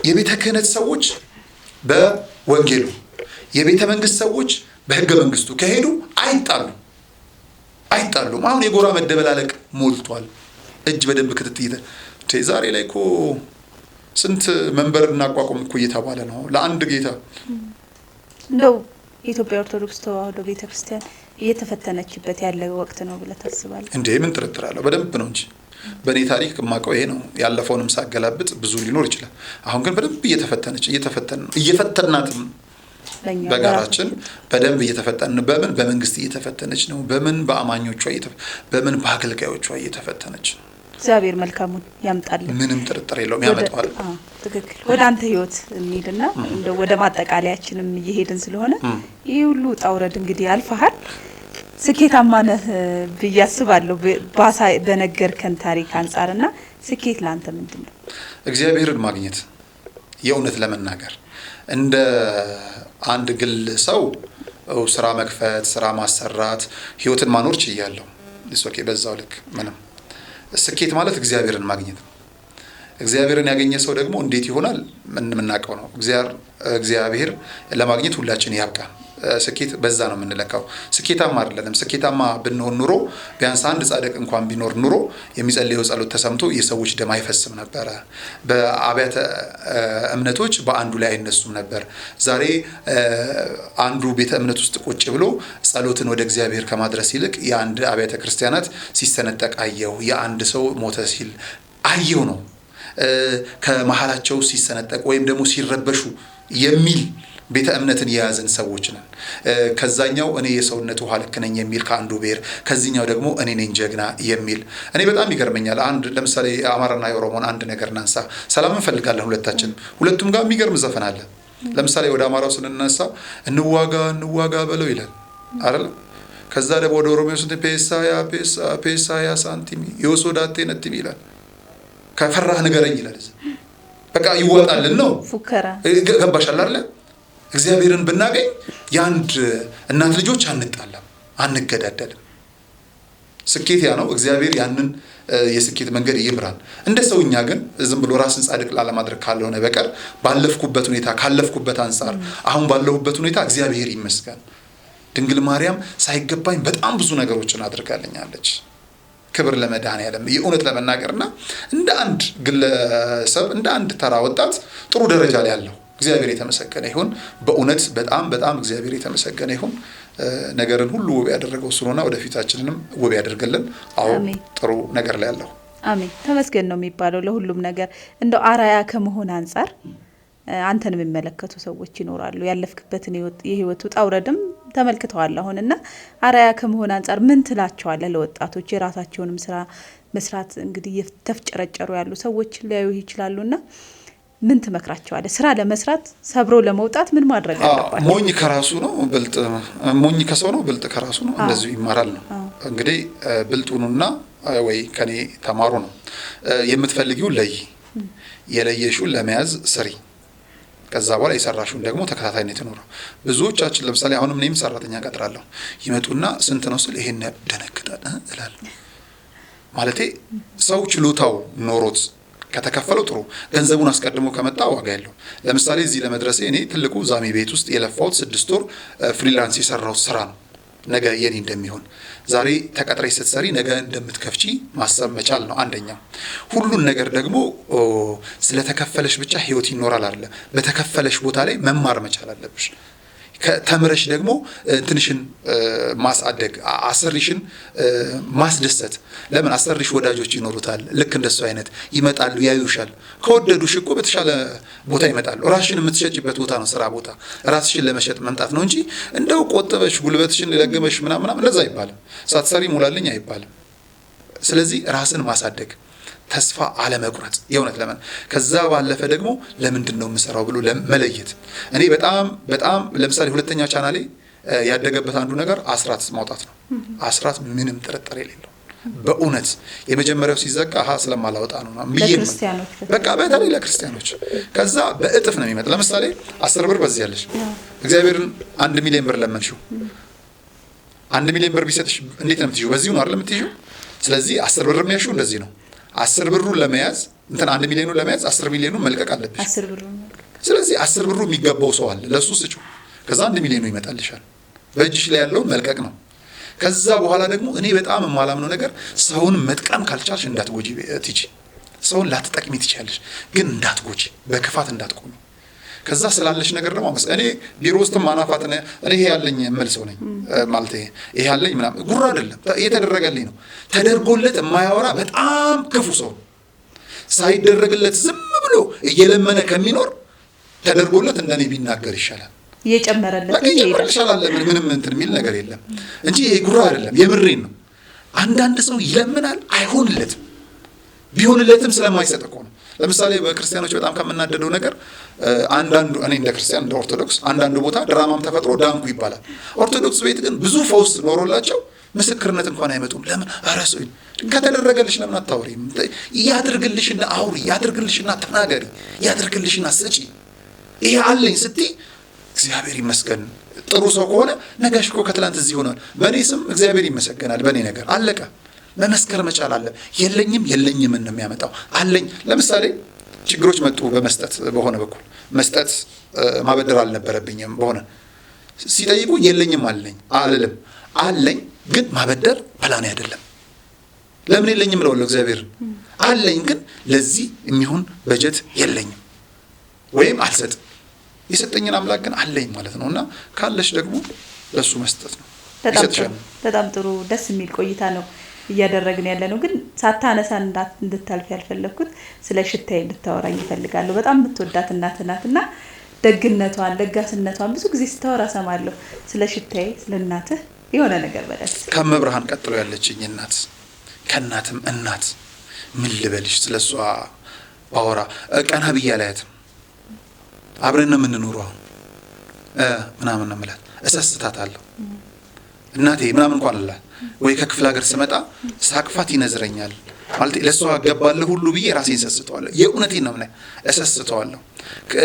የቤተ ክህነት ሰዎች በወንጌሉ፣ የቤተ መንግስት ሰዎች በህገ መንግስቱ ከሄዱ አይጣሉም። አሁን የጎራ መደበላለቅ ሞልቷል። እጅ በደንብ ክትትይተ ዛሬ ላይ እኮ ስንት መንበር እናቋቁም እኮ እየተባለ ነው ለአንድ ጌታ። እንደው የኢትዮጵያ ኦርቶዶክስ ተዋህዶ ቤተክርስቲያን እየተፈተነችበት ያለ ወቅት ነው ብለህ ታስባለህ እንዴ? ምን ጥርጥር አለው? በደንብ ነው እንጂ በእኔ ታሪክ የማውቀው ይሄ ነው። ያለፈውንም ሳገላብጥ ብዙ ሊኖር ይችላል። አሁን ግን በደንብ እየተፈተናትም በጋራችን በደንብ እየተፈተንን በመንግስት እየተፈተነች ነው። በአማኞቿ በምን በአገልጋዮቿ እየተፈተነች ነው። እግዚአብሔር መልካሙን ያምጣልን። ምንም ጥርጥር የለውም፣ ያመጣዋል። ትክክል። ወደ አንተ ህይወት እንሂድና እንደው ወደ ማጠቃለያችንም እየሄድን ስለሆነ ይህ ሁሉ ጣውረድ እንግዲህ አልፈሃል፣ ስኬታማ ነህ ብዬ አስባለሁ በነገርከን ታሪክ አንጻርና ስኬት ለአንተ ምንድን ነው? እግዚአብሔርን ማግኘት የእውነት ለመናገር እንደ አንድ ግል ሰው ስራ መክፈት፣ ስራ ማሰራት፣ ህይወትን ማኖር ችያለሁ። ኦኬ፣ በዛው ልክ ምንም ስኬት ማለት እግዚአብሔርን ማግኘት ነው። እግዚአብሔርን ያገኘ ሰው ደግሞ እንዴት ይሆናል? የምናውቀው ነው። እግዚአብሔር ለማግኘት ሁላችን ያብቃን። ስኬት በዛ ነው የምንለካው። ስኬታማ አይደለም። ስኬታማ ብንሆን ኑሮ ቢያንስ አንድ ጻድቅ እንኳን ቢኖር ኑሮ የሚጸልየው ጸሎት ተሰምቶ የሰዎች ደም አይፈስም ነበረ። በአብያተ እምነቶች በአንዱ ላይ አይነሱም ነበር። ዛሬ አንዱ ቤተ እምነት ውስጥ ቁጭ ብሎ ጸሎትን ወደ እግዚአብሔር ከማድረስ ይልቅ የአንድ አብያተ ክርስቲያናት ሲሰነጠቅ አየው፣ የአንድ ሰው ሞተ ሲል አየው ነው። ከመሃላቸው ሲሰነጠቅ ወይም ደግሞ ሲረበሹ የሚል ቤተ እምነትን የያዘን ሰዎች ነን። ከዛኛው እኔ የሰውነት ውሃ ልክ ነኝ የሚል ከአንዱ ብሔር፣ ከዚህኛው ደግሞ እኔ ነኝ ጀግና የሚል። እኔ በጣም ይገርመኛል። አንድ ለምሳሌ የአማራና የኦሮሞን አንድ ነገር እናንሳ። ሰላም እንፈልጋለን ሁለቱም ጋር የሚገርም ዘፈን አለ። ለምሳሌ ወደ አማራው ስንነሳ እንዋጋ በለው ይላል አይደል? ከዛ ደግሞ ወደ ኦሮሞ ስንት ፔሳያ ሳንቲም የወሶዳቴ ነጥም ይላል። ከፈራህ ንገረኝ ይላል። በቃ ይወጣልን ነው ፉከራ። ገባሻል አይደል? እግዚአብሔርን ብናገኝ የአንድ እናት ልጆች አንጣላም፣ አንገዳደልም። ስኬት ያ ነው። እግዚአብሔር ያንን የስኬት መንገድ ይምራን። እንደ ሰውኛ ግን ዝም ብሎ ራስን ጻድቅ ላለማድረግ ካልሆነ በቀር ባለፍኩበት ሁኔታ ካለፍኩበት አንፃር አሁን ባለሁበት ሁኔታ እግዚአብሔር ይመስገን። ድንግል ማርያም ሳይገባኝ በጣም ብዙ ነገሮችን አድርጋልኛለች። ክብር ለመድኃኔዓለም። የእውነት ለመናገርና እንደ አንድ ግለሰብ እንደ አንድ ተራ ወጣት ጥሩ ደረጃ ላይ ያለው እግዚአብሔር የተመሰገነ ይሁን። በእውነት በጣም እግዚአብሔር የተመሰገነ ይሁን። ነገርን ሁሉ ውብ ያደረገው ስለሆነ ወደፊታችንንም ውብ ያደርገልን። አሁን ጥሩ ነገር ላይ ያለው አሜን። ተመስገን ነው የሚባለው ለሁሉም ነገር። እንደው አራያ ከመሆን አንፃር አንተን የሚመለከቱ ሰዎች ይኖራሉ። ያለፍክበትን የህይወት ውጣ ውረድም ተመልክተዋል አሁንና አራያ ከመሆን አንፃር ምን ትላቸዋለህ ለወጣቶች? የራሳቸውንም ስራ መስራት እንግዲህ የተፍጨረጨሩ ያሉ ሰዎች ሊያዩ ይችላሉና ምን ትመክራቸዋለህ? ስራ ለመስራት ሰብሮ ለመውጣት ምን ማድረግ አለባቸው? ሞኝ ከራሱ ነው ብልጥ፣ ሞኝ ከሰው ነው ብልጥ ከራሱ ነው። እንደዚሁ ይማራል ነው እንግዲህ። ብልጡኑና ወይ ከኔ ተማሩ ነው። የምትፈልጊው ለይ፣ የለየሽውን ለመያዝ ስሪ። ከዛ በኋላ የሰራሽውን ደግሞ ተከታታይነት ይኖረው። ብዙዎቻችን ለምሳሌ አሁንም እኔም ሰራተኛ ቀጥራለሁ። ይመጡና ስንት ነው ስል ይሄን ደነግጣል እላለሁ። ማለቴ ሰው ችሎታው ኖሮት ከተከፈለው ጥሩ፣ ገንዘቡን አስቀድሞ ከመጣ ዋጋ ያለው። ለምሳሌ እዚህ ለመድረሴ እኔ ትልቁ ዛሚ ቤት ውስጥ የለፋሁት 6 ወር ፍሪላንስ የሰራሁት ስራ ነው። ነገ የኔ እንደሚሆን ዛሬ ተቀጥረሽ ስትሰሪ ነገ እንደምትከፍቺ ማሰብ መቻል ነው አንደኛው። ሁሉን ነገር ደግሞ ስለተከፈለሽ ብቻ ህይወት ይኖራል አይደለ? በተከፈለሽ ቦታ ላይ መማር መቻል አለብሽ። ከተምረሽ ደግሞ እንትንሽን ማሳደግ፣ አሰሪሽን ማስደሰት። ለምን አሰሪሽ ወዳጆች ይኖሩታል። ልክ እንደሱ አይነት ይመጣሉ፣ ያዩሻል። ከወደዱሽ እኮ በተሻለ ቦታ ይመጣሉ። ራስሽን የምትሸጪበት ቦታ ነው ስራ ቦታ። ራስሽን ለመሸጥ መምጣት ነው እንጂ እንደው ቆጥበሽ ጉልበትሽን ለገመሽ ምናምን እንደዛ አይባልም። ሳትሰሪ ሙላልኝ አይባልም። ስለዚህ ራስን ማሳደግ፣ ተስፋ አለመቁረጥ፣ የእውነት ለምን ከዛ ባለፈ ደግሞ ለምንድን ነው የምሰራው ብሎ መለየት። እኔ በጣም ለምሳሌ ሁለተኛው ቻናሌ ያደገበት አንዱ ነገር አስራት ማውጣት ነው። አስራት ምንም ጥርጥር የሌለው በእውነት የመጀመሪያው ሲዘጋ ስለማላወጣ ነው ለክርስቲያኖች በቃ በተለይ ለክርስቲያኖች ከዛ በእጥፍ ነው የሚመጣ። ለምሳሌ 10 ብር በዚህ ያለሽ እግዚአብሔርን 1 ሚሊዮን ብር ለመንሽው 1 ሚሊዮን ብር ቢሰጥሽ እንዴት ነው የምትይው? በዚሁ ነው አይደል የምትይው? ስለዚህ 10 ብር የሚያሽው እንደዚህ ነው። 10 ብሩን ለመያዝ 1 ሚሊዮኑን ለመያዝ 10 ሚሊዮኑን መልቀቅ አለብሽ። 10 ብሩን ስለዚህ 10 ብሩ የሚገባው ሰው አለ፣ ለሱ ስጪው። ከዛ 1 ሚሊዮኑ ይመጣልሻል። በእጅሽ ላይ ያለው መልቀቅ ነው። ከዛ በኋላ ደግሞ እኔ በጣም የማላምነው ነገር ሰውን መጥቀም ካልቻልሽ እንዳትጎጂ ትጂ። ሰውን ላትጠቅሚ ትችያለሽ፣ ግን እንዳትጎጂ፣ በክፋት እንዳትቆሚ። ከዛ ስላለሽ ነገር ደግሞ እኔ ቢሮ ውስጥ ማናፋት እኔ ይሄ ያለኝ መልሰው ነኝ ማለት ይሄ ያለኝ ምናምን ጉራ አይደለም፣ እየተደረገልኝ ነው። ተደርጎለት የማያወራ በጣም ክፉ ሰው ሳይደረግለት ዝም ብሎ እየለመነ ከሚኖር ተደርጎለት እንደኔ ቢናገር ይሻላል። እየጨመረለት ይሻላል። ምንም እንትን የሚል ነገር የለም እንጂ ይሄ ጉራ አይደለም፣ የምሬን ነው። አንዳንድ ሰው ይለምናል አይሆንለትም፣ ቢሆንለትም ስለማይሰጥ እኮ ነው። ለምሳሌ በክርስቲያኖች በጣም ከምናደደው ነገር አንዳንዱ እኔ እንደ ክርስቲያን እንደ ኦርቶዶክስ አንዳንዱ ቦታ ድራማም ተፈጥሮ ዳንኩ ይባላል። ኦርቶዶክስ ቤት ግን ብዙ ፈውስ ኖሮላቸው ምስክርነት እንኳን አይመጡም። ለምን? አረሱ ከተደረገልሽ ለምን አታውሪም? ያድርግልሽና አውሪ፣ ያድርግልሽና ተናገሪ፣ ያድርግልሽና ስጪ። ይሄ አለኝ ስትይ እግዚአብሔር ይመስገን። ጥሩ ሰው ከሆነ ነጋሽ እኮ ከትላንት እዚህ ሆኗል፣ በእኔ ስም እግዚአብሔር ይመሰገናል፣ በእኔ ነገር አለቀ። መመስከር መቻል አለ። የለኝም የለኝም ነው የሚያመጣው። አለኝ ለምሳሌ ችግሮች መጡ በመስጠት በሆነ በኩል መስጠት ማበደር አልነበረብኝም። በሆነ ሲጠይቁ የለኝም አለኝ አልልም። አለኝ ግን ማበደር ፕላን አይደለም። ለምን የለኝም ብለው እግዚአብሔር አለኝ ግን ለዚህ የሚሆን በጀት የለኝም ወይም አልሰጥም። የሰጠኝን አምላክ ግን አለኝ ማለት ነውና ካለሽ ደግሞ ለሱ መስጠት ነው። በጣም ጥሩ ደስ የሚል ቆይታ ነው እያደረግን ያለ ነው። ግን ሳታነሳ እንድታልፍ ያልፈለኩት ስለ ሽታዬ እንድታወራኝ ይፈልጋለሁ። በጣም የምትወዳት እናት ናትና ደግነቷን ለጋስነቷን ብዙ ጊዜ ስታወራ ሰማለሁ። ስለ ሽታዬ ስለ እናትህ የሆነ ነገር በለስ። ከመብርሃን ቀጥሎ ያለችኝ እናት ከእናትም እናት ምን ልበልሽ? ስለሷ ባወራ ቀና ብዬ አላያትም። አብረን ነው የምንኖረው ምናምን ነው የምላት። እሰስታታለሁ እናቴ ምናምን እንኳን አላ ወይ ከክፍለ ሀገር ስመጣ ሳቅፋት ይነዝረኛል ማለት ለሷ ገባለሁ ሁሉ ብዬ ራሴን ሰስተዋለሁ። የእውነቴን ነው ማለት እሰስተዋለሁ።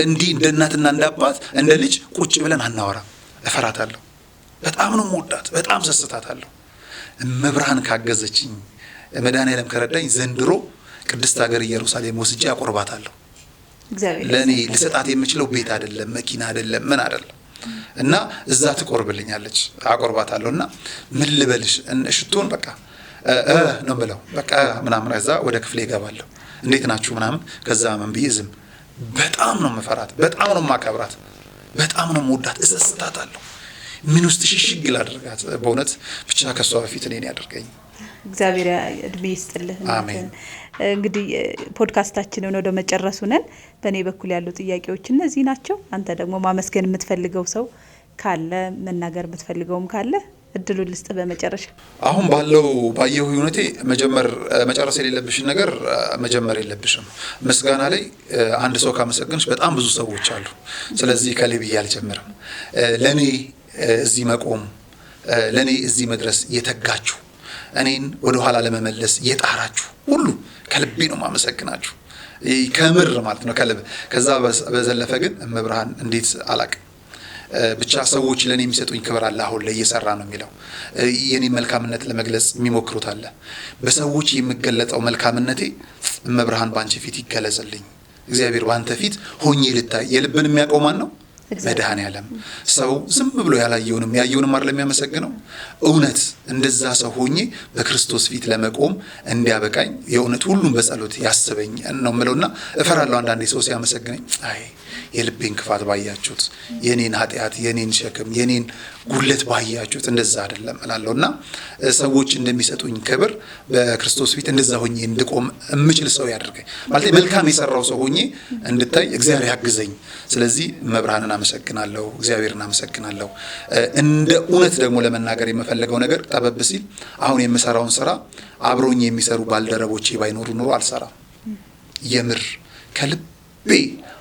እንዲህ እንደ እናትና እንደ አባት እንደ ልጅ ቁጭ ብለን አናወራ። እፈራታለሁ። በጣም ነው የምወዳት፣ በጣም ሰስታታለሁ። መብርሃን ካገዘችኝ መድኃኒዓለም ከረዳኝ ዘንድሮ ቅድስት ሀገር ኢየሩሳሌም ወስጄ አቆርባታለሁ። ለእኔ ልሰጣት የምችለው ቤት አይደለም፣ መኪና አይደለም፣ ምን አይደለም እና እዛ ትቆርብልኛለች፣ አቆርባታለሁ። እና ምን ልበልሽ ሽቶን በቃ ነው ብለው በቃ ምናምን እዛ ወደ ክፍሌ እገባለሁ። እንዴት ናችሁ ምናምን ከዛ ምን ብዬ ዝም። በጣም ነው መፈራት፣ በጣም ነው ማከብራት፣ በጣም ነው መውዳት። እሰስታታለሁ። ምን ውስጥ ሽሽግ ላደርጋት በእውነት ብቻ ከሷ በፊት እኔን ያደርገኝ። እግዚአብሔር እድሜ ይስጥልህ። አሜን። እንግዲህ ፖድካስታችንን ወደ መጨረሱ ነን። በእኔ በኩል ያሉ ጥያቄዎች እነዚህ ናቸው። አንተ ደግሞ ማመስገን የምትፈልገው ሰው ካለ መናገር የምትፈልገውም ካለ እድሉን ልስጥ። በመጨረሻ አሁን ባየሁ ሁኔታ መጨረስ የሌለብሽን ነገር መጀመር የለብሽም። ምስጋና ላይ አንድ ሰው ካመሰግንሽ በጣም ብዙ ሰዎች አሉ። ስለዚህ ከሌ ብዬ አልጀምርም። ለኔ እዚህ መቆም ለኔ እዚህ መድረስ የተጋችሁ እኔን ወደ ኋላ ለመመለስ የጣራችሁ ሁሉ ከልቤ ነው ማመሰግናችሁ። ከምር ማለት ነው ከልብ። ከዛ በዘለፈ ግን መብርሃን እንዴት አላቅም ብቻ ሰዎች ለኔ የሚሰጡኝ ክብር አለ። አሁን ላይ እየሰራ ነው የሚለው የኔ መልካምነት ለመግለጽ የሚሞክሩት አለ። በሰዎች የሚገለጠው መልካምነቴ መብርሃን ባንቺ ፊት ይገለጽልኝ። እግዚአብሔር ባንተ ፊት ሆኜ ልታይ። የልብን የሚያውቀው ማን ነው? መድኃኒዓለም። ሰው ዝም ብሎ ያላየውንም ያየውንም አይደለም የሚያመሰግነው። እውነት እንደዛ ሰው ሆኜ በክርስቶስ ፊት ለመቆም እንዲያበቃኝ የእውነት ሁሉም በጸሎት ያስበኝ ነው የምለውና እፈራለሁ። አንዳንዴ ሰው ሲያመሰግነኝ አይ የልቤን ክፋት ባያችሁት፣ የኔን ኃጢአት፣ የኔን ሸክም፣ የኔን ጉለት ባያችሁት እንደዛ አይደለም እላለሁና ሰዎች እንደሚሰጡኝ ክብር በክርስቶስ ፊት እንደዛ ሆኜ እንድቆም እምችል ሰው ያድርገኝ። ማለት መልካም የሰራው ሰው ሆኜ እንድታይ እግዚአብሔር ያግዘኝ። ስለዚህ መብርሃንን አመሰግናለሁ፣ እግዚአብሔርን አመሰግናለሁ። እንደ እውነት ደግሞ ለመናገር የምፈልገው ነገር ጠበብ ሲል አሁን የምሰራውን ስራ አብሮኝ የሚሰሩ ባልደረቦቼ ባይኖሩ ኑሮ አልሰራም። የምር ከልቤ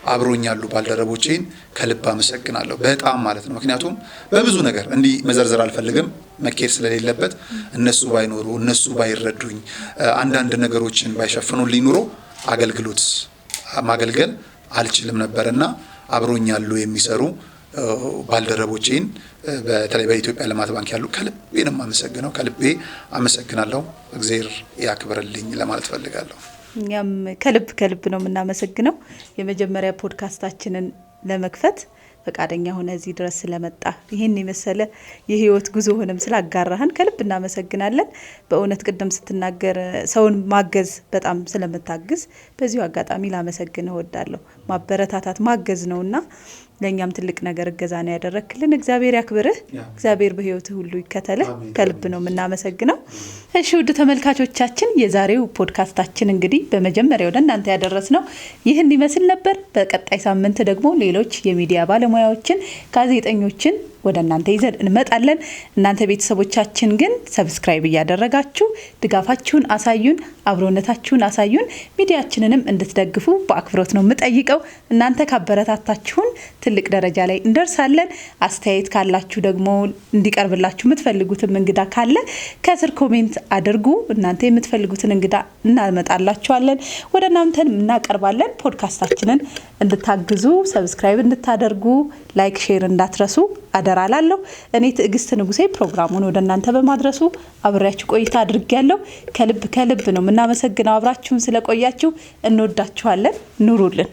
አብሮኝ ያሉ ባልደረቦቼን ከልብ አመሰግናለሁ በጣም ማለት ነው። ምክንያቱም በብዙ ነገር እንዲህ መዘርዘር አልፈልግም መኬር ስለሌለበት እነሱ ባይኖሩ እነሱ ባይረዱኝ አንዳንድ ነገሮችን ባይሸፍኑልኝ ኑሮ አገልግሎት ማገልገል አልችልም ነበርና አብሮኝ ያሉ የሚሰሩ ባልደረቦቼን በተለይ በኢትዮጵያ ልማት ባንክ ያሉ ከልቤ ነው የማመሰግነው። ከልቤ አመሰግናለሁ። እግዚአብሔር ያክብርልኝ ለማለት ፈልጋለሁ። እኛም ከልብ ነው የምናመሰግነው። የመጀመሪያ ፖድካስታችንን ለመክፈት ፈቃደኛ ሆነ እዚህ ድረስ ስለመጣ ይህን የመሰለ የህይወት ጉዞህንም ስላጋራህን ከልብ እናመሰግናለን። በእውነት ቅድም ስትናገር ሰውን ማገዝ በጣም ስለምታግዝ በዚሁ አጋጣሚ ላመሰግንህ እወዳለሁ። ማበረታታት ማገዝ ነውና ለኛም ትልቅ ነገር እገዛ ነው ያደረክልን። እግዚአብሔር ያክብርህ። እግዚአብሔር በህይወትህ ሁሉ ይከተልህ። ከልብ ነው የምናመሰግነው። እሺ ውድ ተመልካቾቻችን የዛሬው ፖድካስታችን እንግዲህ በመጀመሪያው ለእናንተ ያደረስነው ይህን ይመስል ነበር። በቀጣይ ሳምንት ደግሞ ሌሎች የሚዲያ ባለሙያዎችን ጋዜጠኞችን ወደ እናንተ ይዘን እንመጣለን። እናንተ ቤተሰቦቻችን ግን ሰብስክራይብ እያደረጋችሁ ድጋፋችሁን አሳዩን፣ አብሮነታችሁን አሳዩን። ሚዲያችንንም እንድትደግፉ በአክብሮት ነው የምጠይቀው። እናንተ ካበረታታችሁን ትልቅ ደረጃ ላይ እንደርሳለን። አስተያየት ካላችሁ ደግሞ እንዲቀርብላችሁ የምትፈልጉትም እንግዳ ካለ ከስር ኮሜንት አድርጉ። እናንተ የምትፈልጉትን እንግዳ እናመጣላችኋለን፣ ወደ እናንተን እናቀርባለን። ፖድካስታችንን እንድታግዙ ሰብስክራይብ እንድታደርጉ ላይክ ሼር እንዳትረሱ አደራ ላለሁ። እኔ ትዕግስት ንጉሴ ፕሮግራሙን ወደ እናንተ በማድረሱ አብሬያችሁ ቆይታ አድርጌያለሁ። ከልብ ነው የምናመሰግነው አብራችሁን ስለቆያችሁ። እንወዳችኋለን። ኑሩልን።